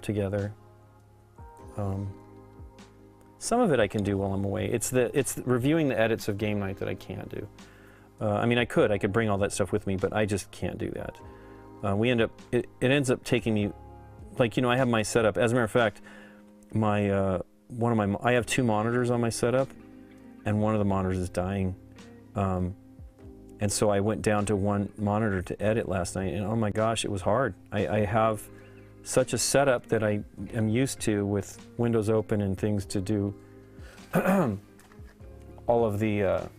together. Some of it I can do while I'm away. It's reviewing the edits of GameNight that I can't do. I mean, I could bring all that stuff with me, but I just can't do that. It ends up taking me, like, you know, I have my setup. As a matter of fact, I have 2 monitors on my setup, and one of the monitors is dying. And so I went down to 1 monitor to edit last night, and oh my gosh, it was hard. I have such a setup that I am used to with windows open and things to do all of the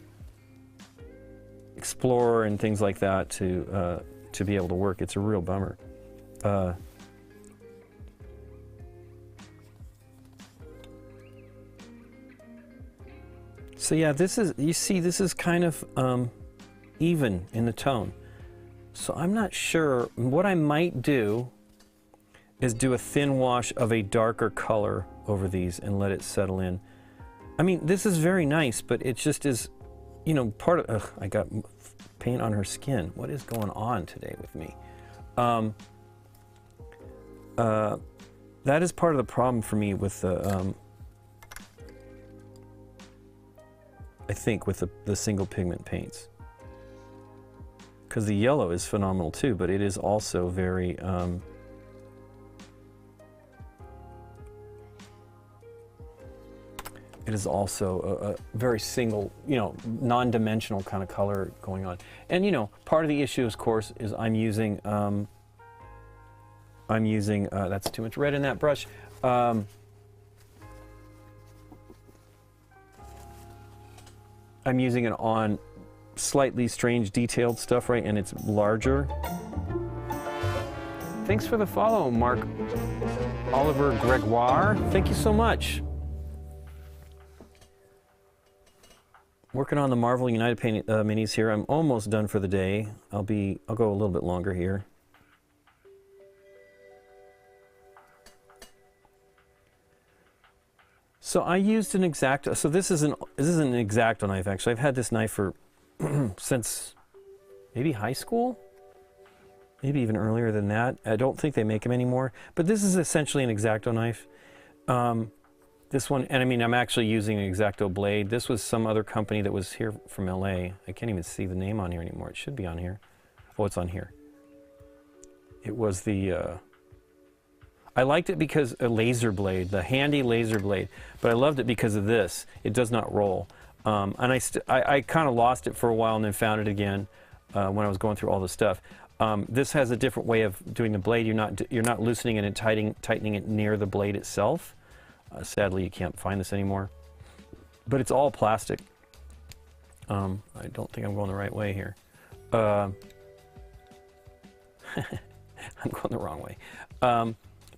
Explorer and things like that to be able to work. It's a real bummer. So yeah, this is kind of even in the tone. So I'm not sure. What I might do is do a thin wash of a darker color over these and let it settle in. I mean, this is very nice, but it just is, you know, part of, ugh, I got paint on her skin. What is going on today with me? That is part of the problem for me with the, I think with the single pigment paints. Because the yellow is phenomenal too, but it is also very, it is also a very single, you know, non-dimensional kind of color going on. And, you know, part of the issue, of course, is I'm using, that's too much red in that brush. I'm using it on slightly strange detailed stuff, right? And it's larger. Thanks for the follow, Mark Oliver Gregoire. Thank you so much. Working on the Marvel United Paint minis here. I'm almost done for the day. I'll go a little bit longer here. So I used an X-Acto. So this isn't an X-Acto knife actually. I've had this knife for since maybe high school, maybe even earlier than that. I don't think they make them anymore. But this is essentially an X-Acto knife. This one, and I mean, I'm actually using an X-Acto blade. This was some other company that was here from LA. I can't even see the name on here anymore. It should be on here. Oh, it's on here. It was the, I liked it because a laser blade, the handy laser blade, but I loved it because of this. It does not roll. And I kind of lost it for a while and then found it again when I was going through all the stuff. This has a different way of doing the blade. You're not loosening it and tightening it near the blade itself. Sadly, you can't find this anymore. But it's all plastic. I don't think I'm going the right way here. I'm going the wrong way.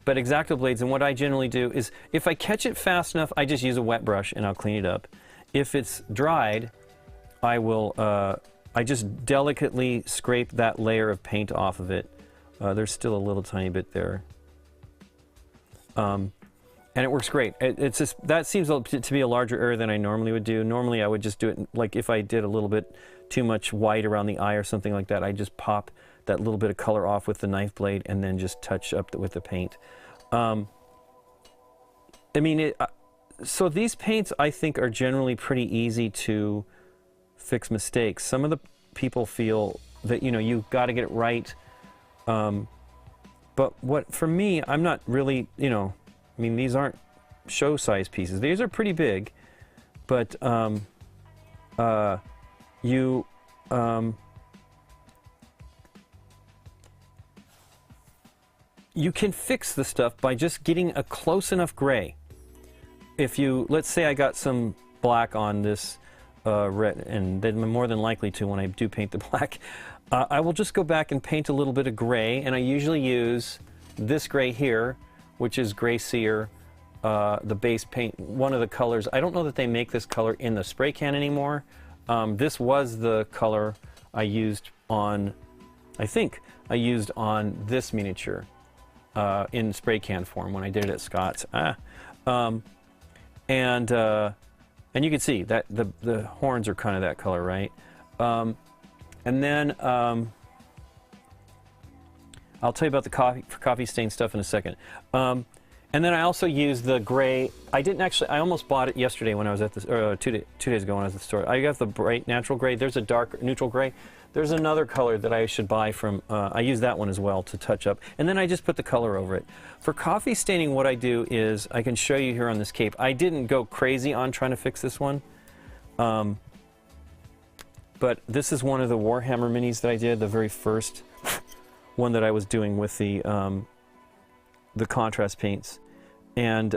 But X-Acto blades, and what I generally do is, if I catch it fast enough, I just use a wet brush and I'll clean it up. If it's dried, I will, I just delicately scrape that layer of paint off of it. There's still a little tiny bit there. And it works great. It's just, that seems to be a larger error than I normally would do. Normally I would just do it, like if I did a little bit too much white around the eye or something like that, I just pop that little bit of color off with the knife blade and then just touch up with the paint. I mean, so these paints I think are generally pretty easy to fix mistakes. Some of the people feel that, you know, you've got to get it right. But what, for me, I'm not really, you know, I mean, these aren't show size pieces. These are pretty big, but you can fix the stuff by just getting a close enough gray. If you, let's say I got some black on this red, and then I'm more than likely to when I do paint the black, I will just go back and paint a little bit of gray, and I usually use this gray here, which is Gray Seer, the base paint, one of the colors. I don't know that they make this color in the spray can anymore. This was the color I used on, I think I used on this miniature in spray can form when I did it at Scott's. And you can see that the horns are kind of that color, right? And then I'll tell you about the coffee stain stuff in a second. And then I also use the gray. I didn't actually, I almost bought it yesterday when I was at the, two days ago when I was at the store. I got the bright natural gray. There's a dark neutral gray. There's another color that I should buy from, I use that one as well to touch up. And then I just put the color over it. For coffee staining, what I do is, I can show you here on this cape. I didn't go crazy on trying to fix this one. But this is one of the Warhammer minis that I did, the very first one that I was doing with the contrast paints. And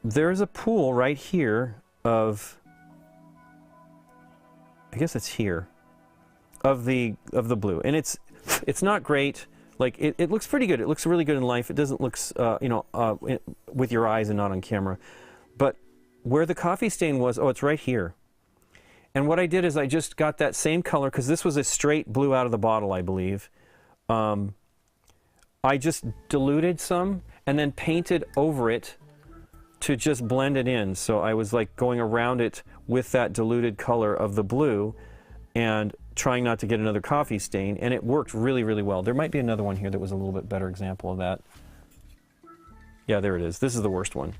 there's a pool right here of, I guess it's here, of the blue, and it's not great. Like it looks pretty good. It looks really good in life. It doesn't look you know, with your eyes and not on camera. But where the coffee stain was, oh, it's right here. And what I did is I just got that same color, because this was a straight blue out of the bottle, I believe. I just diluted some and then painted over it to just blend it in. So I was like going around it with that diluted color of the blue and trying not to get another coffee stain, and it worked really, really well. There might be another one here that was a little bit better example of that. Yeah, there it is. This is the worst one.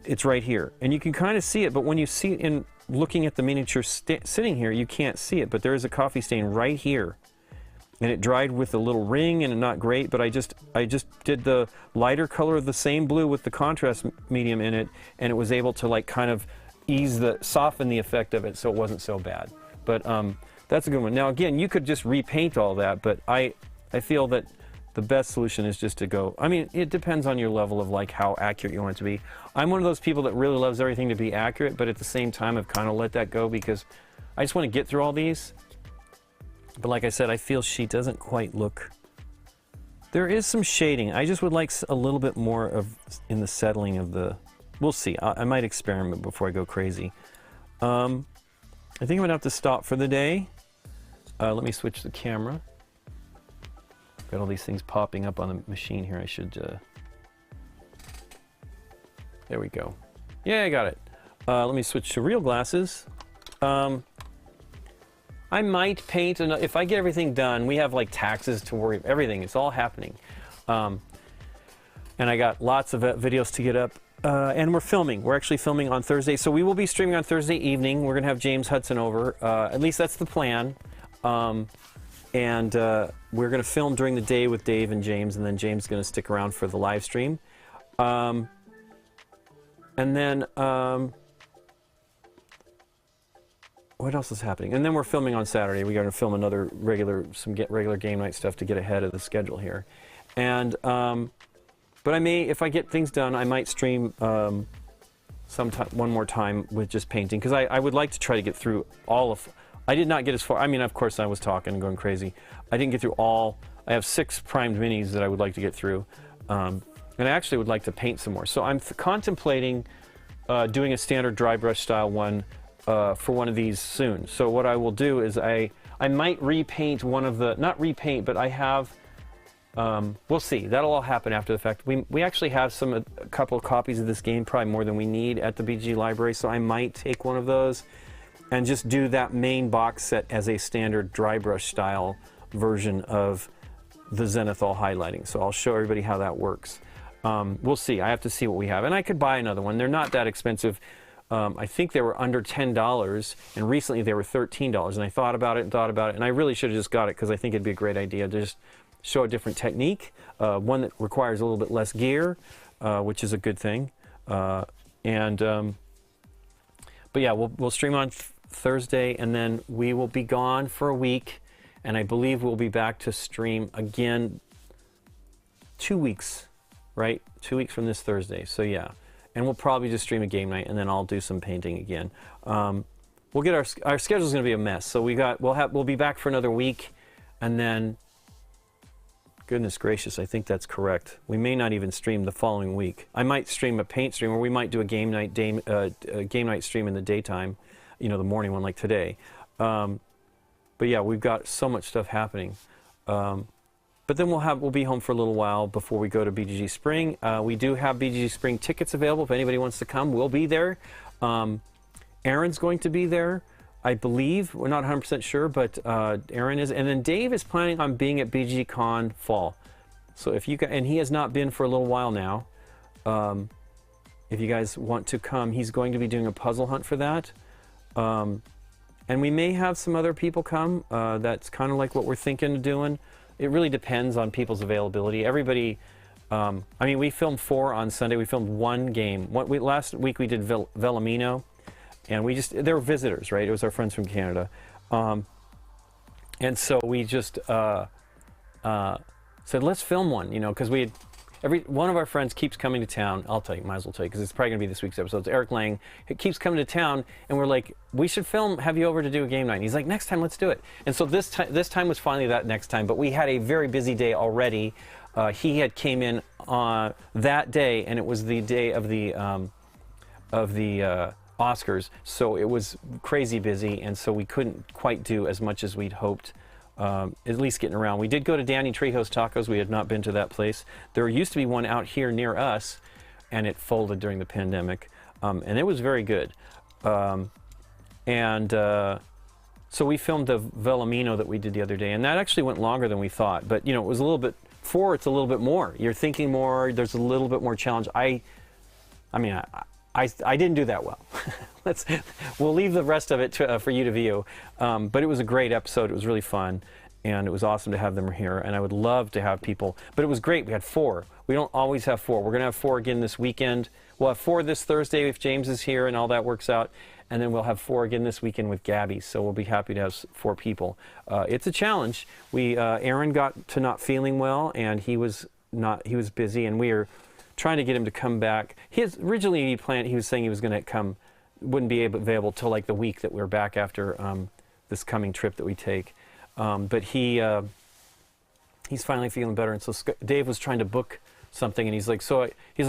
It's right here, and you can kind of see it, but when you see it in looking at the miniature sitting here, you can't see it, but there is a coffee stain right here. And it dried with a little ring, and not great, but I just did the lighter color of the same blue with the contrast medium in it, and it was able to like kind of soften the effect of it, so it wasn't so bad. But that's a good one. Now again, you could just repaint all that, but I feel that the best solution is just to go, I mean, it depends on your level of like how accurate you want it to be. I'm one of those people that really loves everything to be accurate, but at the same time I've kind of let that go because I just want to get through all these. But like I said, I feel she doesn't quite look... There is some shading. I just would like a little bit more in the settling of the... We'll see. I might experiment before I go crazy. I think I'm going to have to stop for the day. Let me switch the camera. Got all these things popping up on the machine here. I should... There we go. Yeah, I got it. Let me switch to real glasses. I might paint, if I get everything done, we have like taxes to worry, everything, it's all happening. And I got lots of videos to get up, and we're actually filming on Thursday, so we will be streaming on Thursday evening. We're gonna have James Hudson over, at least that's the plan. and we're going to film during the day with Dave and James, and then James is going to stick around for the live stream. And then what else is happening? And then we're filming on Saturday. We're going to film another regular game night stuff to get ahead of the schedule here. And but I may, if I get things done, I might stream sometime one more time with just painting, because I would like to try to get through all of. I did not get as far. I mean, of course, I was talking and going crazy. I didn't get through all. I have 6 primed minis that I would like to get through, and I actually would like to paint some more. So I'm contemplating doing a standard dry brush style one for one of these soon. So what I will do is I might repaint one of the, not repaint, but I have. We'll see. That'll all happen after the fact. We actually have a couple of copies of this game, probably more than we need, at the BG library. So I might take one of those and just do that main box set as a standard dry brush style version of the xenathol highlighting. So I'll show everybody how that works. We'll see. I have to see what we have, and I could buy another one. They're not that expensive. I think they were under $10, and recently they were $13. And I thought about it, and I really should have just got it, because I think it'd be a great idea to just show a different technique, one that requires a little bit less gear, which is a good thing. But yeah, we'll stream on Thursday, and then we will be gone for a week, and I believe we'll be back to stream again 2 weeks, right? 2 weeks from this Thursday. So yeah, and we'll probably just stream a game night, and then I'll do some painting again. We'll get our schedule's going to be a mess, so we'll be back for another week, and then. Goodness gracious, I think that's correct. We may not even stream the following week. I might stream a paint stream, or we might do a game night stream in the daytime, the morning one like today. But yeah, we've got so much stuff happening. But then we'll be home for a little while before we go to BGG Spring. We do have BGG Spring tickets available. If anybody wants to come, we'll be there. Aaron's going to be there. I believe, we're not 100% sure, but Aaron is, and then Dave is planning on being at BG Con fall. So if you guys, and he has not been for a little while now. If you guys want to come, he's going to be doing a puzzle hunt for that. And we may have some other people come. That's kind of like what we're thinking of doing. It really depends on people's availability. Everybody, I mean, we filmed 4 on Sunday. We filmed 1 game. Last week we did Velamino. And they were visitors, right? It was our friends from Canada. And so we just said, let's film one, because one of our friends keeps coming to town. I'll tell you, might as well tell you, because it's probably going to be this week's episode. It's Eric Lang. He keeps coming to town, and we're like, we should have you over to do a game night. And he's like, next time, let's do it. And so this time was finally that next time, but we had a very busy day already. He had came in that day, and it was the day of the Oscars, so it was crazy busy, and so we couldn't quite do as much as we'd hoped, at least getting around. We did go to Danny Trejo's Tacos. We had not been to that place. There used to be one out here near us, and it folded during the pandemic, and it was very good. So we filmed the Velamino that we did the other day, and that actually went longer than we thought, but it was a little bit, 4, it's a little bit more. You're thinking more, there's a little bit more challenge. I didn't do that well. We'll leave the rest of it for you to view. But it was a great episode. It was really fun, and it was awesome to have them here. And I would love to have people. But it was great. We had 4. We don't always have 4. We're going to have 4 again this weekend. We'll have 4 this Thursday if James is here and all that works out. And then we'll have 4 again this weekend with Gabby. So we'll be happy to have 4 people. It's a challenge. Aaron got to not feeling well, and he was busy, and we are trying to get him to come back. Originally he was saying he was going to come, wouldn't be available till like the week that we're back after this coming trip that we take. But he's finally feeling better, and so Dave was trying to book something, and he's like,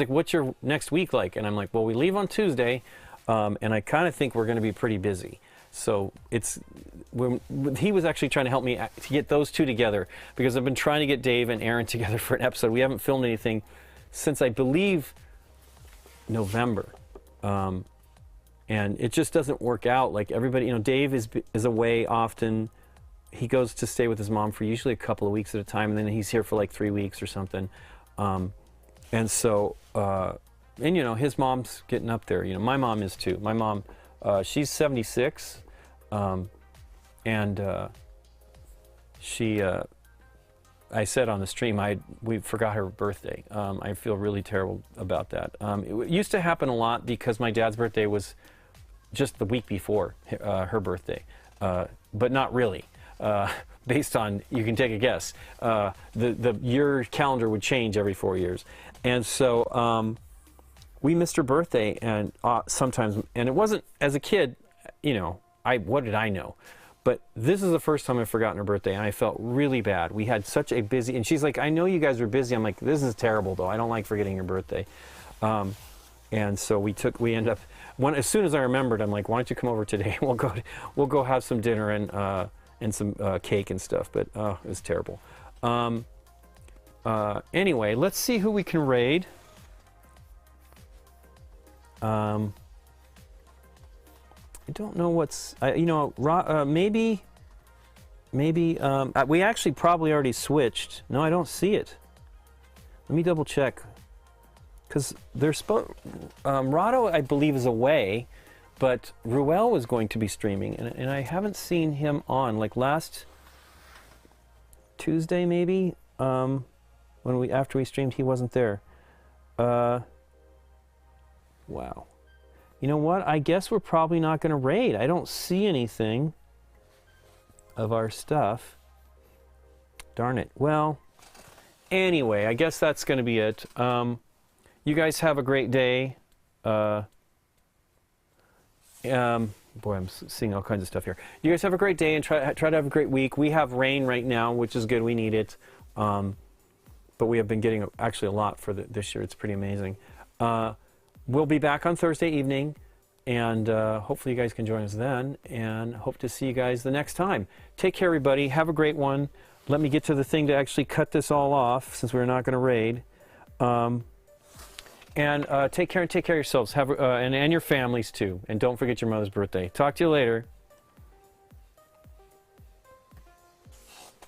what's your next week like? And I'm like, well, we leave on Tuesday, and I kind of think we're going to be pretty busy. So he was actually trying to help me to get those 2 together, because I've been trying to get Dave and Aaron together for an episode. We haven't filmed anything since I believe November, and it just doesn't work out. Like everybody, Dave is away often. He goes to stay with his mom for usually a couple of weeks at a time, and then he's here for like 3 weeks or something. And so, his mom's getting up there. My mom is too. My mom, she's 76, and I said on the stream, we forgot her birthday. I feel really terrible about that. It used to happen a lot because my dad's birthday was just the week before her birthday, but not really. Based on, you can take a guess, the year calendar would change every 4 years. And so we missed her birthday, and sometimes, and it wasn't, as a kid, you know, what did I know? But this is the first time I've forgotten her birthday, and I felt really bad. We had such a busy, and she's like, I know you guys were busy. I'm like, this is terrible, though. I don't like forgetting your birthday. And so we ended up, as soon as I remembered, I'm like, why don't you come over today? We'll go have some dinner and some cake and stuff. But it was terrible. Anyway, let's see who we can raid. I don't know what's, you know, maybe we actually probably already switched. No, I don't see it. Let me double check. Because there's Rado, I believe, is away, but Ruel was going to be streaming, and I haven't seen him on. Like last Tuesday, maybe, after we streamed, he wasn't there. Wow. You know what? I guess we're probably not going to raid. I don't see anything of our stuff. Darn it. Well, anyway, I guess that's going to be it. You guys have a great day. Boy, I'm seeing all kinds of stuff here. You guys have a great day and try to have a great week. We have rain right now, which is good. We need it. But we have been getting actually a lot for this year. It's pretty amazing. We'll be back on Thursday evening, and hopefully you guys can join us then, and hope to see you guys the next time. Take care, everybody. Have a great one. Let me get to the thing to actually cut this all off, since we're not going to raid. And take care of yourselves. And your families, too. And don't forget your mother's birthday. Talk to you later.